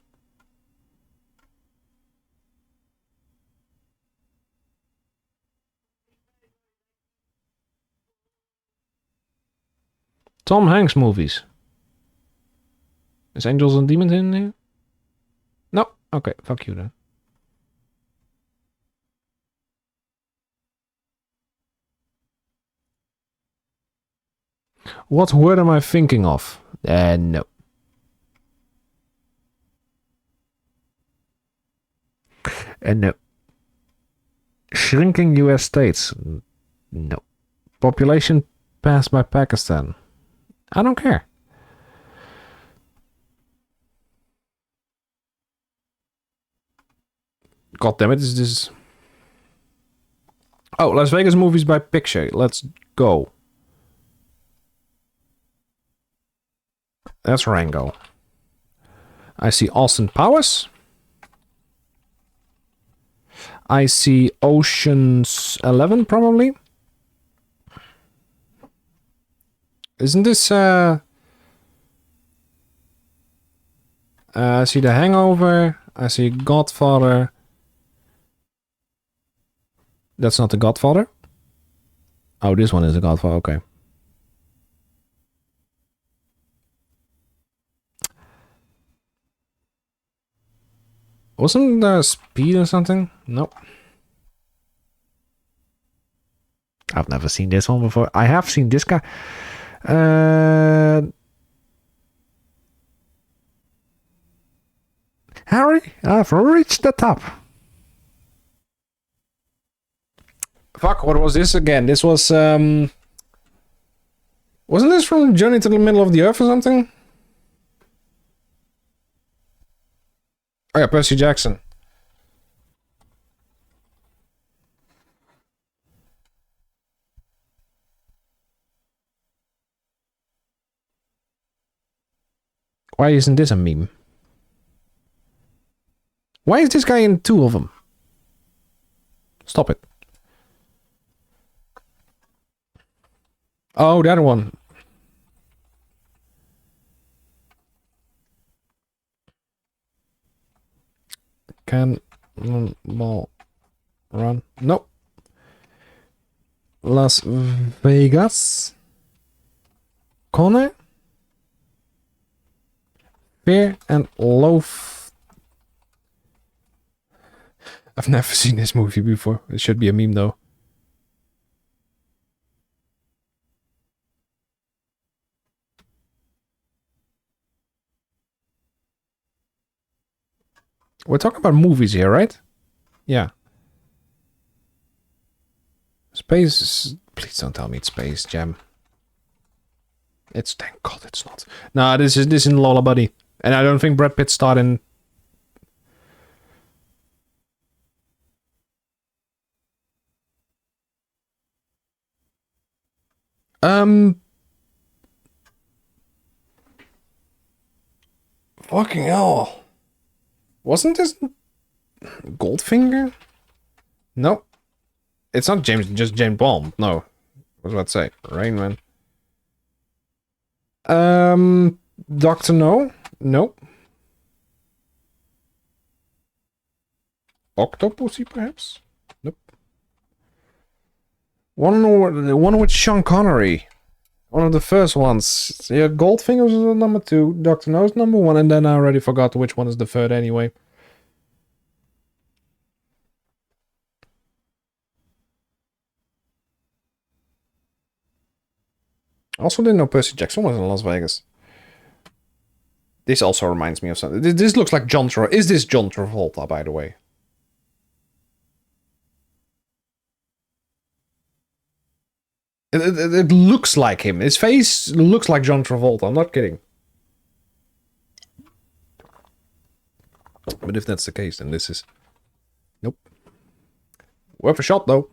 Tom Hanks movies. Is Angels and Demons in here? No? Okay, fuck you then. What word am I thinking of? No. No. Shrinking US states? No. Population passed by Pakistan? I don't care. God damn it, is this... Oh, Las Vegas movies by picture. Let's go. That's Rango. I see Austin Powers. I see Ocean's 11, probably. Isn't this, I see The Hangover. I see Godfather. That's not The Godfather? Oh, this one is The Godfather, okay. Wasn't there Speed or something? Nope. I've never seen this one before. I have seen this guy. Harry, I've reached the top. Fuck, what was this again? This was, wasn't this from Journey to the Middle of the Earth or something? Oh yeah, Percy Jackson. Why isn't this a meme? Why is this guy in two of them? Stop it. Oh, that one. Can ball run? Nope. Las Vegas. Connor. Fear and Loaf. I've never seen this movie before. It should be a meme though. We're talking about movies here, right? Yeah. Space... Please don't tell me it's Space Jam. It's... Thank God it's not. Nah, this is in Lola Buddy. And I don't think Brad Pitt starred in... Fucking hell. Wasn't this Goldfinger? Nope. It's not just James Bond. No. I was about to say. Rain Man. Doctor No? Nope. Octopussy, perhaps? Nope. The one with Sean Connery. One of the first ones. Yeah, Goldfinger was number 2. Doctor No's number 1. And then I already forgot which one is the third anyway. Also didn't know Percy Jackson was in Las Vegas. This also reminds me of something. This looks like John Travolta. Is this John Travolta, by the way? It looks like him. His face looks like John Travolta. I'm not kidding. But if that's the case, then this is... Nope. Worth a shot, though.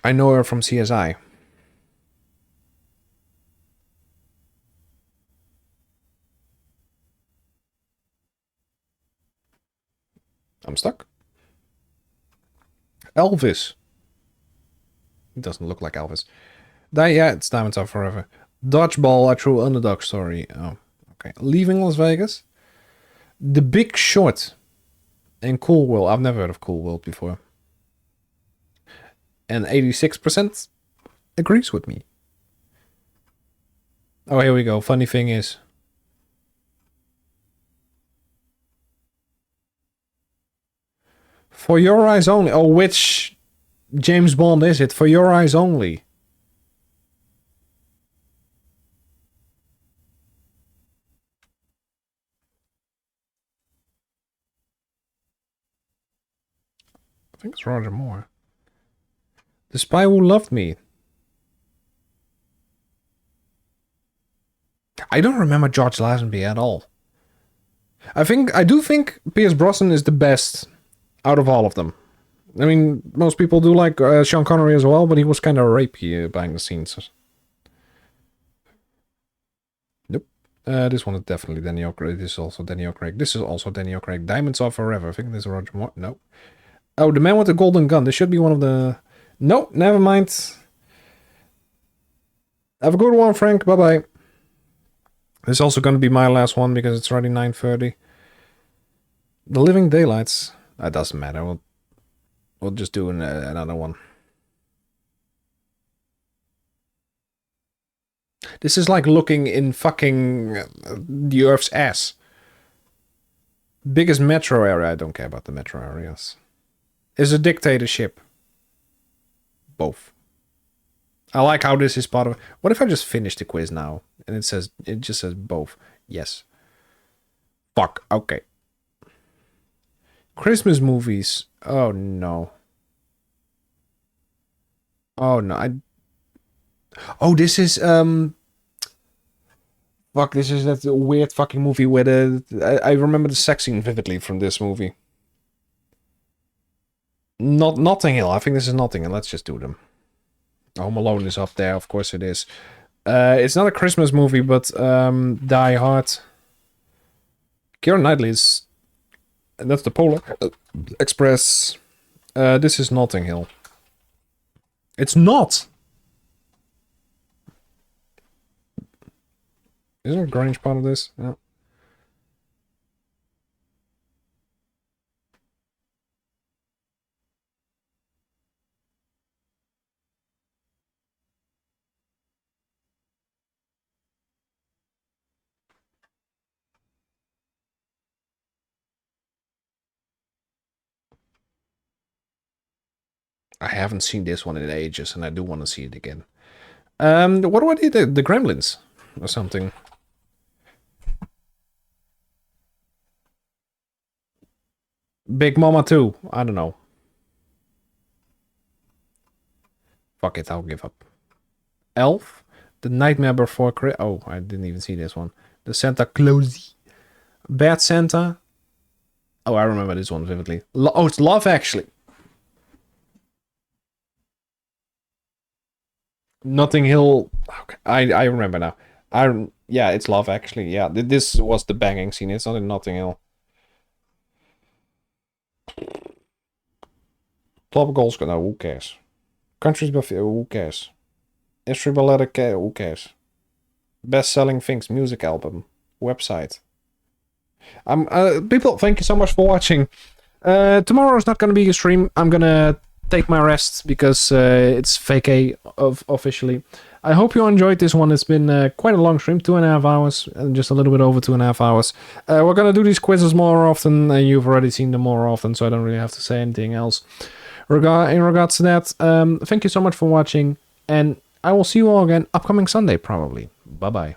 I know her from CSI. I'm stuck. Elvis. It doesn't look like Elvis. Yeah, it's Diamonds Are Forever. Dodgeball, a true underdog story. Oh, okay. Leaving Las Vegas. The Big Short. And Cool World. I've never heard of Cool World before. And 86% agrees with me. Oh, here we go. Funny thing is... For Your Eyes Only. Oh, which James Bond is it? For Your Eyes Only. I think it's Roger Moore. The Spy Who Loved Me. I don't remember George Lazenby at all. I do think Pierce Brosnan is the best out of all of them. I mean, most people do like Sean Connery as well, but he was kind of rapey behind the scenes. Nope. This one is definitely Daniel Craig. This is also Daniel Craig. This is also Daniel Craig. Diamonds Are Forever. I think this is Roger Moore. No. Oh, The Man with the Golden Gun. This should be one of the... No, never mind. Have a good one, Frank. Bye-bye. This is also going to be my last one because it's already 9:30. The Living Daylights. That doesn't matter. We'll just do another one. This is like looking in fucking the Earth's ass. Biggest metro area. I don't care about the metro areas. Is a dictatorship. Both. I like how this is part of... What if I just finish the quiz now? And it just says both. Yes. Fuck. Okay. Christmas movies. Oh no. Oh no. Oh, this is fuck, this is that weird fucking movie where I remember the sex scene vividly from this movie. Notting Hill. I think this is Notting Hill. Let's just do them. Home Alone is up there. Of course it is. It's not a Christmas movie, but Die Hard. Keira Knightley is... And that's the Polar Express. This is Notting Hill. It's not! Is there a Grange part of this? Yeah. I haven't seen this one in ages, and I do want to see it again. What were the Gremlins? Or something. Big Mama 2. I don't know. Fuck it, I'll give up. Elf. The Nightmare Before Christmas. Oh, I didn't even see this one. The Santa Claus. Bad Santa. Oh, I remember this one vividly. Oh, it's Love Actually. Notting Hill. Okay, I remember now. Yeah, it's love actually. Yeah, this was the banging scene. It's not in Notting Hill. Club goals, no, who cares? Countries by who cares? History Balletic, who cares? Best-selling things, music album, website. People, thank you so much for watching. Tomorrow is not going to be a stream. I'm gonna take my rest because it's vacay officially. I hope you enjoyed this one. It's been quite a long stream, 2.5 hours, and just a little bit over 2.5 hours. We're gonna do these quizzes more often. You've already seen them more often, so I don't really have to say anything else. In regards to that, thank you so much for watching, and I will see you all again upcoming Sunday, probably. Bye-bye.